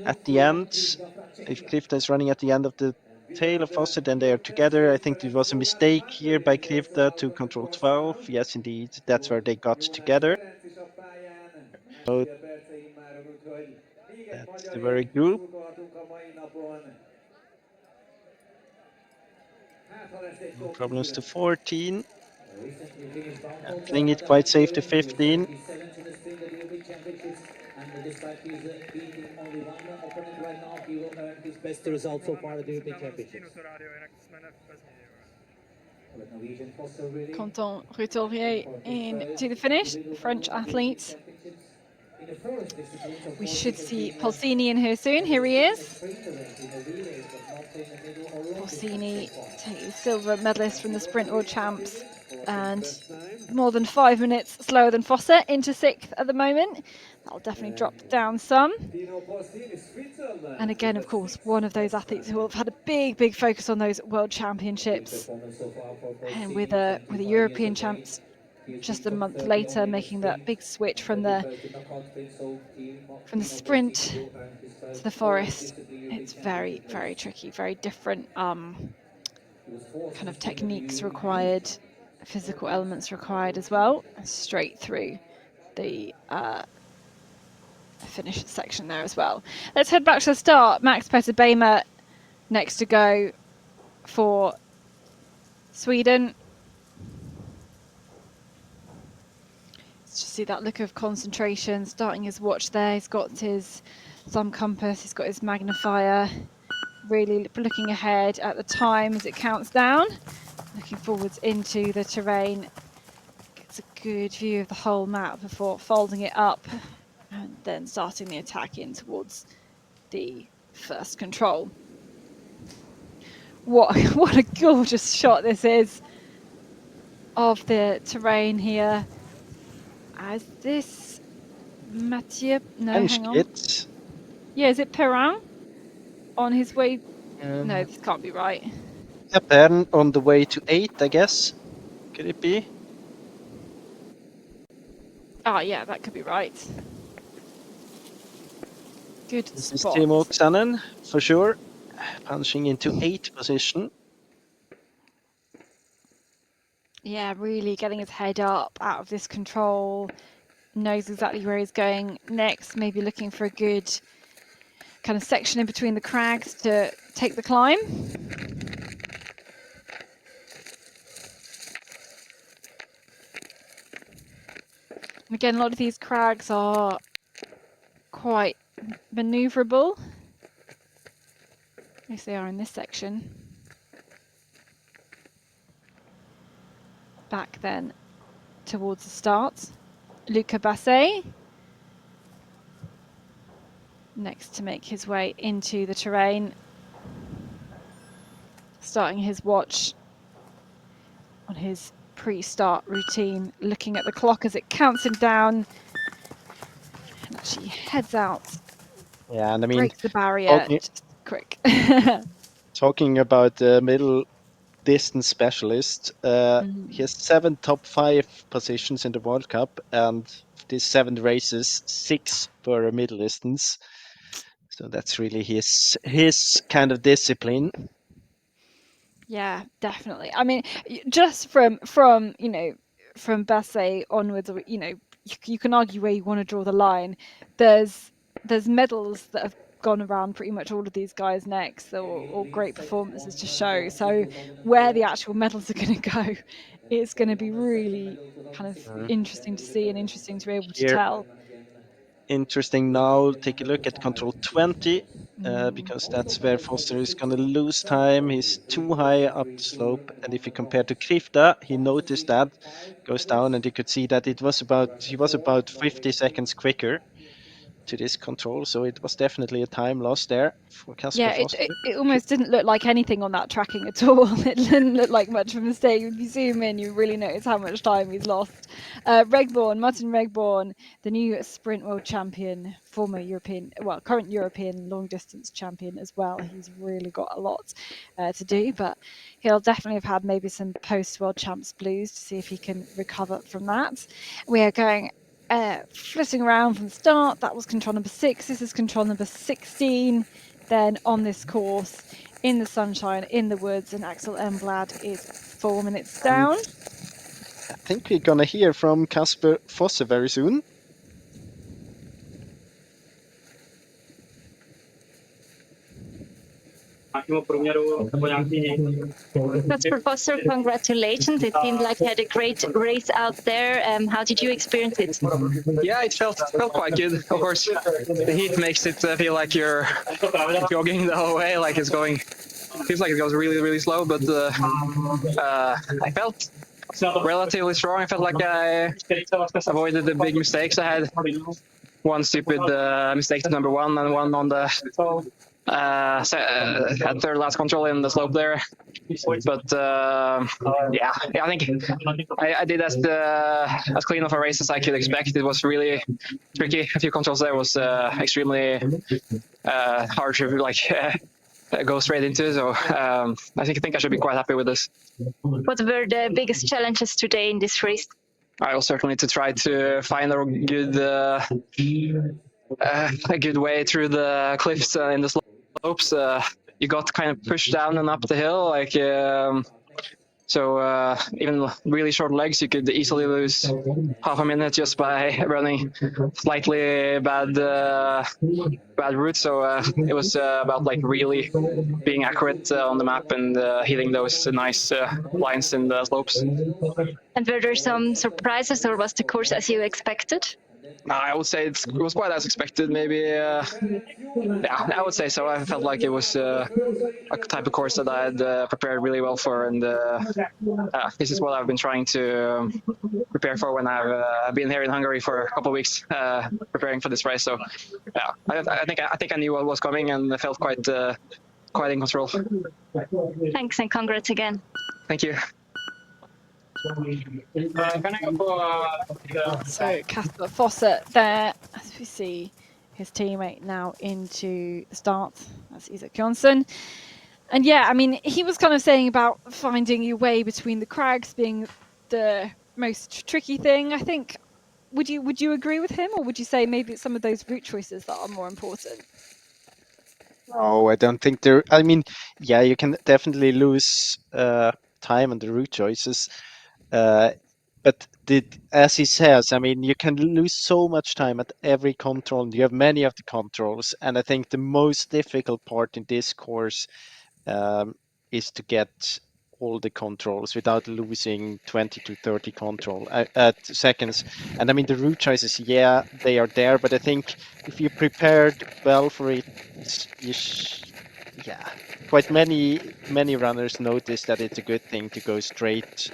at the end, if Krivda is running at the end of the tail of Fosse, then they are together. I think it was a mistake here by Krivda to control 12. Yes, indeed, that's where they got together. So that's the very group. No problems to 14. Playing it quite safe to 15. And despite his beating only one opponent right now, he will earn his best result so far at the European Championships. Quentin Rutelier into the finish, French athlete. We should see Polsini in here soon. Here he is. Polsini, silver medalist from the Sprint World Champs, and more than 5 minutes slower than Fosse, into 6th at the moment. That'll definitely drop down some. And again, of course, one of those athletes who have had a big focus on those World Championships, and with a European Champs just a month later, making that big switch from the sprint to the forest. It's very tricky, very different kind of techniques required, physical elements required as well, straight through the finish section there as well. Let's head back to the start. Max Petter next to go for Sweden. Just see that look of concentration, starting his watch there. He's got his thumb compass, he's got his magnifier, really looking ahead at the time as it counts down, looking forwards into the terrain, gets a good view of the whole map before folding it up and then starting the attack in towards the first control. What a gorgeous shot this is of the terrain here. As this Mathieu, no, hang on. Yeah, is it Perrin on his way? No, this can't be right. Yeah, Perrin on the way to 8, I guess. Could it be? Ah, yeah, that could be right. Good This is spot. Timo Oksanen, for sure. Punching into 8th position. Yeah, really getting his head up out of this control, knows exactly where he's going next, maybe looking for a good kind of section in between the crags to take the climb. Again, a lot of these crags are quite maneuverable. At least they are in this section. Back then towards the start. Luca Basset next to make his way into the terrain, starting his watch on his pre-start routine, looking at the clock as it counts him down, and actually heads out. Yeah, and I mean, breaks the barrier just quick. Talking about the middle distance specialist, he has 7 top 5 positions in the World Cup, and these 7 races, 6 for a middle distance. So that's really his kind of discipline. Yeah, definitely. I mean, just from you know, from Basset onwards, you know, you can argue where you want to draw the line. There's medals that have gone around pretty much all of these guys' necks, or great performances to show. So where the actual medals are going to go, it's going to be really kind of interesting to see and interesting to be able to tell. Interesting now, take a look at control 20, because that's where Foster is going to lose time. He's too high up the slope, and if you compare to Krifta, he noticed that, goes down, and you could see that he was about 50 seconds quicker to this control, so it was definitely a time loss there for Kasper Foster. It almost didn't look like anything on that tracking at all. It didn't look like much of a mistake. If you zoom in, you really notice how much time he's lost. Martin Regborn, the new sprint world champion, former European, well, current European long distance champion as well. He's really got a lot to do, but he'll definitely have had maybe some post world champs blues to see if he can recover from that. We are going flitting around from the start. That was control number 6. This is control number 16. Then on this course, in the sunshine, in the woods, and Axel Emblad is 4 minutes down. I think we're gonna hear from Kasper Fosse very soon. Kasper Foster, congratulations. It seemed like you had a great race out there. How did you experience it? Yeah, it felt quite good. Of course, the heat makes it feel like you're jogging the whole way, like feels like it goes really slow, but I felt relatively strong. I felt like I avoided the big mistakes I had one stupid mistake to number one and one on the at third last control in the slope there. But yeah, I think I did as clean of a race as I could expect. It was really tricky. A few controls there was extremely hard to like go straight into. So I think I should be quite happy with this. What were the biggest challenges today in this race? I will certainly to try to find a good way through the cliffs in the slopes. You got kind of pushed down and up the hill, like so even really short legs, you could easily lose half a minute just by running slightly bad route. So it was about like really being accurate on the map and hitting those nice lines in the slopes. And were there some surprises, or was the course as you expected? I would say it was quite as expected, maybe. Yeah, I would say so. I felt like it was a type of course that I had prepared really well for, and this is what I've been trying to prepare for when I've been here in Hungary for a couple of weeks preparing for this race. So, yeah, I think I knew what was coming, and I felt quite in control. Thanks and congrats again. Thank you. So Kasper Fawcett there, as we see his teammate now into the start. That's Isak Jonsson. And yeah, I mean, he was kind of saying about finding your way between the crags being the most tricky thing. I think, would you agree with him, or would you say maybe it's some of those route choices that are more important? No, I don't think there. I mean, yeah, you can definitely lose time on the route choices. But as he says, I mean, you can lose so much time at every control, and you have many of the controls. And I think the most difficult part in this course is to get all the controls without losing 20 to 30 seconds. And I mean, the route choices, yeah, they are there, but I think if you prepared well for it, yeah, quite many runners notice that it's a good thing to go straight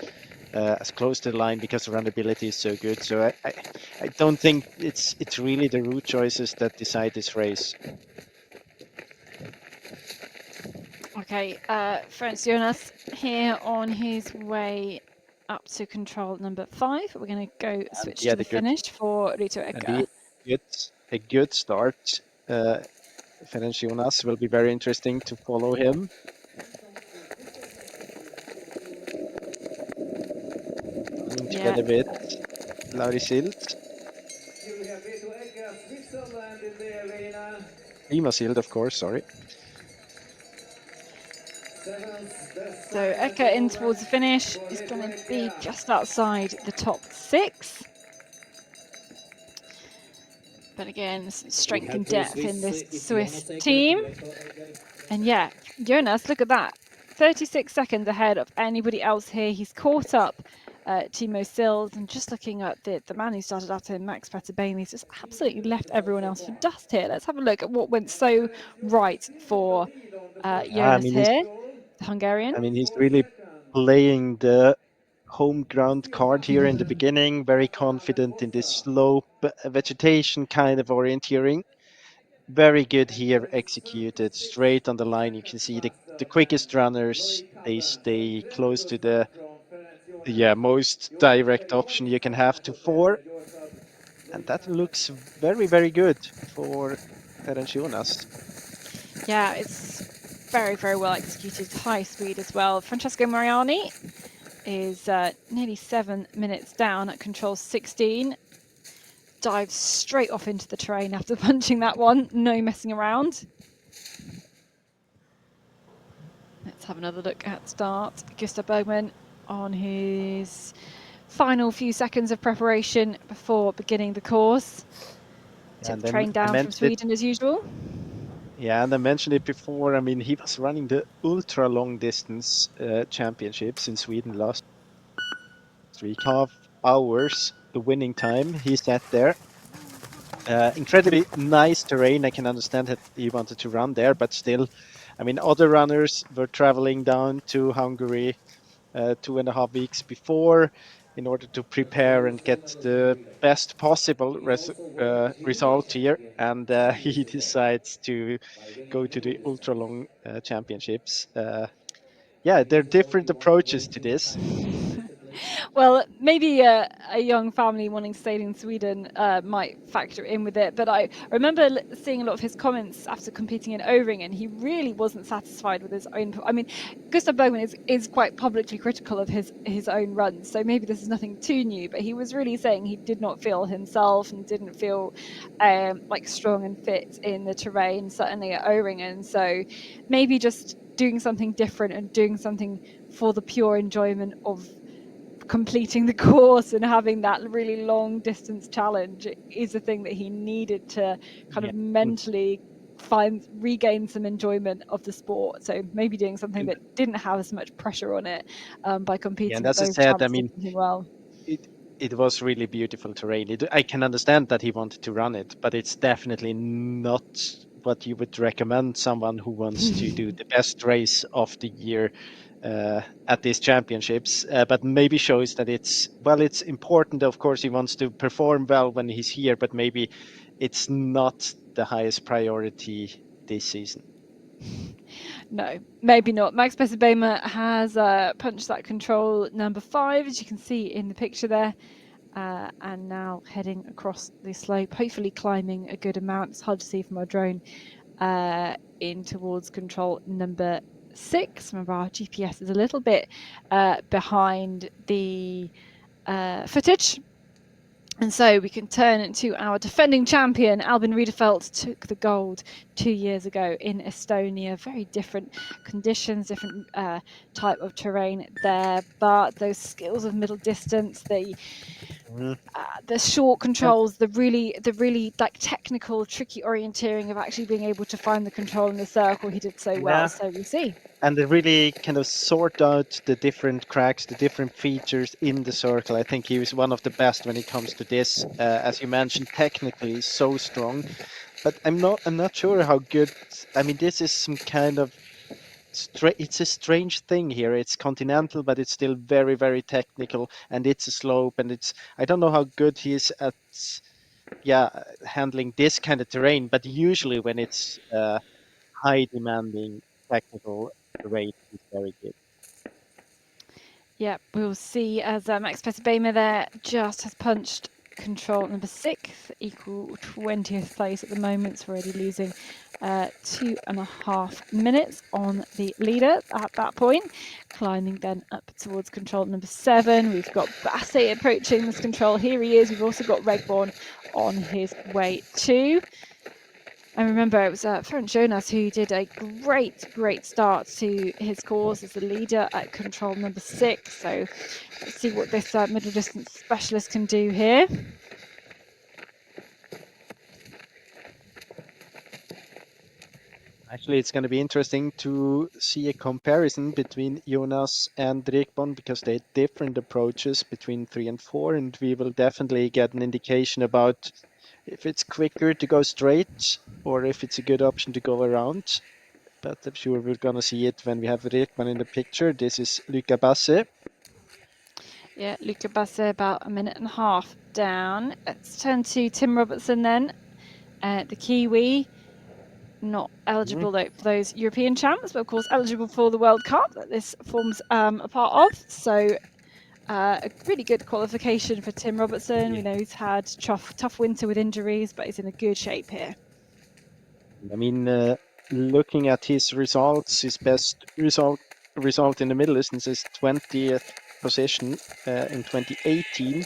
as close to the line because the runnability is so good. So I don't think it's really the route choices that decide this race. Okay, Franz Jonas here on his way up to control number 5. We're going to go switch to the finish for Rito Eka. A good start. Franz Jonas will be very interesting to follow him. Together with Lauri Silt. Rima Silt, of course, sorry. So Eka in towards the finish is going to be just outside the top 6. But again, some strength and depth in this Swiss team. And yeah, Jonas, look at that. 36 seconds ahead of anybody else here. He's caught up Timo Sills, and just looking at the man who started after him, Max Petter-Bain, he's just absolutely left everyone else for dust here. Let's have a look at what went so right for Jonas here, the Hungarian. I mean, he's really playing the home ground card here in the beginning, very confident in this slope vegetation kind of orienteering. Very good here, executed straight on the line. You can see the quickest runners, they stay close to the most direct option you can have to 4. And that looks very, very good for Franz Jonas. Yeah, it's very, very well executed, high speed as well. Francesco Mariani is nearly 7 minutes down at control 16. Dives straight off into the terrain after punching that one. No messing around. Let's have another look at start. Gustav Bergman on his final few seconds of preparation before beginning the course. Took the train down from Sweden as usual. Yeah, and I mentioned it before. I mean, he was running the ultra long distance championships in Sweden last week. 3.5 hours, the winning time. He sat there. Incredibly nice terrain. I can understand that he wanted to run there, but still, I mean, other runners were traveling down to Hungary 2.5 weeks before. in order to prepare and get the best possible result here. And he decides to go to the ultra long championships. Yeah, there are different approaches to this. Well, maybe a young family wanting to stay in Sweden might factor in with it. But I remember seeing a lot of his comments after competing in O-Ring, and he really wasn't satisfied with his own. I mean, Gustav Bergman is quite publicly critical of his own runs, so maybe this is nothing too new. But he was really saying he did not feel himself and didn't feel like strong and fit in the terrain, certainly at O-Ring. And so maybe just doing something different and doing something for the pure enjoyment of completing the course and having that really long distance challenge is the thing that he needed to kind of mentally regain some enjoyment of the sport. So maybe doing something that didn't have as much pressure on it by competing. And as I said, I mean, it was really beautiful terrain. I can understand that he wanted to run it, but it's definitely not what you would recommend someone who wants to do the best race of the year at these championships, but maybe shows that it's important. Of course, he wants to perform well when he's here, but maybe it's not the highest priority this season. No, maybe not. Max Besser-Böhmer has punched that control number 5, as you can see in the picture there, and now heading across the slope, hopefully climbing a good amount. It's hard to see from our drone, in towards control number 6. Remember, our GPS is a little bit behind the footage. And so we can turn to our defending champion. Albin Riedefeld took the gold 2 years ago in Estonia. Very different conditions, different type of terrain there, but those skills of middle distance, the short controls, the really like technical, tricky orienteering of actually being able to find the control in the circle, he did so well. So we'll see. And they really kind of sort out the different cracks, the different features in the circle. I think he was one of the best when it comes to this. As you mentioned, technically so strong, but I'm not sure how good. I mean, this is some kind of it's a strange thing here. It's continental, but it's still very, very technical, and it's a slope, and I don't know how good he is at handling this kind of terrain. But usually when it's high demanding technical terrain, is very good. Yeah, we'll see as Max Besser-Böhmer there just has punched control number 6, equal 20th place at the moment. It's already losing 2.5 minutes on the leader at that point. Climbing then up towards control number 7. We've got Basse approaching this control. Here he is. We've also got Regborn on his way too. And remember, it was Ferenc Jonas who did a great start to his course as the leader at control number 6. So let's see what this middle distance specialist can do here. Actually, it's going to be interesting to see a comparison between Jonas and Regborn, because they had different approaches between 3 and 4, and we will definitely get an indication about if it's quicker to go straight or if it's a good option to go around. But I'm sure we're going to see it when we have Regborn in the picture. This is Luca Basse. Yeah, Luca Basse about 1.5 minutes down. Let's turn to Tim Robertson then. The Kiwi, not eligible though for those European champs, but of course eligible for the World Cup that this forms a part of. So a really good qualification for Tim Robertson. We know he's had tough winter with injuries, but he's in a good shape here. I mean, looking at his results, his best result in the middle distance is 20th position in 2018,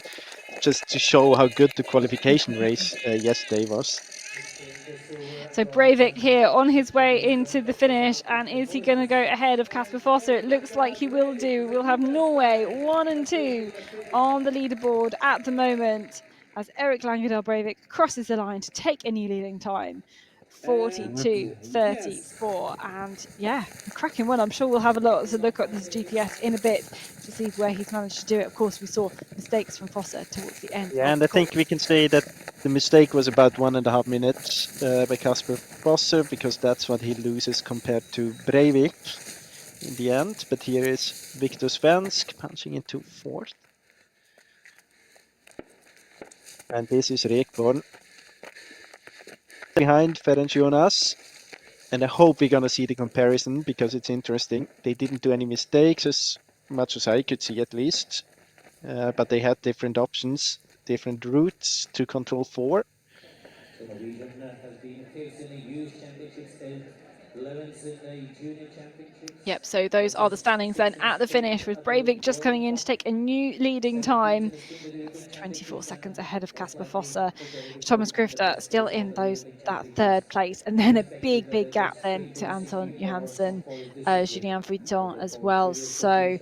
just to show how good the qualification race yesterday was. So Breivik here on his way into the finish, and is he going to go ahead of Kasper Foster? It looks like he will do. We'll have Norway 1 and 2 on the leaderboard at the moment as Erik Langedal Breivik crosses the line to take a new leading time. 42.34, and yeah, a cracking one. I'm sure we'll have a lot to look at this GPS in a bit to see where he's managed to do it. Of course, we saw mistakes from Foster towards the end. Yeah, and I think we can say that the mistake was about 1.5 minutes by Kasper Foster, because that's what he loses compared to Breivik in the end. But here is Viktor Svensk punching into 4th. And this is Rekborn behind Ferenc Jonas. And I hope we're going to see the comparison because it's interesting. They didn't do any mistakes as much as I could see at least. But they had different options, different routes to control 4. So Norwegian has been fifth in the youth championships and 11th in the junior championships. Yep, so those are the standings then at the finish, with Breivik just coming in to take a new leading time. That's 24 seconds ahead of Kasper Fosse. Thomas Grifter still in that third place, and then a big gap then to Anton Johansson, Julien Vuitton as well. So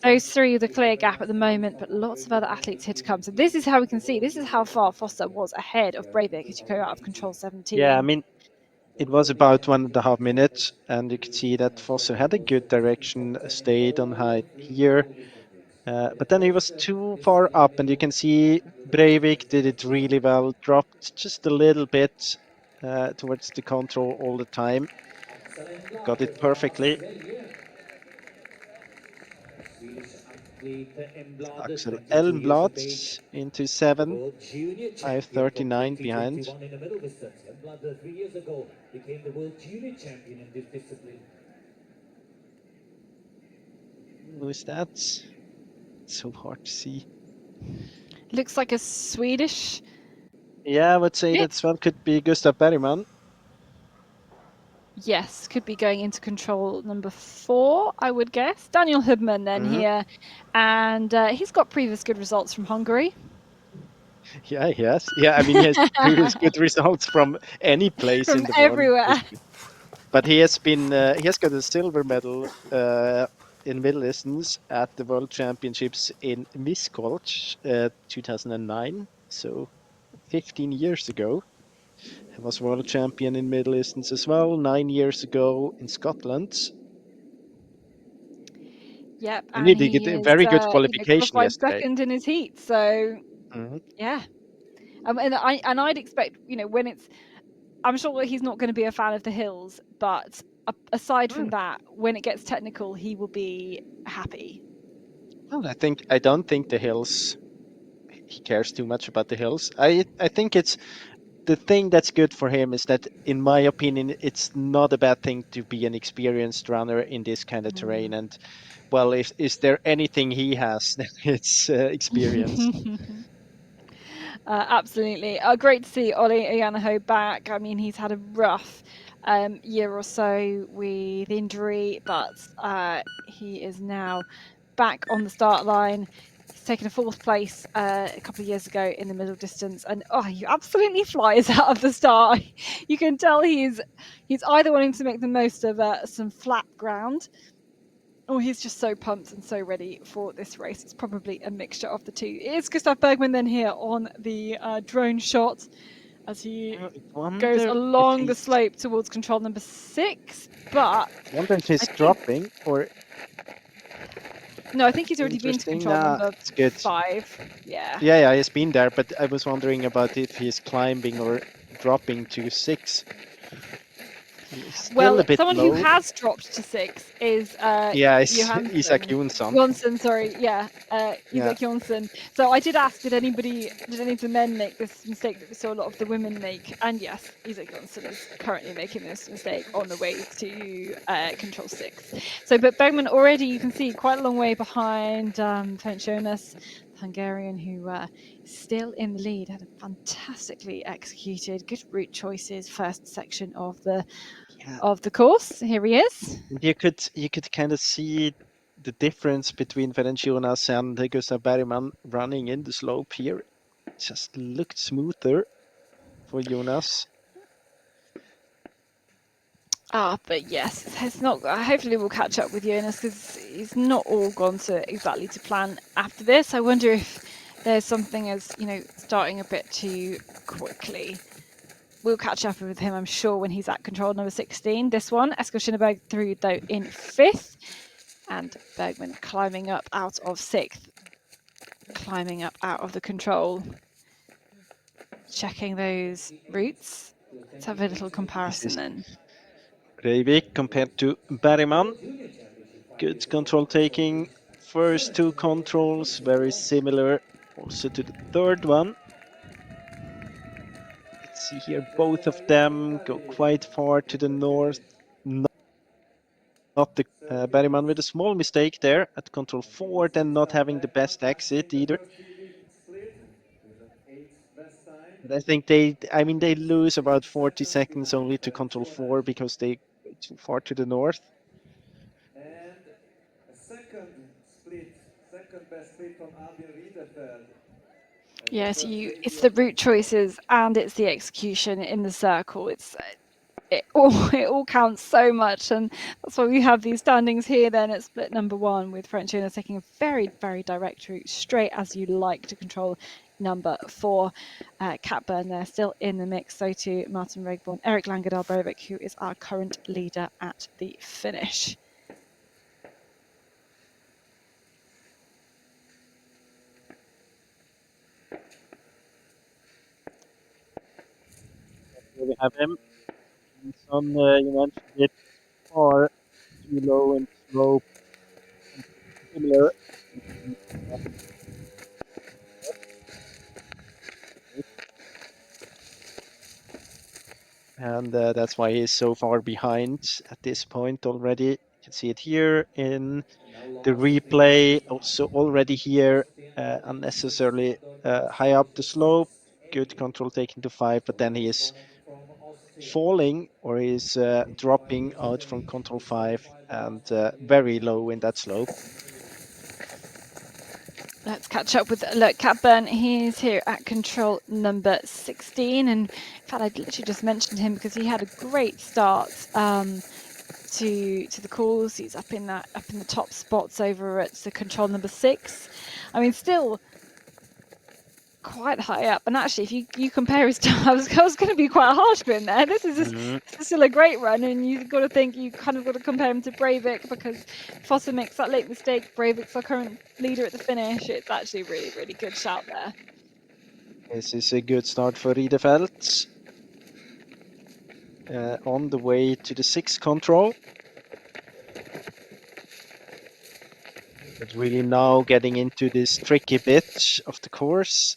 those three are the clear gap at the moment, but lots of other athletes here to come. So this is how we can see, this is how far Fosse was ahead of Breivik as you go out of control 17. Yeah, I mean, it was about 1.5 minutes, and you could see that Fosse had a good direction, stayed on high here. But then he was too far up, and you can see Breivik did it really well, dropped just a little bit towards the control all the time. Got it perfectly. Axel Elmblad into 7, 5:39 behind. 3 years ago became the world junior champion in this discipline. Who is that? It's so hard to see. Looks like a Swedish. Yeah, I would say that one could be Gustav Bergman. Yes, could be going into control number 4, I would guess. Daniel Hubman then here, and he's got previous good results from Hungary. Yeah, he has. Yeah, I mean, he has previous good results from any place from in the everywhere. world. But he has been, he has got a silver medal in middle distance at the World Championships in Miskolc 2009. So 15 years ago. He was world champion in middle distance as well 9 years ago in Scotland. Yep, and he did a very good qualification yesterday. Second in his heat, so yeah. And I'd expect, when it's, I'm sure he's not going to be a fan of the hills, but aside from that, when it gets technical, he will be happy. Well, I don't think the hills, he cares too much about the hills. I think it's the thing that's good for him is that, in my opinion, it's not a bad thing to be an experienced runner in this kind of terrain. And well, is there anything he has, it's experience. Absolutely. Great to see Ollie Ianaho back. I mean, he's had a rough year or so with injury, but he is now back on the start line. He's taken a 4th place a couple of years ago in the middle distance, and he absolutely flies out of the start. You can tell he's either wanting to make the most of some flat ground, or he's just so pumped and so ready for this race. It's probably a mixture of the two. It's Gustav Bergman then here on the drone shot as he goes along the slope towards control number 6. But I wonder if he's dropping or... No, I think he's already been to control number 5. Yeah. Yeah, he's been there, but I was wondering about if he's climbing or dropping to 6. Well, someone who has dropped to 6 is Isak Jonsson. Jonsson, sorry, Isak Jonsson. So I did ask, did any of the men make this mistake that we saw a lot of the women make? And yes, Isak Jonsson is currently making this mistake on the way to control 6. So, but Bergman already, you can see, quite a long way behind Ferenc Jonas, Hungarian, who is still in the lead. Had a fantastically executed, good route choices, first section of the course. Here he is. You could kind of see the difference between Ferenc Jonas and Gustav Bergman running in the slope here. It just looked smoother for Jonas. But yes, it's not. Hopefully, we'll catch up with Jonas because he's not all gone exactly to plan after this. I wonder if there's something as starting a bit too quickly. We'll catch up with him, I'm sure, when he's at control number 16. This one, Eskil Schinneberg through though in 5th, and Bergman climbing up out of 6th, climbing up out of the control, checking those routes. Let's have a little comparison then. Breivik compared to Bergman. Good control taking. First 2 controls, very similar also to the third one. See here, both of them go quite far to the north. Not the Bergman with a small mistake there at control 4, then not having the best exit either. But I think they lose about 40 seconds only to control 4 because they go too far to the north. And a second best split from Albin Riederfeld. Yes, it's the route choices and it's the execution in the circle. It all counts so much, and that's why we have these standings here then at split number 1 with French Jonas taking a very, very direct route straight as you like to control number 4. Kat Byrne there still in the mix, so too Martin Regborn, Erik Langerdahl Breivik, who is our current leader at the finish. Here we have him. Some you mentioned it, far too low in slope. Similar. And that's why he's so far behind at this point already. You can see it here in the replay. Also already here, unnecessarily high up the slope. Good control taken to 5, but then he is falling or is dropping out from control 5 and very low in that slope. Let's catch up with Kat Byrne. He's here at control number 16, and in fact, I literally just mentioned him because he had a great start to the course. He's up in the top spots over at the control number 6. I mean, still quite high up. And actually, if you compare his time, I was going to be quite harsh with him there. This is still a great run, and you've got to think you kind of got to compare him to Breivik because Fossa makes that late mistake. Breivik's our current leader at the finish. It's actually a really, really good shout there. This is a good start for Riederfeld. On the way to the 6th control. But really now getting into this tricky bit of the course.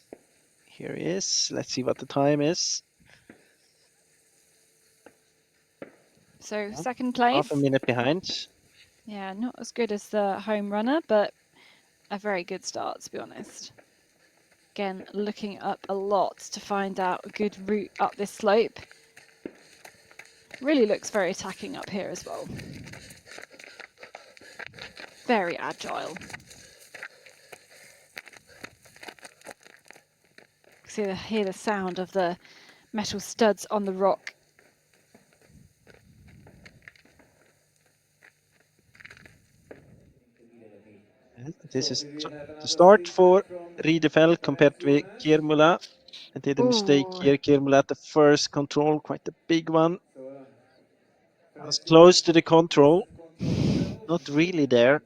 Here he is. Let's see what the time is. So second place. Half a minute behind. Yeah, not as good as the home runner, but a very good start, to be honest. Again, looking up a lot to find out a good route up this slope. Really looks very attacking up here as well. Very agile. Hear the sound of the metal studs on the rock. This is the start for Riederfeld compared with Kiermula. I did a mistake here. Kiermula at the first control, quite a big one. I was close to the control, not really there.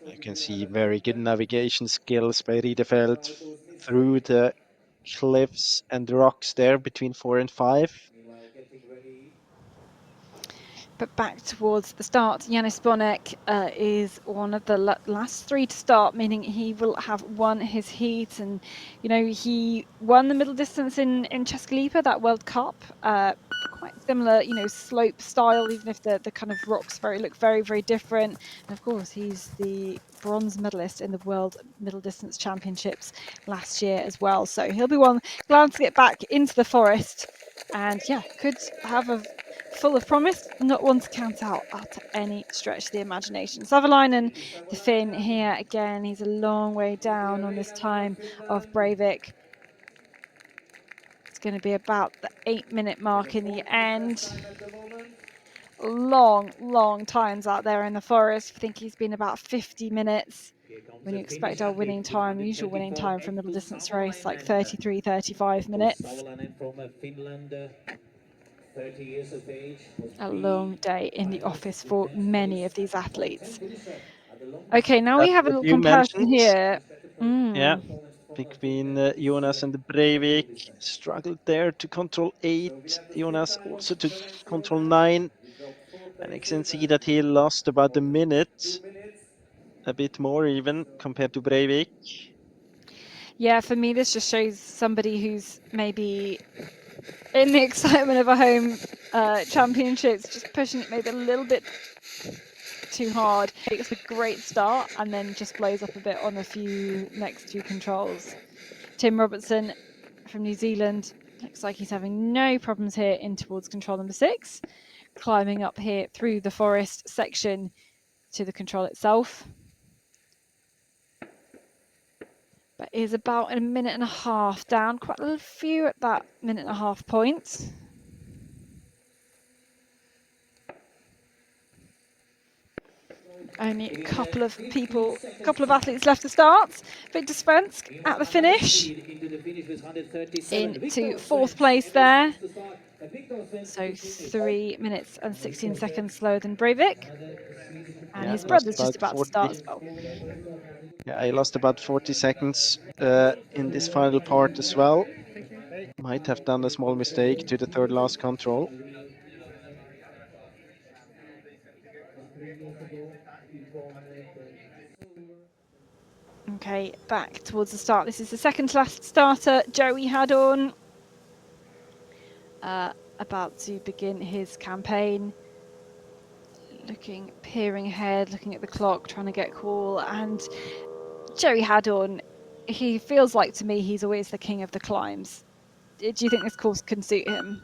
You can see very good navigation skills by Riederfeld through the cliffs and rocks there between 4 and 5. But back towards the start, Janis Bonek is one of the last 3 to start, meaning he will have won his heat. And, you know, he won the middle distance in Česká Lípa, that World Cup. Quite similar, you know, slope style, even if the kind of rocks look very, very different. And of course, he's the bronze medalist in the World Middle Distance Championships last year as well. So he'll be one glad to get back into the forest. And yeah, could have a full of promise, not one to count out at any stretch of the imagination. Savalainen, the Finn here again, he's a long way down on this time of Breivik. It's going to be about the 8-minute mark in the end. Long times out there in the forest. I think he's been about 50 minutes. When you expect our winning time, usual winning time for a middle distance race, like 33, 35 minutes. A long day in the office for many of these athletes. Okay, now we have a little comparison here. Yeah, between Jonas and Breivik. Struggled there to control 8. Jonas also to control 9. And you can see that he lost about a minute. A bit more even compared to Breivik. Yeah, for me, this just shows somebody who's maybe in the excitement of a home championships, just pushing it maybe a little bit too hard. Makes a great start and then just blows up a bit on the next few controls. Tim Robertson from New Zealand looks like he's having no problems here in towards control number 6, climbing up here through the forest section to the control itself. But is about a minute and a half down, quite a few at that minute and a half point. Only a couple of athletes left to start. Victor Svensk at the finish, into 4th place there. So 3 minutes and 16 seconds slower than Breivik. And his brother's just about to start as well. Yeah, he lost about 40 seconds in this final part as well. Might have done a small mistake to the third last control. Okay, back towards the start. This is the second to last starter, Joey Hadorn, about to begin his campaign. Peering ahead, looking at the clock, trying to get cool. And Joey Hadorn, he feels like to me he's always the king of the climbs. Do you think this course can suit him?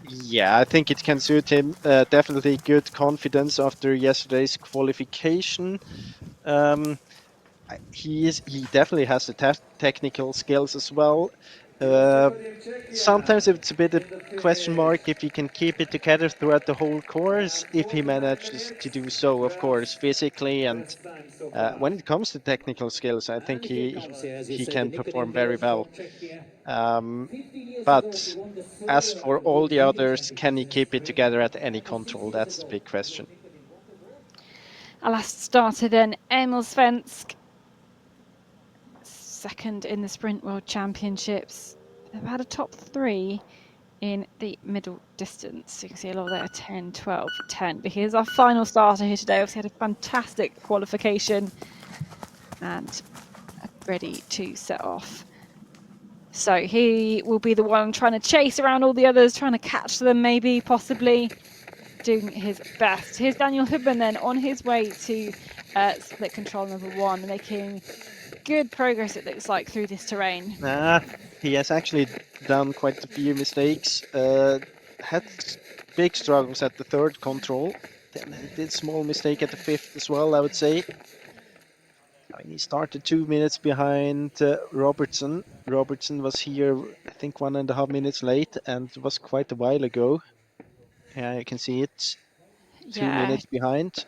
Yeah, I think it can suit him. Definitely good confidence after yesterday's qualification. He definitely has the technical skills as well. Sometimes it's a bit of a question mark if he can keep it together throughout the whole course, if he manages to do so, of course, physically. And when it comes to technical skills, I think he can perform very well. But as for all the others, can he keep it together at any control? That's the big question. Our last starter then, Emil Svensk, second in the Sprint World Championships. They've had a top 3 in the middle distance. You can see a lot there, 10, 12, 10. But here's our final starter here today. Obviously had a fantastic qualification and ready to set off. So he will be the one trying to chase around all the others, trying to catch them maybe, possibly, doing his best. Here's Daniel Hubman then on his way to split control number 1, making good progress, it looks like, through this terrain. He has actually done quite a few mistakes. Had big struggles at the 3rd control. Then he did small mistake at the 5th as well, I would say. I mean, he started 2 minutes behind Robertson. Robertson was here, I think, 1.5 minutes late, and it was quite a while ago. Yeah, you can see it. 2 minutes behind.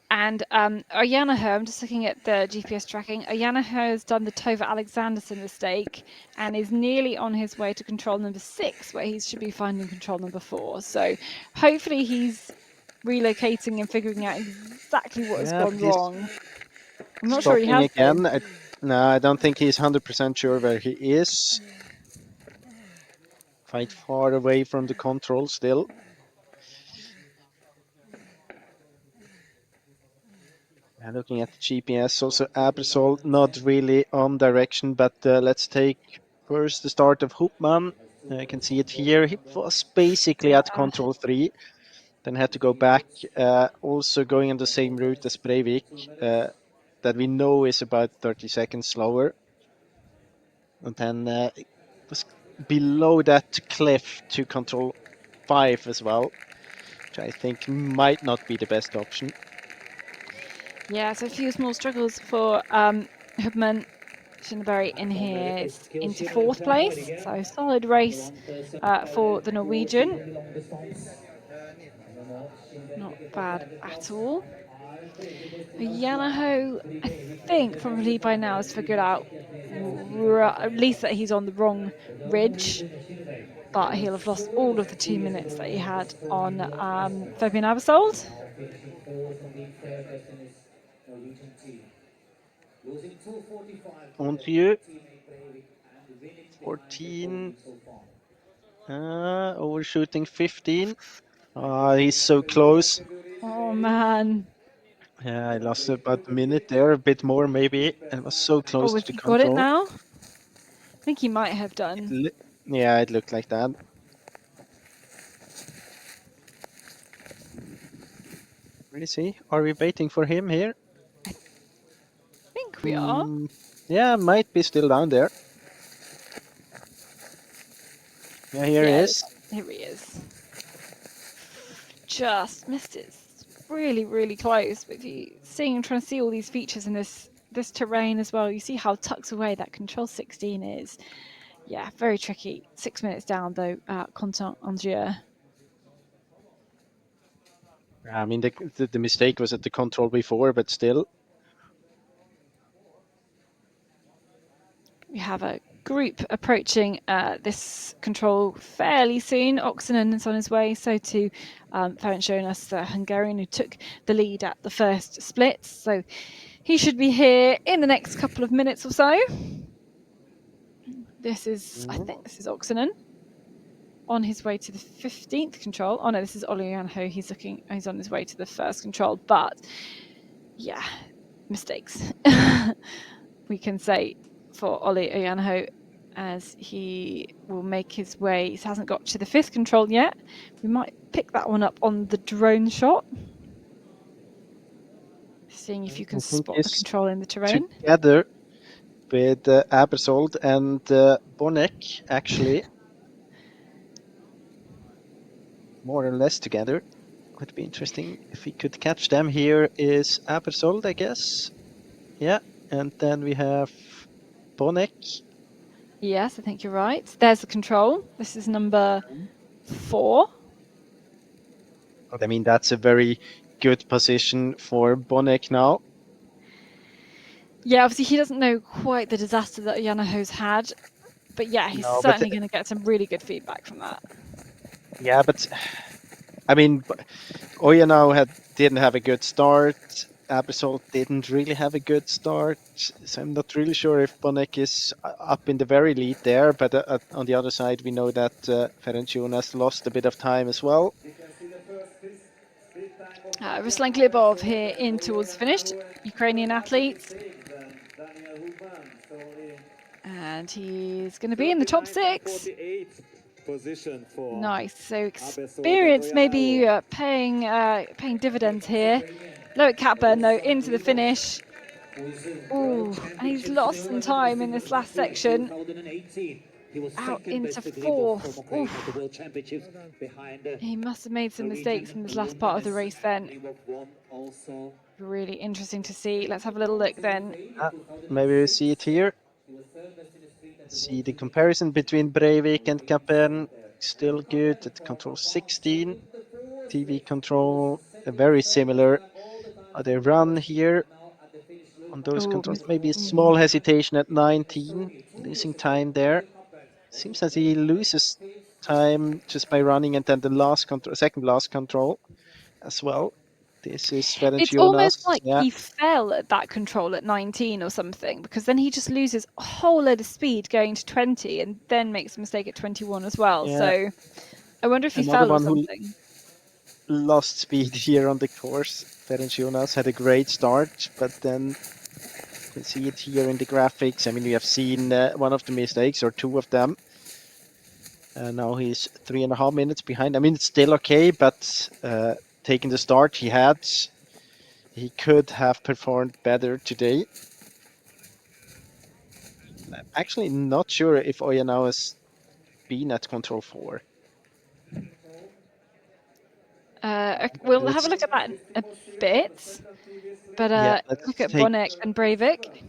And Oyanaho, I'm just looking at the GPS tracking. Oyanaho has done the Tove Alexanderson mistake and is nearly on his way to control number 6, where he should be finding control number 4. So hopefully he's relocating and figuring out exactly what has gone wrong. I'm not sure he has. Again. No, I don't think he's 100% sure where he is. Quite far away from the control still. And looking at the GPS, also Abersol not really on direction, but let's take first the start of Hubman. You can see it here. He was basically at control 3, then had to go back, also going on the same route as Breivik, that we know is about 30 seconds slower. And then it was below that cliff to control 5 as well, which I think might not be the best option. Yeah, so a few small struggles for Hubman. Schinneberry in here is into 4th place, so solid race for the Norwegian. Not bad at all. Yanaho, I think probably by now has figured out at least that he's on the wrong ridge, but he'll have lost all of the 2 minutes that he had on Fabian Abersold. On to you. 14. Overshooting 15. He's so close. Oh man. Yeah, I lost about a minute there, a bit more maybe. I was so close Oh, to has the he got it control. now? I think he might have done. Yeah, it looked like that. Where is he? Are we waiting for him here? I think we are. Yeah, might be still down there. Yeah, here he is. Here he is. Just missed it. Really, really close. But trying to see all these features in this terrain as well. You see how tucked away that control 16 is. Yeah, very tricky. 6 minutes down though at Contenders. I mean, the mistake was at the control before, but still. We have a group approaching this control fairly soon. Oxenen is on his way, so too Ferenc Jonas, the Hungarian who took the lead at the first split. So he should be here in the next couple of minutes or so. This is, I think this is Oxenen on his way to the 15th control. Oh no, this is Olli Janho. He's on his way to the first control, but yeah, mistakes. We can say for Olli Janho, as he will make his way. He hasn't got to the 5th control yet. We might pick that one up on the drone shot. Seeing if you can spot the control in the terrain. Together with Abersold and Bonek, actually. More or less together. Would be interesting if we could catch them. Here is Abersold, I guess. Yeah, and then we have Bonek. Yes, I think you're right. There's the control. This is number 4. But I mean, that's a very good position for Bonek now. Yeah, obviously he doesn't know quite the disaster that Janho's had, but yeah, he's certainly going to get some really good feedback from that. Yeah, but I mean, Oyanau didn't have a good start. Abersold didn't really have a good start, so I'm not really sure if Bonek is up in the very lead there. But on the other side, we know that Ferenc Jonas lost a bit of time as well. Ruslan Glibov here in towards finished, Ukrainian athlete. And he's going to be in the top 6. Nice. So experience maybe paying dividends here. Low at cat burn though, into the finish. Ooh, and he's lost some time in this last section. Out into 4th. He must have made some mistakes in this last part of the race then. Really interesting to see. Let's have a little look then. Maybe we see it here. See the comparison between Breivik and Capern. Still good at control 16. TV control, very similar. They run here on those controls. Maybe a small hesitation at 19, losing time there. Seems as he loses time just by running, and then the second last control as well. This is Ferenc It's Jonas. almost like he fell at that control at 19 or something, because then he just loses a whole load of speed going to 20 and then makes a mistake at 21 as well. Yeah. So I wonder if he fell or something. Lost speed here on the course. Ferenc Jonas had a great start, but then you can see it here in the graphics. I mean, we have seen one of the mistakes or 2 of them. Now he's 3.5 minutes behind. I mean, it's still okay, but taking the start he had, he could have performed better today. I'm actually not sure if Oyanau has been at control 4. We'll have a look at that in a bit, but look at Bonek and Breivik.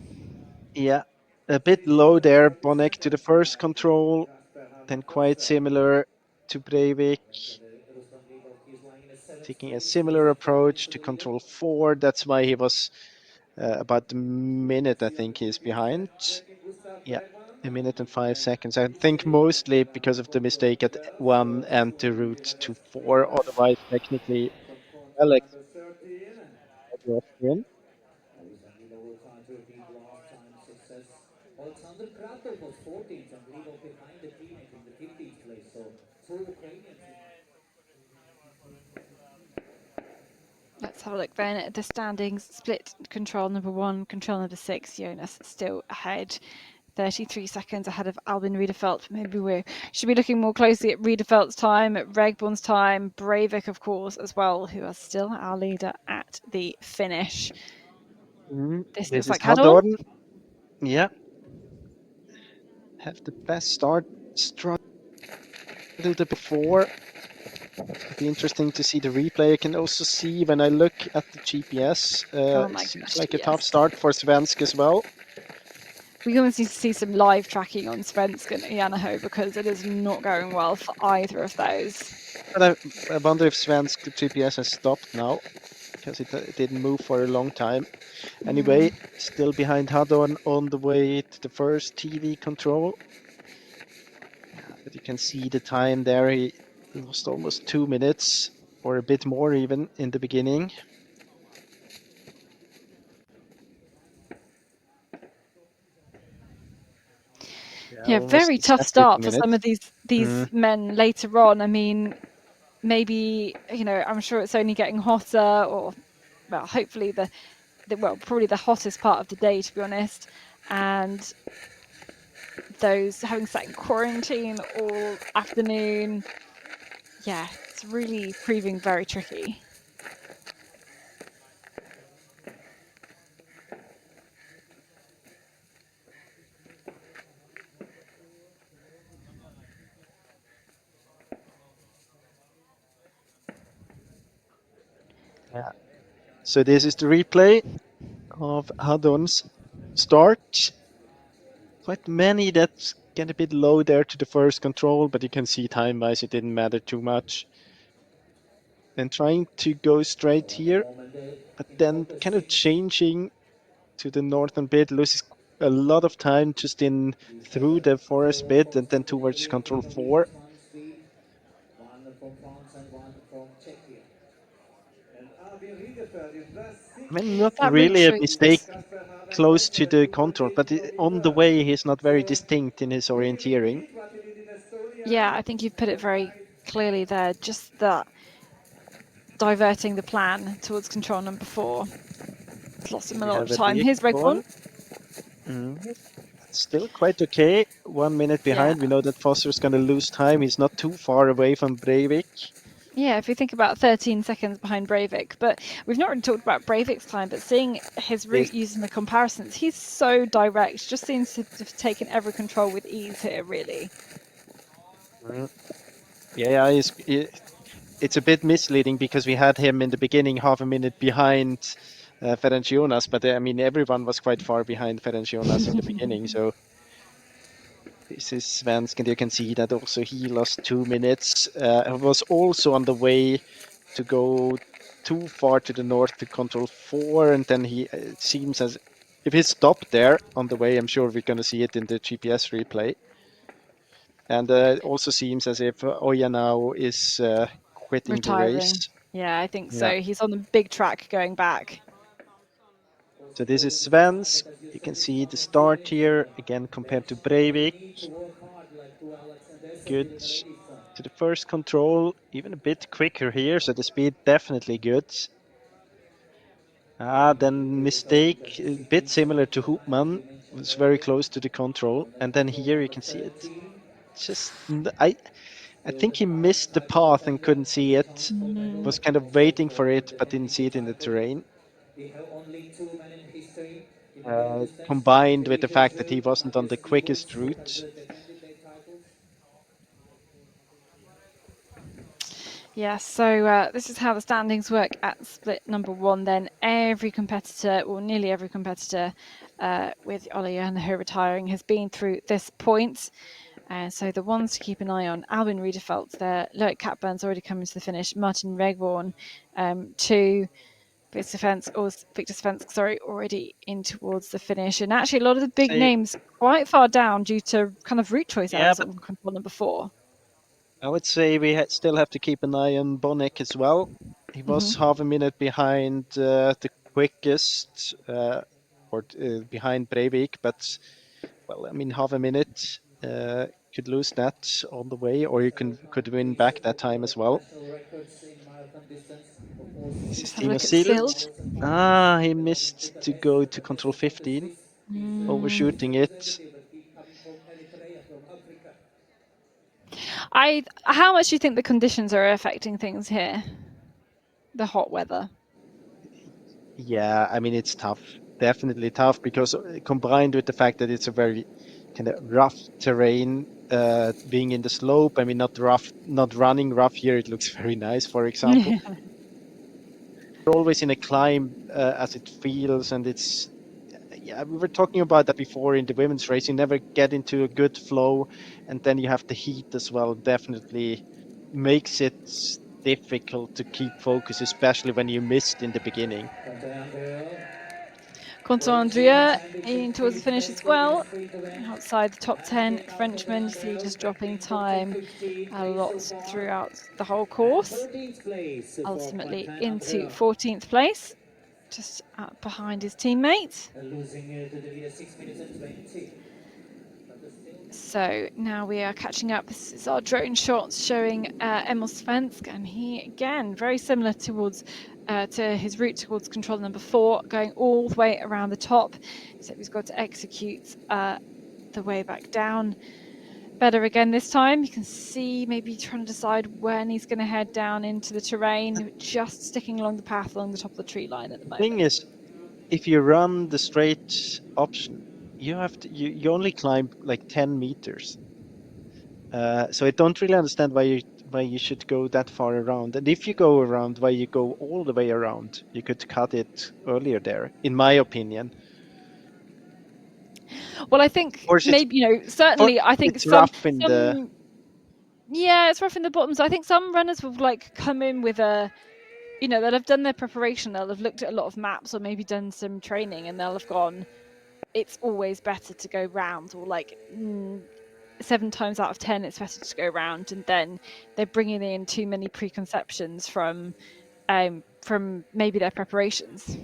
Yeah, a bit low there, Bonek to the first control, then quite similar to Breivik. Taking a similar approach to control 4, that's why he was about a minute, I think he's behind. Yeah, 1 minute and 5 seconds. I think mostly because of the mistake at 1 and the route to 4. Otherwise, technically, Alex was win. Alexander Kratov was 14th and Glibov behind the teammate in the 15th place. So 2 Ukrainians. Let's have a look then at the standings. Split control number 1, control number 6. Jonas still ahead. 33 seconds ahead of Albin Riederfelt. Maybe we should be looking more closely at Riederfelt's time, at Regborn's time, Breivik, of course, as well, who are still our leader at the finish. This looks This is like Hadorn. Hadorn. Yeah. Have the best start. Struggled a bit before. It'll be interesting to see the replay. I can also see when I look at the GPS, Oh my it seems gosh, like a yes. tough start for Svensk as well. We almost need to see some live tracking on Svensk and Ianaho because it is not going well for either of those. But I wonder if Svensk GPS has stopped now because it didn't move for a long time. Anyway, still behind Hadorn on the way to the first TV control. But you can see the time there. He lost almost 2 minutes or a bit more even in the beginning. Yeah, very tough start for some of these men later on. I mean, maybe, you know, I'm sure it's only getting hotter, or well, hopefully probably the hottest part of the day, to be honest. And those having sat in quarantine all afternoon, yeah, it's really proving very tricky. Yeah. So this is the replay of Hadorn's start. Quite many that get a bit low there to the first control, but you can see time-wise it didn't matter too much. And trying to go straight here, but then kind of changing to the northern bit, loses a lot of time just in through the forest bit and then towards control 4. I mean, not That route really a choice. mistake close to the control, but on the way he's not very distinct in his orienteering. Yeah, I think you've put it very clearly there. Just that diverting the plan towards control number 4. It's lost him a lot of time. Here's Regborn. Still quite okay. 1 minute behind. We know that Foster's going to lose time. He's not too far away from Breivik. Yeah, if you think about 13 seconds behind Breivik, but we've not really talked about Breivik's time, but seeing his route using the comparisons, he's so direct, just seems to have taken every control with ease here, really. Yeah, it's a bit misleading because we had him in the beginning half a minute behind Ferenc Jonas, but I mean, everyone was quite far behind Ferenc Jonas in the beginning, so this is Svensk, and you can see that also he lost 2 minutes. Was also on the way to go too far to the north to control 4, and then it seems as if he stopped there on the way. I'm sure we're going to see it in the GPS replay. And it also seems as if Oya now is quitting the race. Yeah, I think so. He's on the big track going back. So this is Svensk. You can see the start here again compared to Breivik. Good to the first control, even a bit quicker here, so the speed definitely good. Then mistake, a bit similar to Hoopman, was very close to the control, and then here you can see it. Just I think he missed the path and couldn't see it. Was kind of waiting for it, but didn't see it in the terrain. Combined with the fact that he wasn't on the quickest route. Yeah, so this is how the standings work at split number 1 then. Every competitor, or nearly every competitor, with Ollie and her retiring has been through this point. So the ones to keep an eye on: Albin Riederfelt there, Loic Capburn's already coming to the finish, Martin Regborn, 2, Victor Svensk, already in towards the finish. And actually a lot of the big names quite far down due to kind of route choice errors on control number 4. I would say we still have to keep an eye on Bonek as well. He was half a minute behind the quickest, behind Breivik, but, well, I mean, half a minute, could lose that on the way, or you could win back that time as well. This is Let's have a Timo look at Sill. Silt. He missed to go to control 15, overshooting it. How much do you think the conditions are affecting things here? The hot weather. Yeah, I mean, it's tough. Definitely tough because combined with the fact that it's a very kind of rough terrain, being in the slope. I mean, not running rough here. It looks very nice, for example. You're always in a climb as it feels, and it's, yeah, we were talking about that before in the women's race. You never get into a good flow, and then you have the heat as well. Definitely makes it difficult to keep focus, especially when you missed in the beginning. Quentin Andrea in towards the finish as well. Outside the top 10, Frenchman, you see just dropping time a lot throughout the whole course. Ultimately into 14th place, just behind his teammate. So now we are catching up. This is our drone shots showing Emil Svensk, and he again very similar towards to his route towards control number 4, going all the way around the top. So he's got to execute the way back down. Better again this time. You can see maybe trying to decide when he's going to head down into the terrain, just sticking along the path along the top of the tree line at the moment. Thing is, if you run the straight option, you have to you only climb like 10 meters. So I don't really understand why you should go that far around. And if you go around, why you go all the way around? You could cut it earlier there, in my opinion. Well, I think maybe, you know, certainly I think it's rough in the... Yeah, it's rough in the bottoms. I think some runners will like come in with a, you know, they'll have done their preparation, they'll have looked at a lot of maps or maybe done some training, and they'll have gone, it's always better to go round, or like 7 times out of 10 it's better to go round, and then they're bringing in too many preconceptions from maybe their preparations.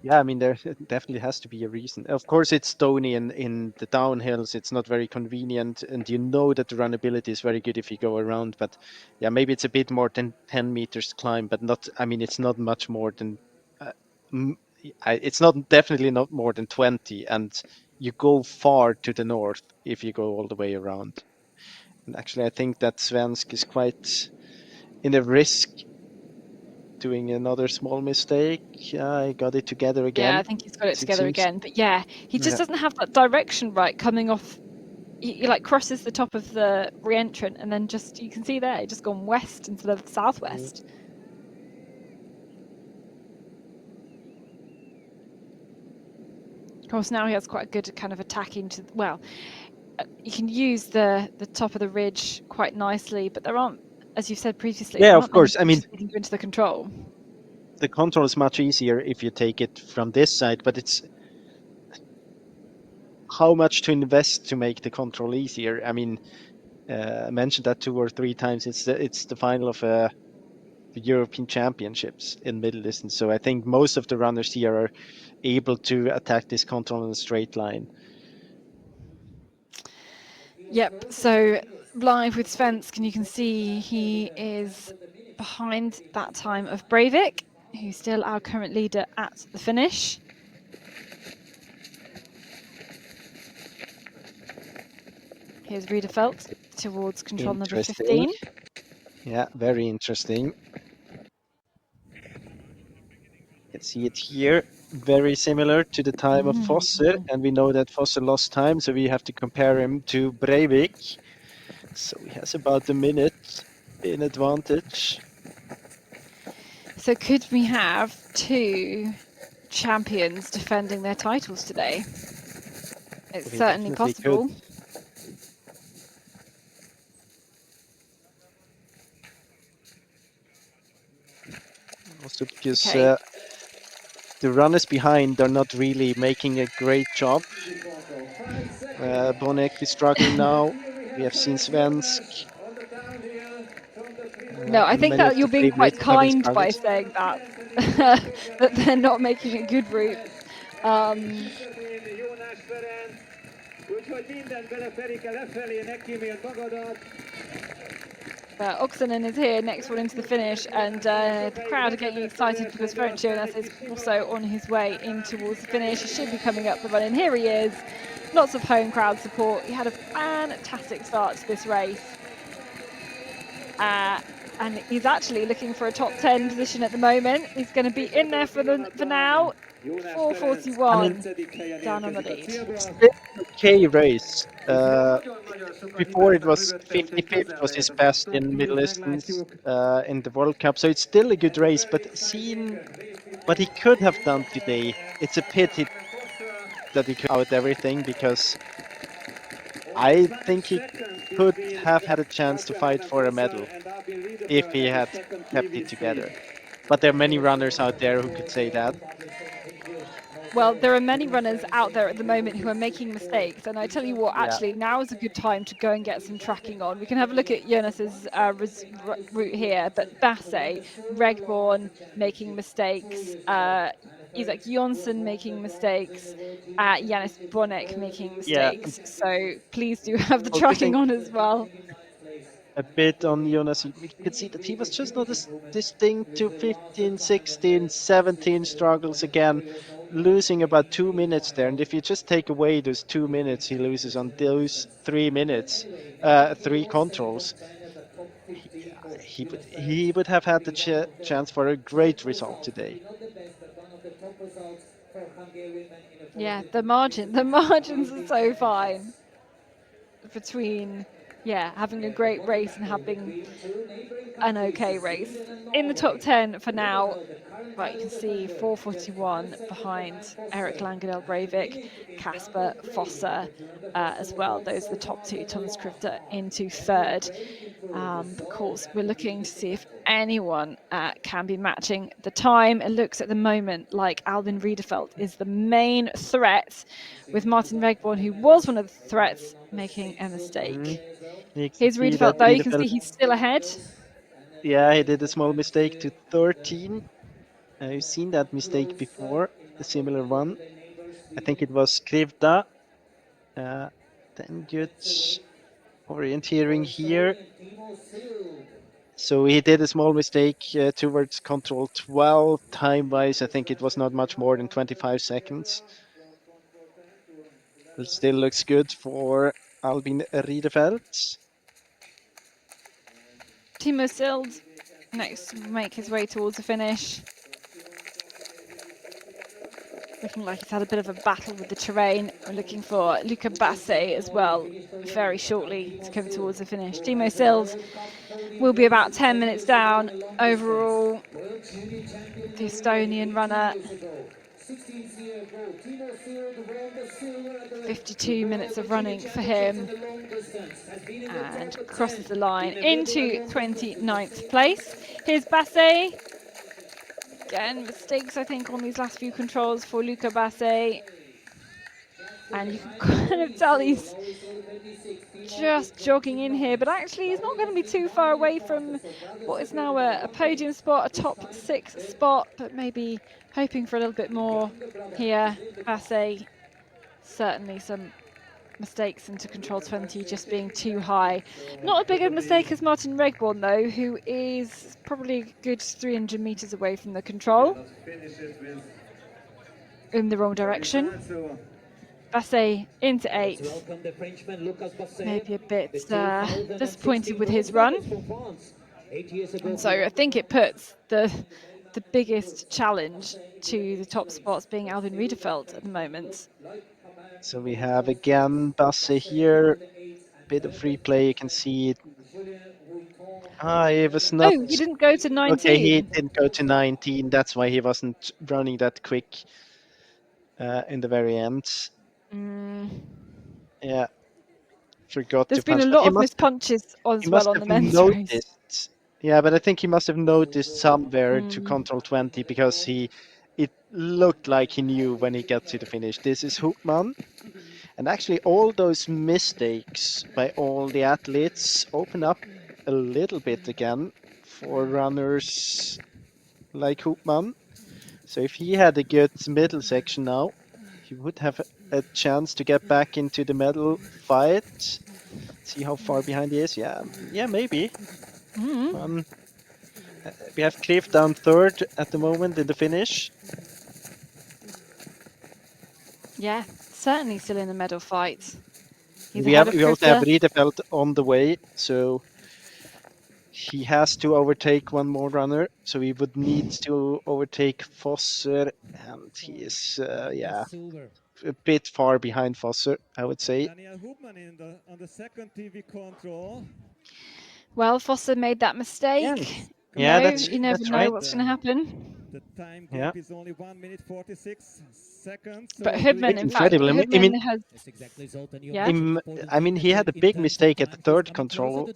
Yeah, I mean, there definitely has to be a reason. Of course, it's stony and in the downhills, it's not very convenient, and you know that the runnability is very good if you go around. But yeah, maybe it's a bit more than 10 meters climb, but not, I mean, it's not much more than, it's not, definitely not more than 20, and you go far to the north if you go all the way around. And actually, I think that Svensk is quite in a risk doing another small mistake. I got it together again. Yeah, I think he's got it together again. But yeah, he just doesn't have that direction right coming off. He like crosses the top of the re-entrant, and then just, you can see there, just gone west instead of southwest. Of course, now he has quite a good kind of attacking to, well, you can use the top of the ridge quite nicely, but there aren't, as you've said previously, yeah, of course. I mean, into the control. The control is much easier if you take it from this side, but it's how much to invest to make the control easier. I mean, I mentioned that 2 or 3 times. It's the final of the European Championships in middle distance. So I think most of the runners here are able to attack this control in a straight line. Yep. So live with Svensk, and you can see he is behind that time of Breivik, who's still our current leader at the finish. Here's Riederfelt towards control number 15. Yeah, very interesting. You can see it here, very similar to the time of Fosse, and we know that Fosse lost time, so we have to compare him to Breivik. So he has about a minute in advantage. So could we have 2 champions defending their titles today? It's certainly possible. Also because the runners behind are not really making a great job. Bonek is struggling now. We have seen Svensk. No, I think that you're being quite kind by saying that, that they're not making a good route. Oksanen is here, next one into the finish, and the crowd are getting excited because Ferenc Jonas is also on his way in towards the finish. He should be coming up the run, and here he is. Lots of home crowd support. He had a fantastic start to this race. And he's actually looking for a top 10 position at the moment. He's going to be in there for now. 4:41 down on the lead. Still okay race. Before it was 55th was his best in middle distance in the World Cup, so it's still a good race. But seeing what he could have done today, it's a pity that he could out everything, because I think he could have had a chance to fight for a medal if he had kept it together. But there are many runners out there who could say that. Well, there are many runners out there at the moment who are making mistakes, and I tell you what, actually, now is a good time to go and get some tracking on. We can have a look at Jonas's route here, but Basse, Regborn making mistakes, Isaac Jonsson making mistakes, Janis Bonek making mistakes. So please do have the tracking on as well. A bit on Jonas, you could see that he was just not as distinct to 15, 16, 17 struggles again, losing about 2 minutes there. And if you just take away those 2 minutes he loses on those 3 minutes, 3 controls, he would have had the chance for a great result today. Yeah, the margins are so fine between having a great race and having an okay race. In the top 10 for now, right, you can see 4:41 behind Eric Langenel Breivik, Kasper Fosser as well. Those are the top 2. Thomas Krifter into 3rd. Of course, we're looking to see if anyone can be matching the time. It looks at the moment like Albin Riedefeld is the main threat, with Martin Regborn, who was one of the threats, making a mistake. Here's Riedefeld, though. You can see he's still ahead. Yeah, he did a small mistake to 13. I've seen that mistake before, a similar one. I think it was Krivda. Then good orienteering here. So he did a small mistake towards control 12. Time-wise, I think it was not much more than 25 seconds. It still looks good for Albin Riedefeld. Timo Sild next to make his way towards the finish. Looking like he's had a bit of a battle with the terrain. We're looking for Luca Basse as well very shortly to come towards the finish. Timo Sild will be about 10 minutes down overall. The Estonian runner, 52 minutes of running for him, and crosses the line into 29th place. Here's Basse. Again, mistakes, I think, on these last few controls for Luca Basse. And you can kind of tell he's just jogging in here, but actually he's not going to be too far away from what is now a podium spot, a top 6 spot, but maybe hoping for a little bit more here. Basse, certainly some mistakes into control 20 just being too high. Not as big a mistake as Martin Regborn, though, who is probably a good 300 meters away from the control. In the wrong direction. Basse into 8th. Maybe a bit disappointed with his run. And so I think it puts the biggest challenge to the top spots being Albin Riedefeld at the moment. So we have again Basse here, bit of free play, you can see it. He was not. Oh, he didn't go to 19. Okay, he didn't go to 19, that's why he wasn't running that quick in the very end. Yeah, forgot There's to punch. been a lot of missed punches as well on the men's race. Yeah, but I think he must have noticed somewhere to control 20, because it looked like he knew when he got to the finish. This is Hoopman. And actually all those mistakes by all the athletes open up a little bit again for runners like Hoopman. So if he had a good middle section now, he would have a chance to get back into the medal fight. See how far behind he is. Yeah, maybe. We have Cliff down third at the moment in the finish. Yeah, certainly still in the medal fight. He's We ahead of also have Krivda. Riedefeld on the way, so he has to overtake one more runner. So he would need to overtake Fosser, and he is a bit far behind Fosser, I would say. Daniel Hubmann on the second TV control. Well, Fosser made that mistake. Yeah, You never that's know right. what's going to happen. The time gap is only 1 minute 46 seconds. But Hubmann, in fact, incredible. Hubmann has. I mean, he had a big mistake at the third control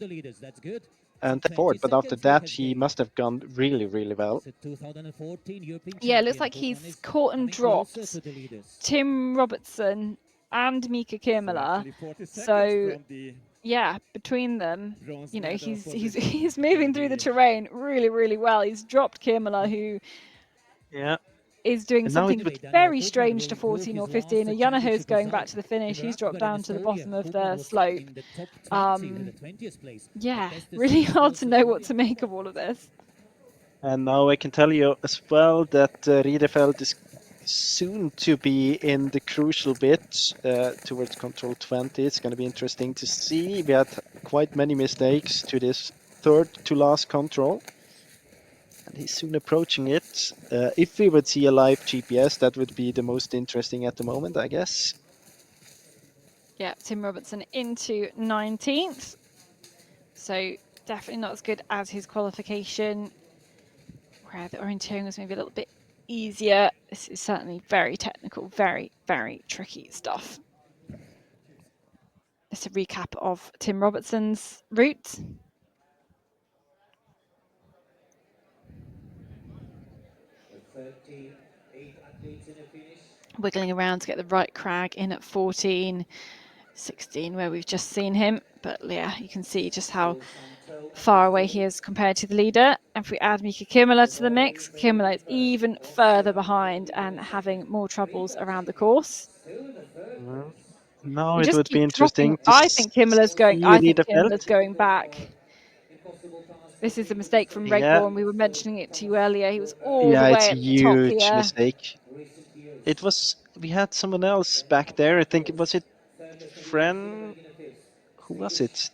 and the fourth, but after that, he must have gone really, really well. Yeah, it looks like he's caught and dropped Tim Robertson and Mika Kirmala. So, yeah, between them, you know, he's moving through the terrain really, really well. He's dropped Kirmala, who is doing something very strange to 14 or 15. Yanaho's going back to the finish. He's dropped down to the bottom of the slope. Yeah, really hard to know what to make of all of this. And now I can tell you as well that Riedefeld is soon to be in the crucial bit towards control 20. It's going to be interesting to see. We had quite many mistakes to this third to last control. And he's soon approaching it. If we would see a live GPS, that would be the most interesting at the moment, I guess. Yeah, Tim Robertson into 19th. So definitely not as good as his qualification, where the orienteering was maybe a little bit easier. This is certainly very technical, very, very tricky stuff. Just a recap of Tim Robertson's route. Wiggling around to get the right crag in at 14, 16, where we've just seen him. But yeah, you can see just how far away he is compared to the leader. And if we add Mika Kirmala to the mix, Kirmala is even further behind and having more troubles around the course. No, it would be interesting. I think Kirmala's going back. This is a mistake from Regborn. We were mentioning it to you earlier. He was all the way at the top here. It's a huge mistake. It was. We had someone else back there. I think was it Fren. Who was it?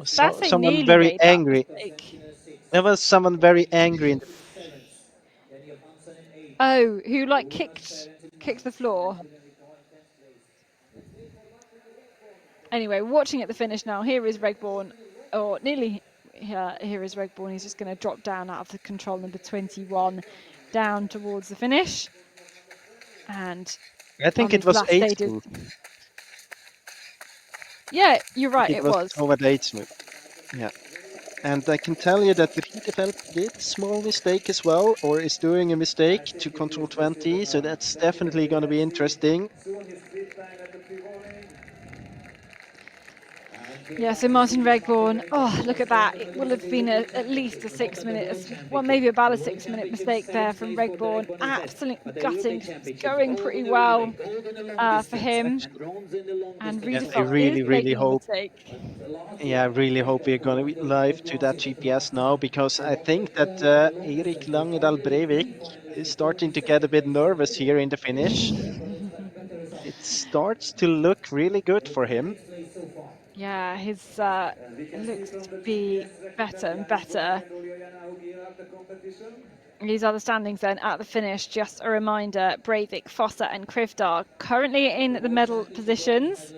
Someone very angry. There was someone very angry. Oh, who like kicked the floor? Anyway, watching at the finish now. Here is Regborn, or nearly here is Regborn. He's just going to drop down out of the control number 21, down towards the finish. And I think it was 8. Yeah, you're right. It was over 8. Yeah, and I can tell you that Riedefeld did a small mistake as well, or is doing a mistake to control 20. So that's definitely going to be interesting. Yeah, so Martin Regborn, oh, look at that. It will have been at least a 6 minute, well, maybe about a 6 minute mistake there from Regborn. Absolutely gutting. It's going pretty well for him. And Riedefeld I really hope. Yeah, I really hope we're going to be live to that GPS now, because I think that Erik Langedal Breivik is starting to get a bit nervous here in the finish. It starts to look really good for him. Yeah, his looks to be better and better. These are the standings then at the finish. Just a reminder, Breivik, Fosser and Krivda currently in the medal positions.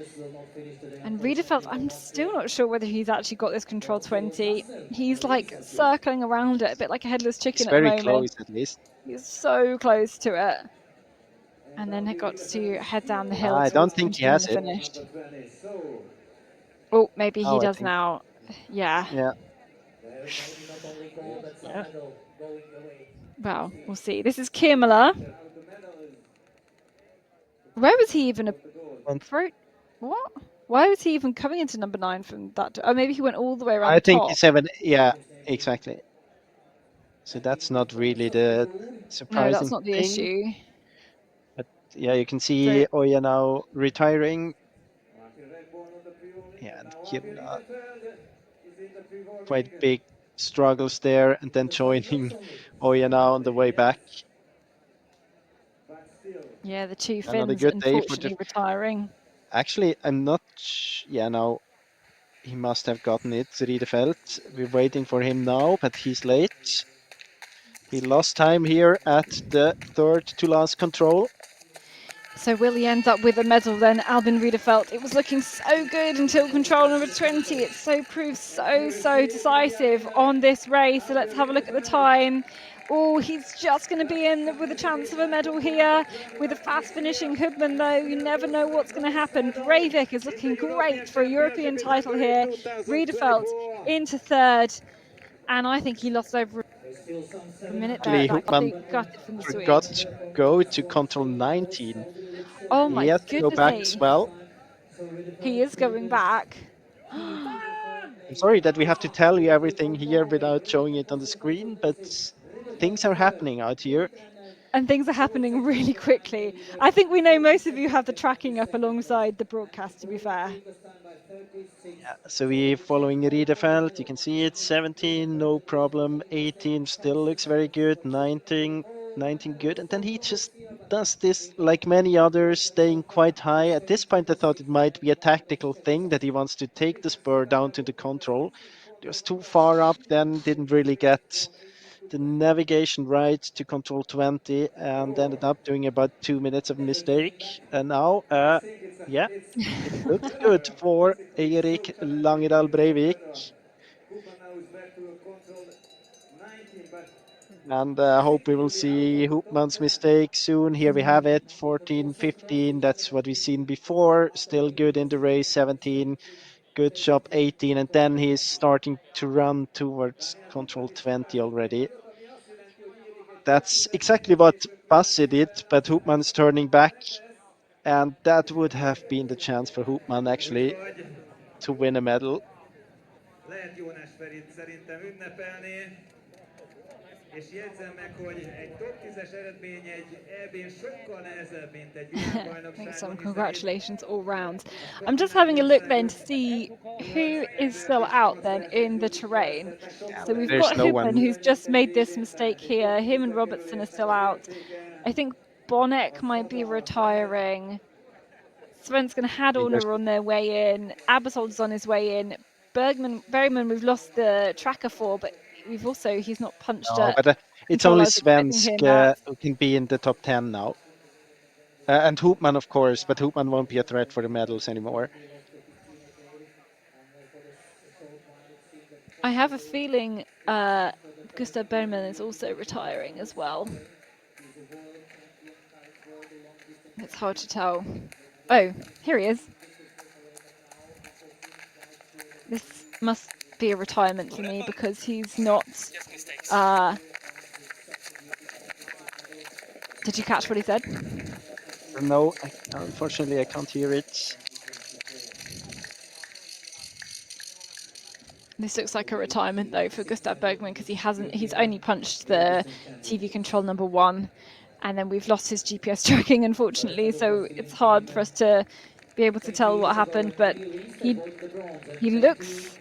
And Riedefeld, I'm still not sure whether he's actually got this control 20. He's like circling around it, a bit like a headless chicken at the moment. Very close at least. He's so close to it. And then he got to head down the hill. I don't think he has it. Oh, maybe he does now. Yeah. Yeah. Well, we'll see. This is Kirmala. Where was he even? What? Why was he even coming into number 9 from that? Oh, maybe he went all the way around. I think top. he's 7. Yeah, exactly. So that's not really the surprising. No, that's not the issue. But yeah, you can see Oya now retiring. Yeah, and Kirmala quite big struggles there, and then joining Oya now on the way back. Yeah, the two Another Finns good day for the. unfortunately retiring. Actually, I'm not. Yeah, now he must have gotten it. Riedefeld. We're waiting for him now, but he's late. He lost time here at the third to last control. So will he end up with a medal then? Albin Riedefeld. It was looking so good until control number 20. It so proved so decisive on this race. So let's have a look at the time. Oh, he's just going to be in with a chance of a medal here. With a fast finishing Hubman though, you never know what's going to happen. Breivik is looking great for a European title here. Riedefeld into third. And I think he lost over a minute there Actually, at that Hupman gutted from the forgot Swede. to go to control 19. Oh He my has to go goodness back as me. well. He is going back. I'm sorry that we have to tell you everything here without showing it on the screen, but things are happening out here. And things are happening really quickly. I think we know most of you have the tracking up alongside the broadcast, to be fair. Yeah, so we're following Riedefeld. You can see it, 17, no problem. 18 still looks very good. 19 good. And then he just does this like many others, staying quite high. At this point, I thought it might be a tactical thing that he wants to take the spur down to the control. It was too far up, then didn't really get the navigation right to control 20 and ended up doing about 2 minutes of mistake. And now, yeah, it looks good for Erik Langedal Breivik. And I hope we will see Hoopman's mistake soon. Here we have it, 14, 15. That's what we've seen before. Still good in the race, 17. Good job, 18. And then he's starting to run towards control 20 already. That's exactly what Bassi did, but Hoopman's turning back. And that would have been the chance for Hoopman actually to win a medal. Lehet Jónás Ferit szerintem ünnepelni, és jegyzem meg, hogy egy top 10-es eredmény egy EB-n sokkal nehezebb, mint egy világbajnokságon. Some congratulations all round. I'm just having a look then to see who is still out then in the terrain. So we've There's got no Hubman, one. who's just made this mistake here. Him and Robertson are still out. I think Bonnek might be retiring. Svenska Hadorn are on their way in. Abersold's on his way in. Bergman, we've lost the tracker for, but he's not punched No, at but it's control. only I was expecting him Svensk who can be in the top 10 now. And Hoopman, of course, but Hoopman won't be a threat for the medals anymore. I have a feeling Gustav Bergman is also retiring as well. It's hard to tell. Oh, here he is. This must be a retirement for me because he's not... Did you catch what he said? No, unfortunately I can't hear it. This looks like a retirement though for Gustav Bergman because he's only punched the TV control number 1, and then we've lost his GPS tracking unfortunately, so it's hard for us to be able to tell what happened, but he looks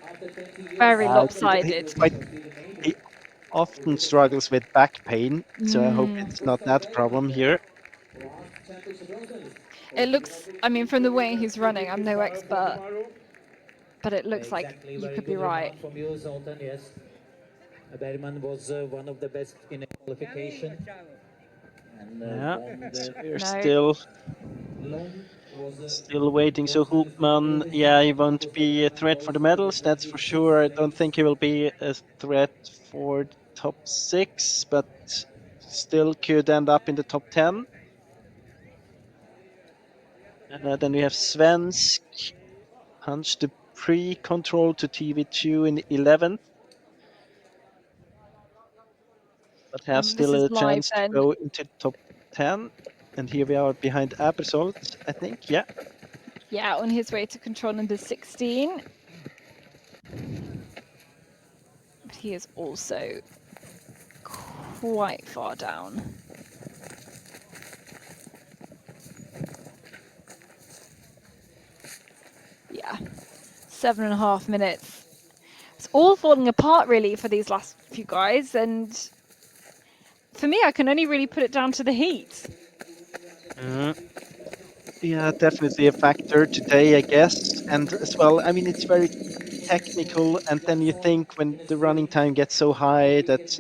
very lopsided. He often struggles with back pain, so I hope it's not that problem here. It looks, I mean, from the way he's running, I'm no expert, but it looks like you could be right. From you, Zoltan, yes. Bergman was one of the best in a qualification. And, we're still waiting. So Hoopman, yeah, he won't be a threat for the medals, that's for sure. I don't think he will be a threat for the top 6, but still could end up in the top 10. Then we have Svensk, punched the pre-control to TV2 in 11th. But has still a chance to go into top 10. And here we are behind Abersold, I think, yeah. Yeah, on his way to control number 16. But he is also quite far down. Yeah, 7.5 minutes. It's all falling apart really for these last few guys, and for me, I can only really put it down to the heat. Yeah, definitely a factor today, I guess. And as well, I mean, it's very technical. And then you think when the running time gets so high that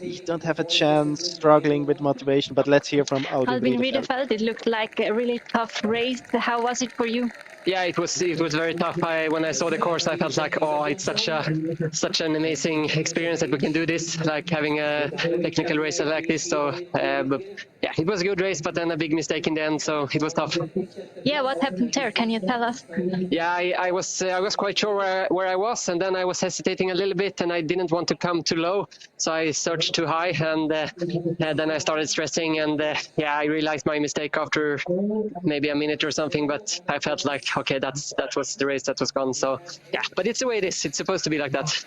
you don't have a chance, struggling with motivation. But let's hear from Albin Albin Riedefeld. Riedefeld, it looked like a really tough race. How was it for you? Yeah, it was very tough. When I saw the course, I felt like, oh, it's such an amazing experience that we can do this, like having a technical race like this. So, but yeah, it was a good race, but then a big mistake in the end, so it was tough. Yeah, what happened there? Can you tell us? Yeah, I was quite sure where I was, and then I was hesitating a little bit, and I didn't want to come too low, so I searched too high, and then I started stressing, and yeah, I realized my mistake after maybe a minute or something, but I felt like, okay, that was the race that was gone. So yeah, but it's the way it is. It's supposed to be like that.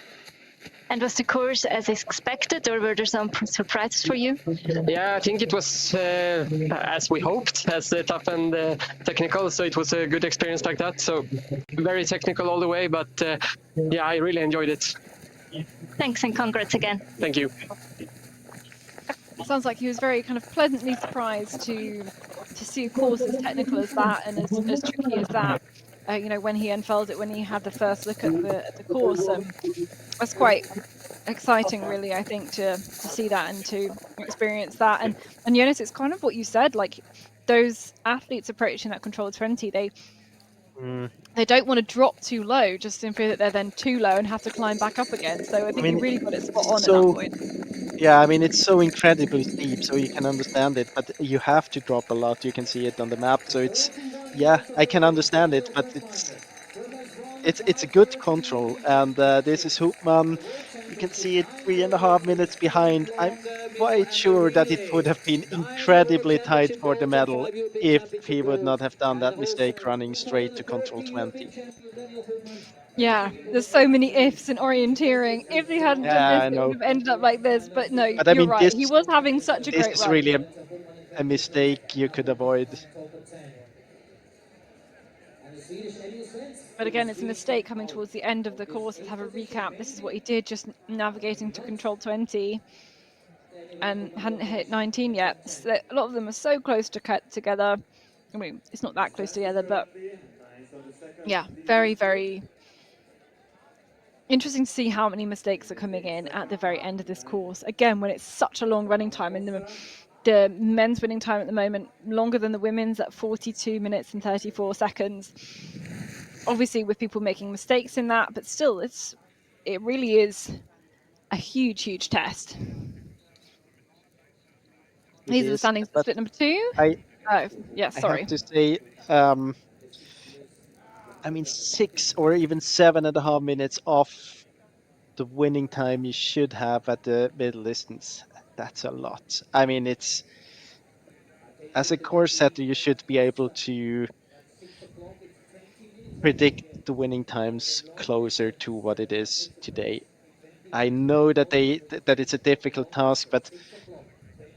And was the course as expected, or were there some surprises for you? Yeah, I think it was as we hoped, as tough and technical. So it was a good experience like that. So very technical all the way, but yeah, I really enjoyed it. Thanks and congrats again. Thank you. Sounds like he was very kind of pleasantly surprised to see a course as technical as that and as tricky as that. You know, when he unfurled it, when he had the first look at the course, that's quite exciting, really. I think to see that and to experience that. And Jonas, it's kind of what you said. Like those athletes approaching that control 20, they don't want to drop too low, just in fear that they're then too low and have to climb back up again. So I think you really got it spot on at that point. Yeah, I mean, it's so incredibly steep, so you can understand it, but you have to drop a lot. You can see it on the map. So it's, yeah, I can understand it, but it's a good control. And this is Hoopman. You can see it 3.5 minutes behind. I'm quite sure that it would have been incredibly tight for the medal if he would not have done that mistake running straight to control 20. Yeah, there's so many ifs in orienteering. If he hadn't done this, it would have ended up like this. But no, But I you're mean, right. He was having such a this great is run. really a mistake you could avoid. But again, it's a mistake coming towards the end of the course. Let's have a recap. This is what he did, just navigating to control 20 and hadn't hit 19 yet. So a lot of them are so close to cut together. I mean, it's not that close together, but yeah, very, very interesting to see how many mistakes are coming in at the very end of this course. Again, when it's such a long running time, and the men's winning time at the moment longer than the women's at 42 minutes and 34 seconds. Obviously, with people making mistakes in that, but still, it really is a huge, huge test. These are the standings for split number 2. Yeah, sorry. I have to say, I mean, 6 or even 7.5 minutes off the winning time you should have at the middle distance. That's a lot. I mean, it's, as a course setter, you should be able to predict the winning times closer to what it is today. I know that that it's a difficult task, but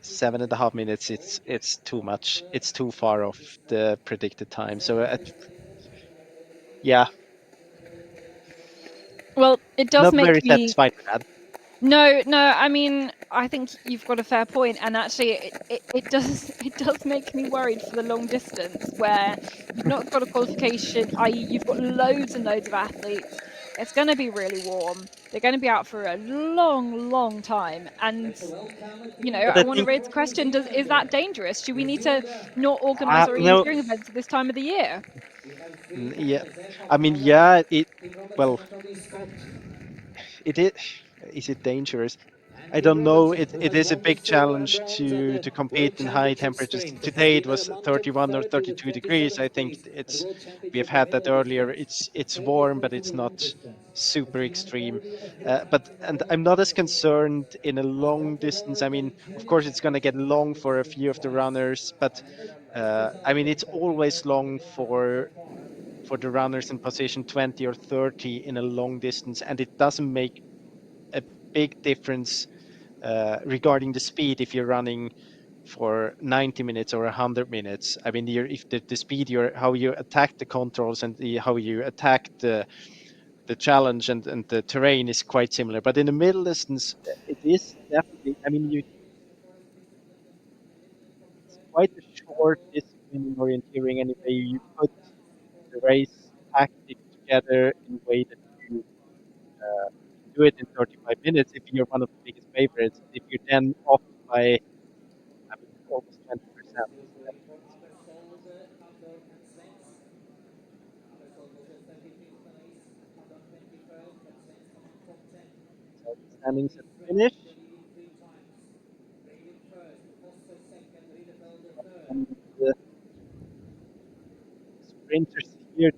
7.5 minutes, it's too much. It's too far off the predicted time. So yeah. Well, it does not very make me satisfied with that. No, I mean, I think you've got a fair point, and actually, it does make me worried for the long distance, where you've not got a qualification, i.e., you've got loads and loads of athletes. It's going to be really warm. They're going to be out for a long, long time, and you know, I want to raise the question: is that dangerous? Do we need to not organise orienteering events at this time of the year? Yeah, I mean, yeah, well, it is. Is it dangerous? I don't know. It is a big challenge to compete in high temperatures. Today it was 31 or 32 degrees. I think we have had that earlier. It's warm, but it's not super extreme. And I'm not as concerned in a long distance. I mean, of course, it's going to get long for a few of the runners, but I mean, it's always long for the runners in position 20 or 30 in a long distance, and it doesn't make a big difference regarding the speed if you're running for 90 minutes or 100 minutes. I mean, if the speed, how you attack the controls and how you attack the the challenge and the terrain is quite similar. But in the middle distance, it is definitely. I mean, it's quite a short discipline in orienteering anyway. You put the race tactic together in a way that you do it in 35 minutes if you're one of the biggest favorites. If you're then off by, I mean, almost 20%. So standings at the finish. And the sprinters here,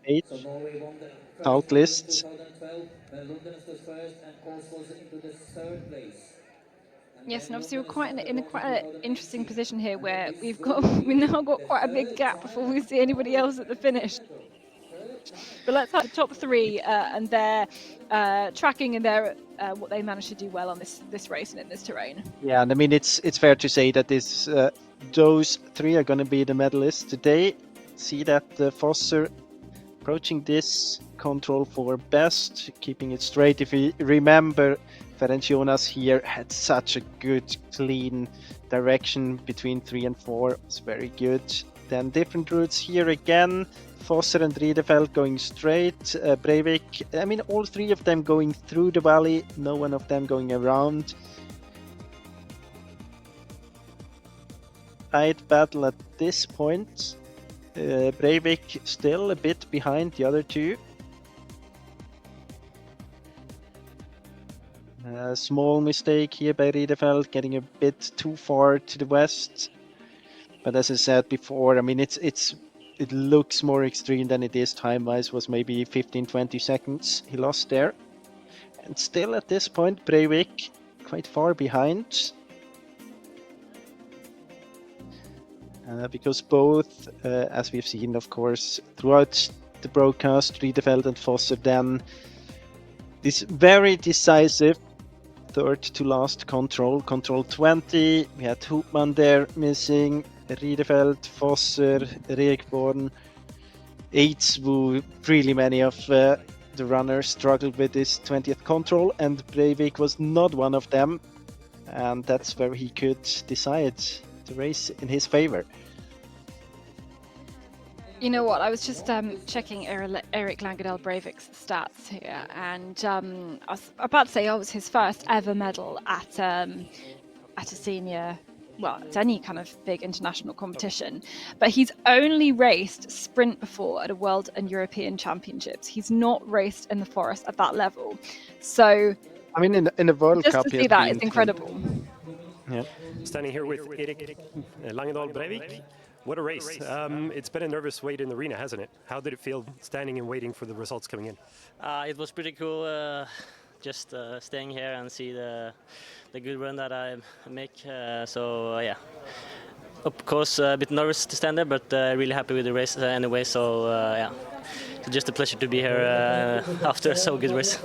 page, out lists. Yes, and obviously we're quite in quite an interesting position here where we've now got quite a big gap before we see anybody else at the finish. But let's have the top three and their tracking and their what they managed to do well on this race and in this terrain. Yeah, and I mean it's fair to say that those three are going to be the medalists today. See that Fosser approaching this control for best, keeping it straight. If you remember, Ferenc Jonas here had such a good, clean direction between 3 and 4. It was very good. Then different routes here again. Fosser and Riedefeld going straight. Breivik, I mean, all three of them going through the valley. No one of them going around. Tight battle at this point. Breivik still a bit behind the other two. Small mistake here by Riedefeld, getting a bit too far to the west. But as I said before, I mean, it looks more extreme than it is time-wise. Was maybe 15-20 seconds he lost there. And still at this point, Breivik quite far behind. Because both, as we've seen, of course, throughout the broadcast, Riedefeld and Fosser then this very decisive third to last control 20. We had Hoopman there missing, Riedefeld, Fosser, Regborn, Eitz, who really many of the runners struggled with this 20th control, and Breivik was not one of them, and that's where he could decide the race in his favor. You know what? I was just checking Erik Langadel Breivik's stats here, and I was about to say, it was his first ever medal at a senior, well, at any kind of big international competition. But he's only raced sprint before at a World and European Championships. He's not raced in the forest at that level. So, I mean, in the World just Cup, to see that is incredible. Yeah. Standing here with Erik Langendal Breivik. What a race. It's been a nervous wait in the arena, hasn't it? How did it feel standing and waiting for the results coming in? It was pretty cool just staying here and see the good run that I make. Yeah, of course a bit nervous to stand there, but really happy with the race anyway. So yeah, it's just a pleasure to be here after so good race.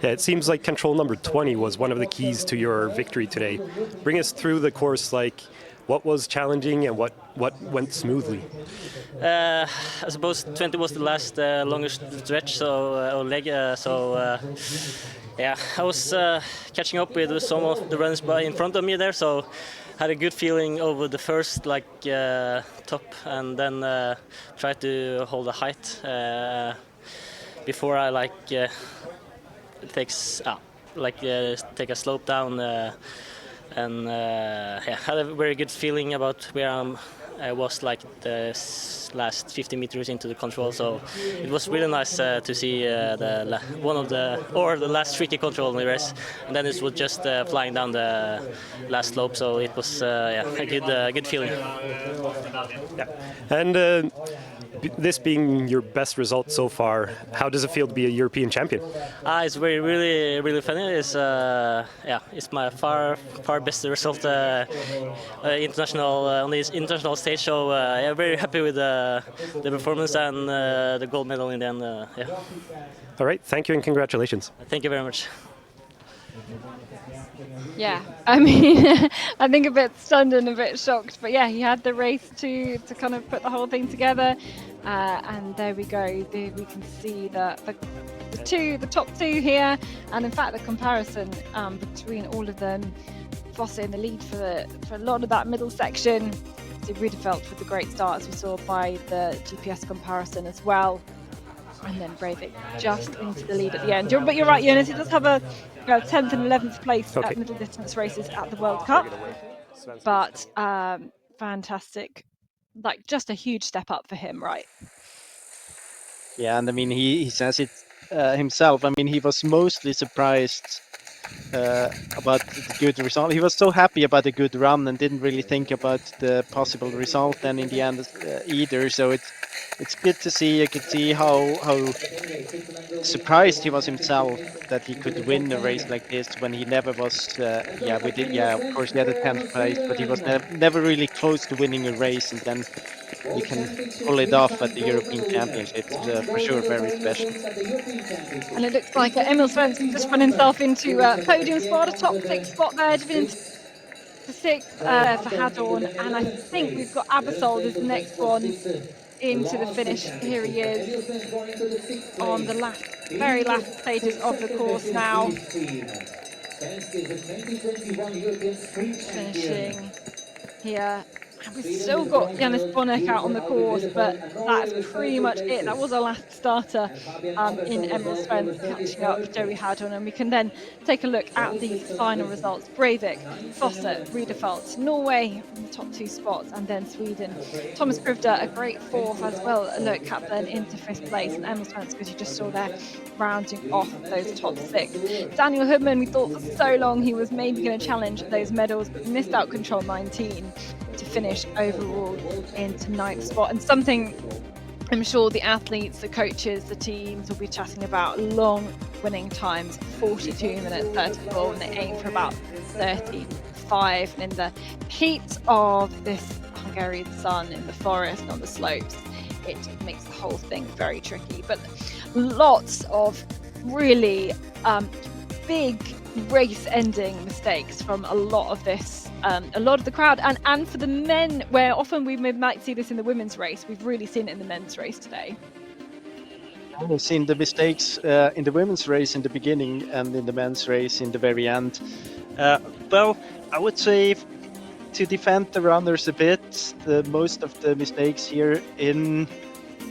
Yeah, it seems like control number 20 was one of the keys to your victory today. Bring us through the course, like what was challenging and what went smoothly? I suppose 20 was the last longest stretch, or leg. Yeah, I was catching up with some of the runners in front of me there, so had a good feeling over the first top, and then tried to hold the height before I take a slope down. And yeah, had a very good feeling about where I was the last 50 meters into the control. So it was really nice to see the last tricky control in the race, and then it was just flying down the last slope. So it was a good feeling. Yeah, and this being your best result so far, how does it feel to be a European champion? It's really funny. It's my far best result international on this international stage. So I'm very happy with the performance and the gold medal in the end. Yeah. All right, thank you and congratulations. Thank you very much. Yeah, I mean, I think a bit stunned and a bit shocked, but yeah, he had the race to kind of put the whole thing together, and there we go. There we can see the top two here, and in fact the comparison between all of them. Fosse in the lead for a lot of that middle section. Rudefeld with the great start, as we saw by the GPS comparison as well. And then Breivik just into the lead at the end. But you're right, Jonas, he does have a 10th and 11th place at middle distance races at the World Cup. But fantastic. Like, just a huge step up for him, right? Yeah, and I mean, he says it himself. I mean, he was mostly surprised about the good result. He was so happy about the good run and didn't really think about the possible result then in the end either. So it's good to see. You could see how surprised he was himself that he could win a race like this when he never was. Of course he had a 10th place, but he was never really close to winning a race, and then you can pull it off at the European Championships. For sure, very special. And it looks like Emil Svensson just run himself into a podium spot, a top 6 spot there, into 6th for Hadorn. And I think we've got Abasol as the next one into the finish. Here he is on the very last stages of the course now. Finishing here. And we've still got Janis Bonek out on the course, but that's pretty much it. That was our last starter in Emil Svensson catching up Joey Hadorn, and we can then take a look at these final results. Breivik, Fosse, Rudefeld, Norway in the top 2 spots, and then Sweden. Thomas Krivda, a great 4th as well. Look, Kaplan into 5th place, and Emil Svensson, as you just saw there, rounding off those top 6. Daniel Hoodman, we thought for so long he was maybe going to challenge those medals, but missed out control 19 to finish overall into 9th spot, and something I'm sure the athletes, the coaches, the teams will be chatting about. Long winning times, 42 minutes 34, and they aim for about 35. And in the heat of this Hungarian sun in the forest on the slopes, it makes the whole thing very tricky. But lots of really big race-ending mistakes from a lot of the crowd, and for the men, where often we might see this in the women's race, we've really seen it in the men's race today. We've seen the mistakes in the women's race in the beginning and in the men's race in the very end. Well, I would say to defend the runners a bit, most of the mistakes here in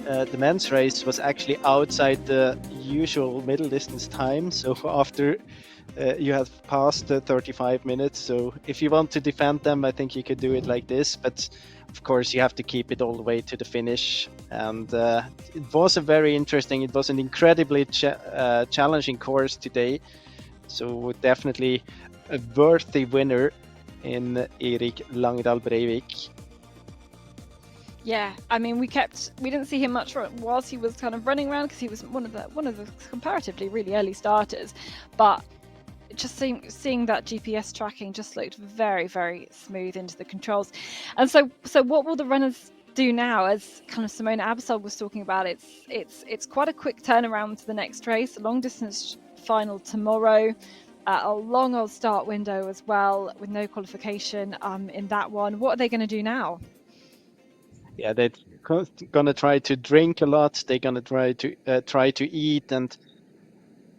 the men's race was actually outside the usual middle distance time. So after you have passed the 35 minutes. So if you want to defend them, I think you could do it like this. But of course, you have to keep it all the way to the finish. And it was it was an incredibly challenging course today. So definitely a worthy winner in Erik Langedal Breivik. Yeah, I mean, we didn't see him much whilst he was kind of running around, because he was one of the comparatively really early starters, but just seeing that GPS tracking just looked very, very smooth into the controls. And so what will the runners do now? As kind of Simona Abasol was talking about, it's quite a quick turnaround to the next race, a long distance final tomorrow, a long old start window as well, with no qualification in that one. What are they going to do now? Yeah, they're gonna try to drink a lot. They're gonna try to eat and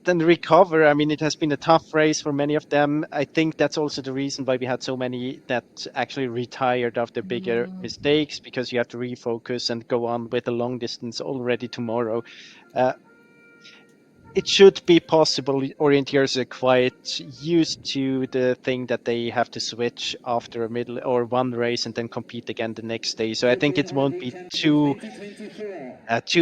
then recover. I mean, it has been a tough race for many of them. I think that's also the reason why we had so many that actually retired after bigger mistakes, because you have to refocus and go on with a long distance already tomorrow. It should be possible. Orienteers are quite used to the thing that they have to switch after a middle or one race and then compete again the next day. So I think it won't be too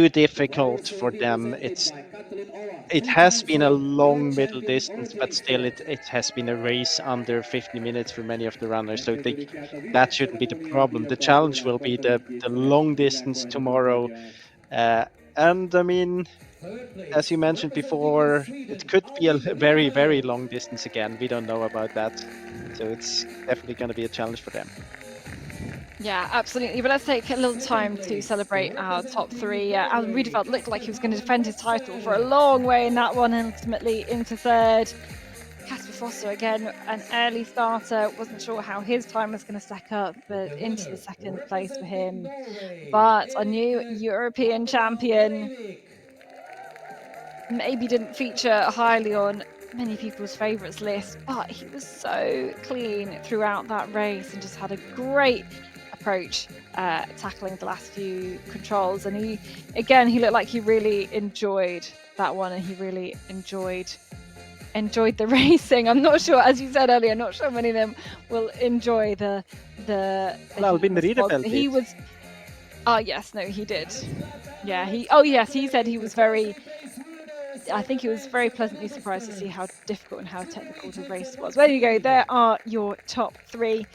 difficult for them. It has been a long middle distance, but still it has been a race under 50 minutes for many of the runners. So that shouldn't be the problem. The challenge will be the long distance tomorrow. And I mean, as you mentioned before, it could be a very, very long distance again. We don't know about that. So it's definitely going to be a challenge for them. Yeah, absolutely. But let's take a little time to celebrate our top 3. Alan Rudefeld looked like he was going to defend his title for a long way in that one, and ultimately into 3rd. Kasper Fossa, again, an early starter. Wasn't sure how his time was going to stack up, but into the second place for him. But a new European champion. Maybe didn't feature highly on many people's favourites list, but he was so clean throughout that race and just had a great approach tackling the last few controls. And he looked like he really enjoyed that one, and he really enjoyed the racing. I'm not sure, as you said earlier, I'm not sure many of them will enjoy the Albin Riedefeld. He was he did. Yeah, he said he was very, I think he was very pleasantly surprised to see how difficult and how technical the race was. There you go, there are your top three.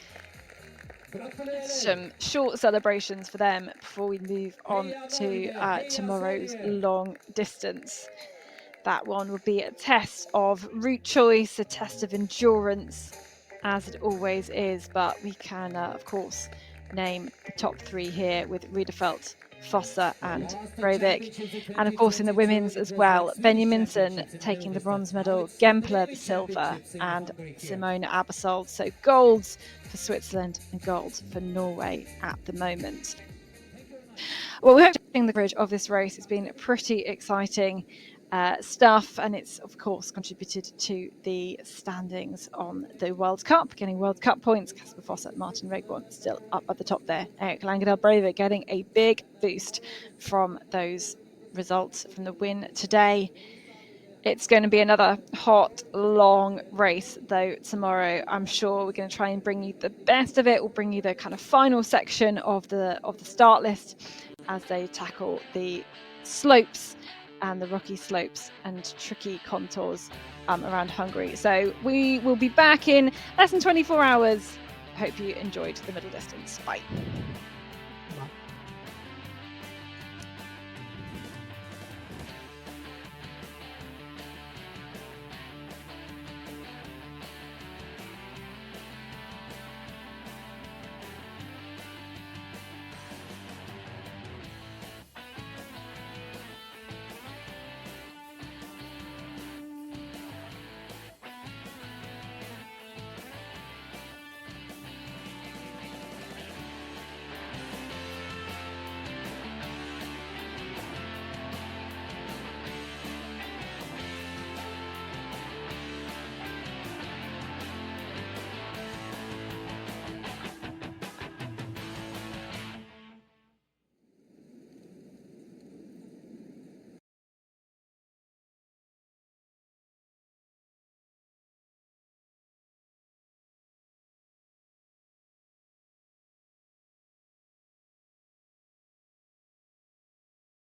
Some short celebrations for them before we move on to tomorrow's long distance. That one will be a test of route choice, a test of endurance, as it always is, but we can, of course, name the top three here with Riedefeld, Fossa and Breivik. And of course in the women's as well, Benjaminsen taking the bronze medal, Gempler the silver, and Simone Abersold. So golds for Switzerland and gold for Norway at the moment. Well, we're hoping the coverage of this race has been pretty exciting stuff, and it's of course contributed to the standings on the World Cup, getting World Cup points. Kasper Fossa, Martin Regborn still up at the top there. Erik Langedal Breivik getting a big boost from those results from the win today. It's going to be another hot, long race though tomorrow. I'm sure we're going to try and bring you the best of it. We'll bring you the kind of final section of the start list as they tackle the slopes and the rocky slopes and tricky contours around Hungary. So we will be back in less than 24 hours. Hope you enjoyed the middle distance. Bye.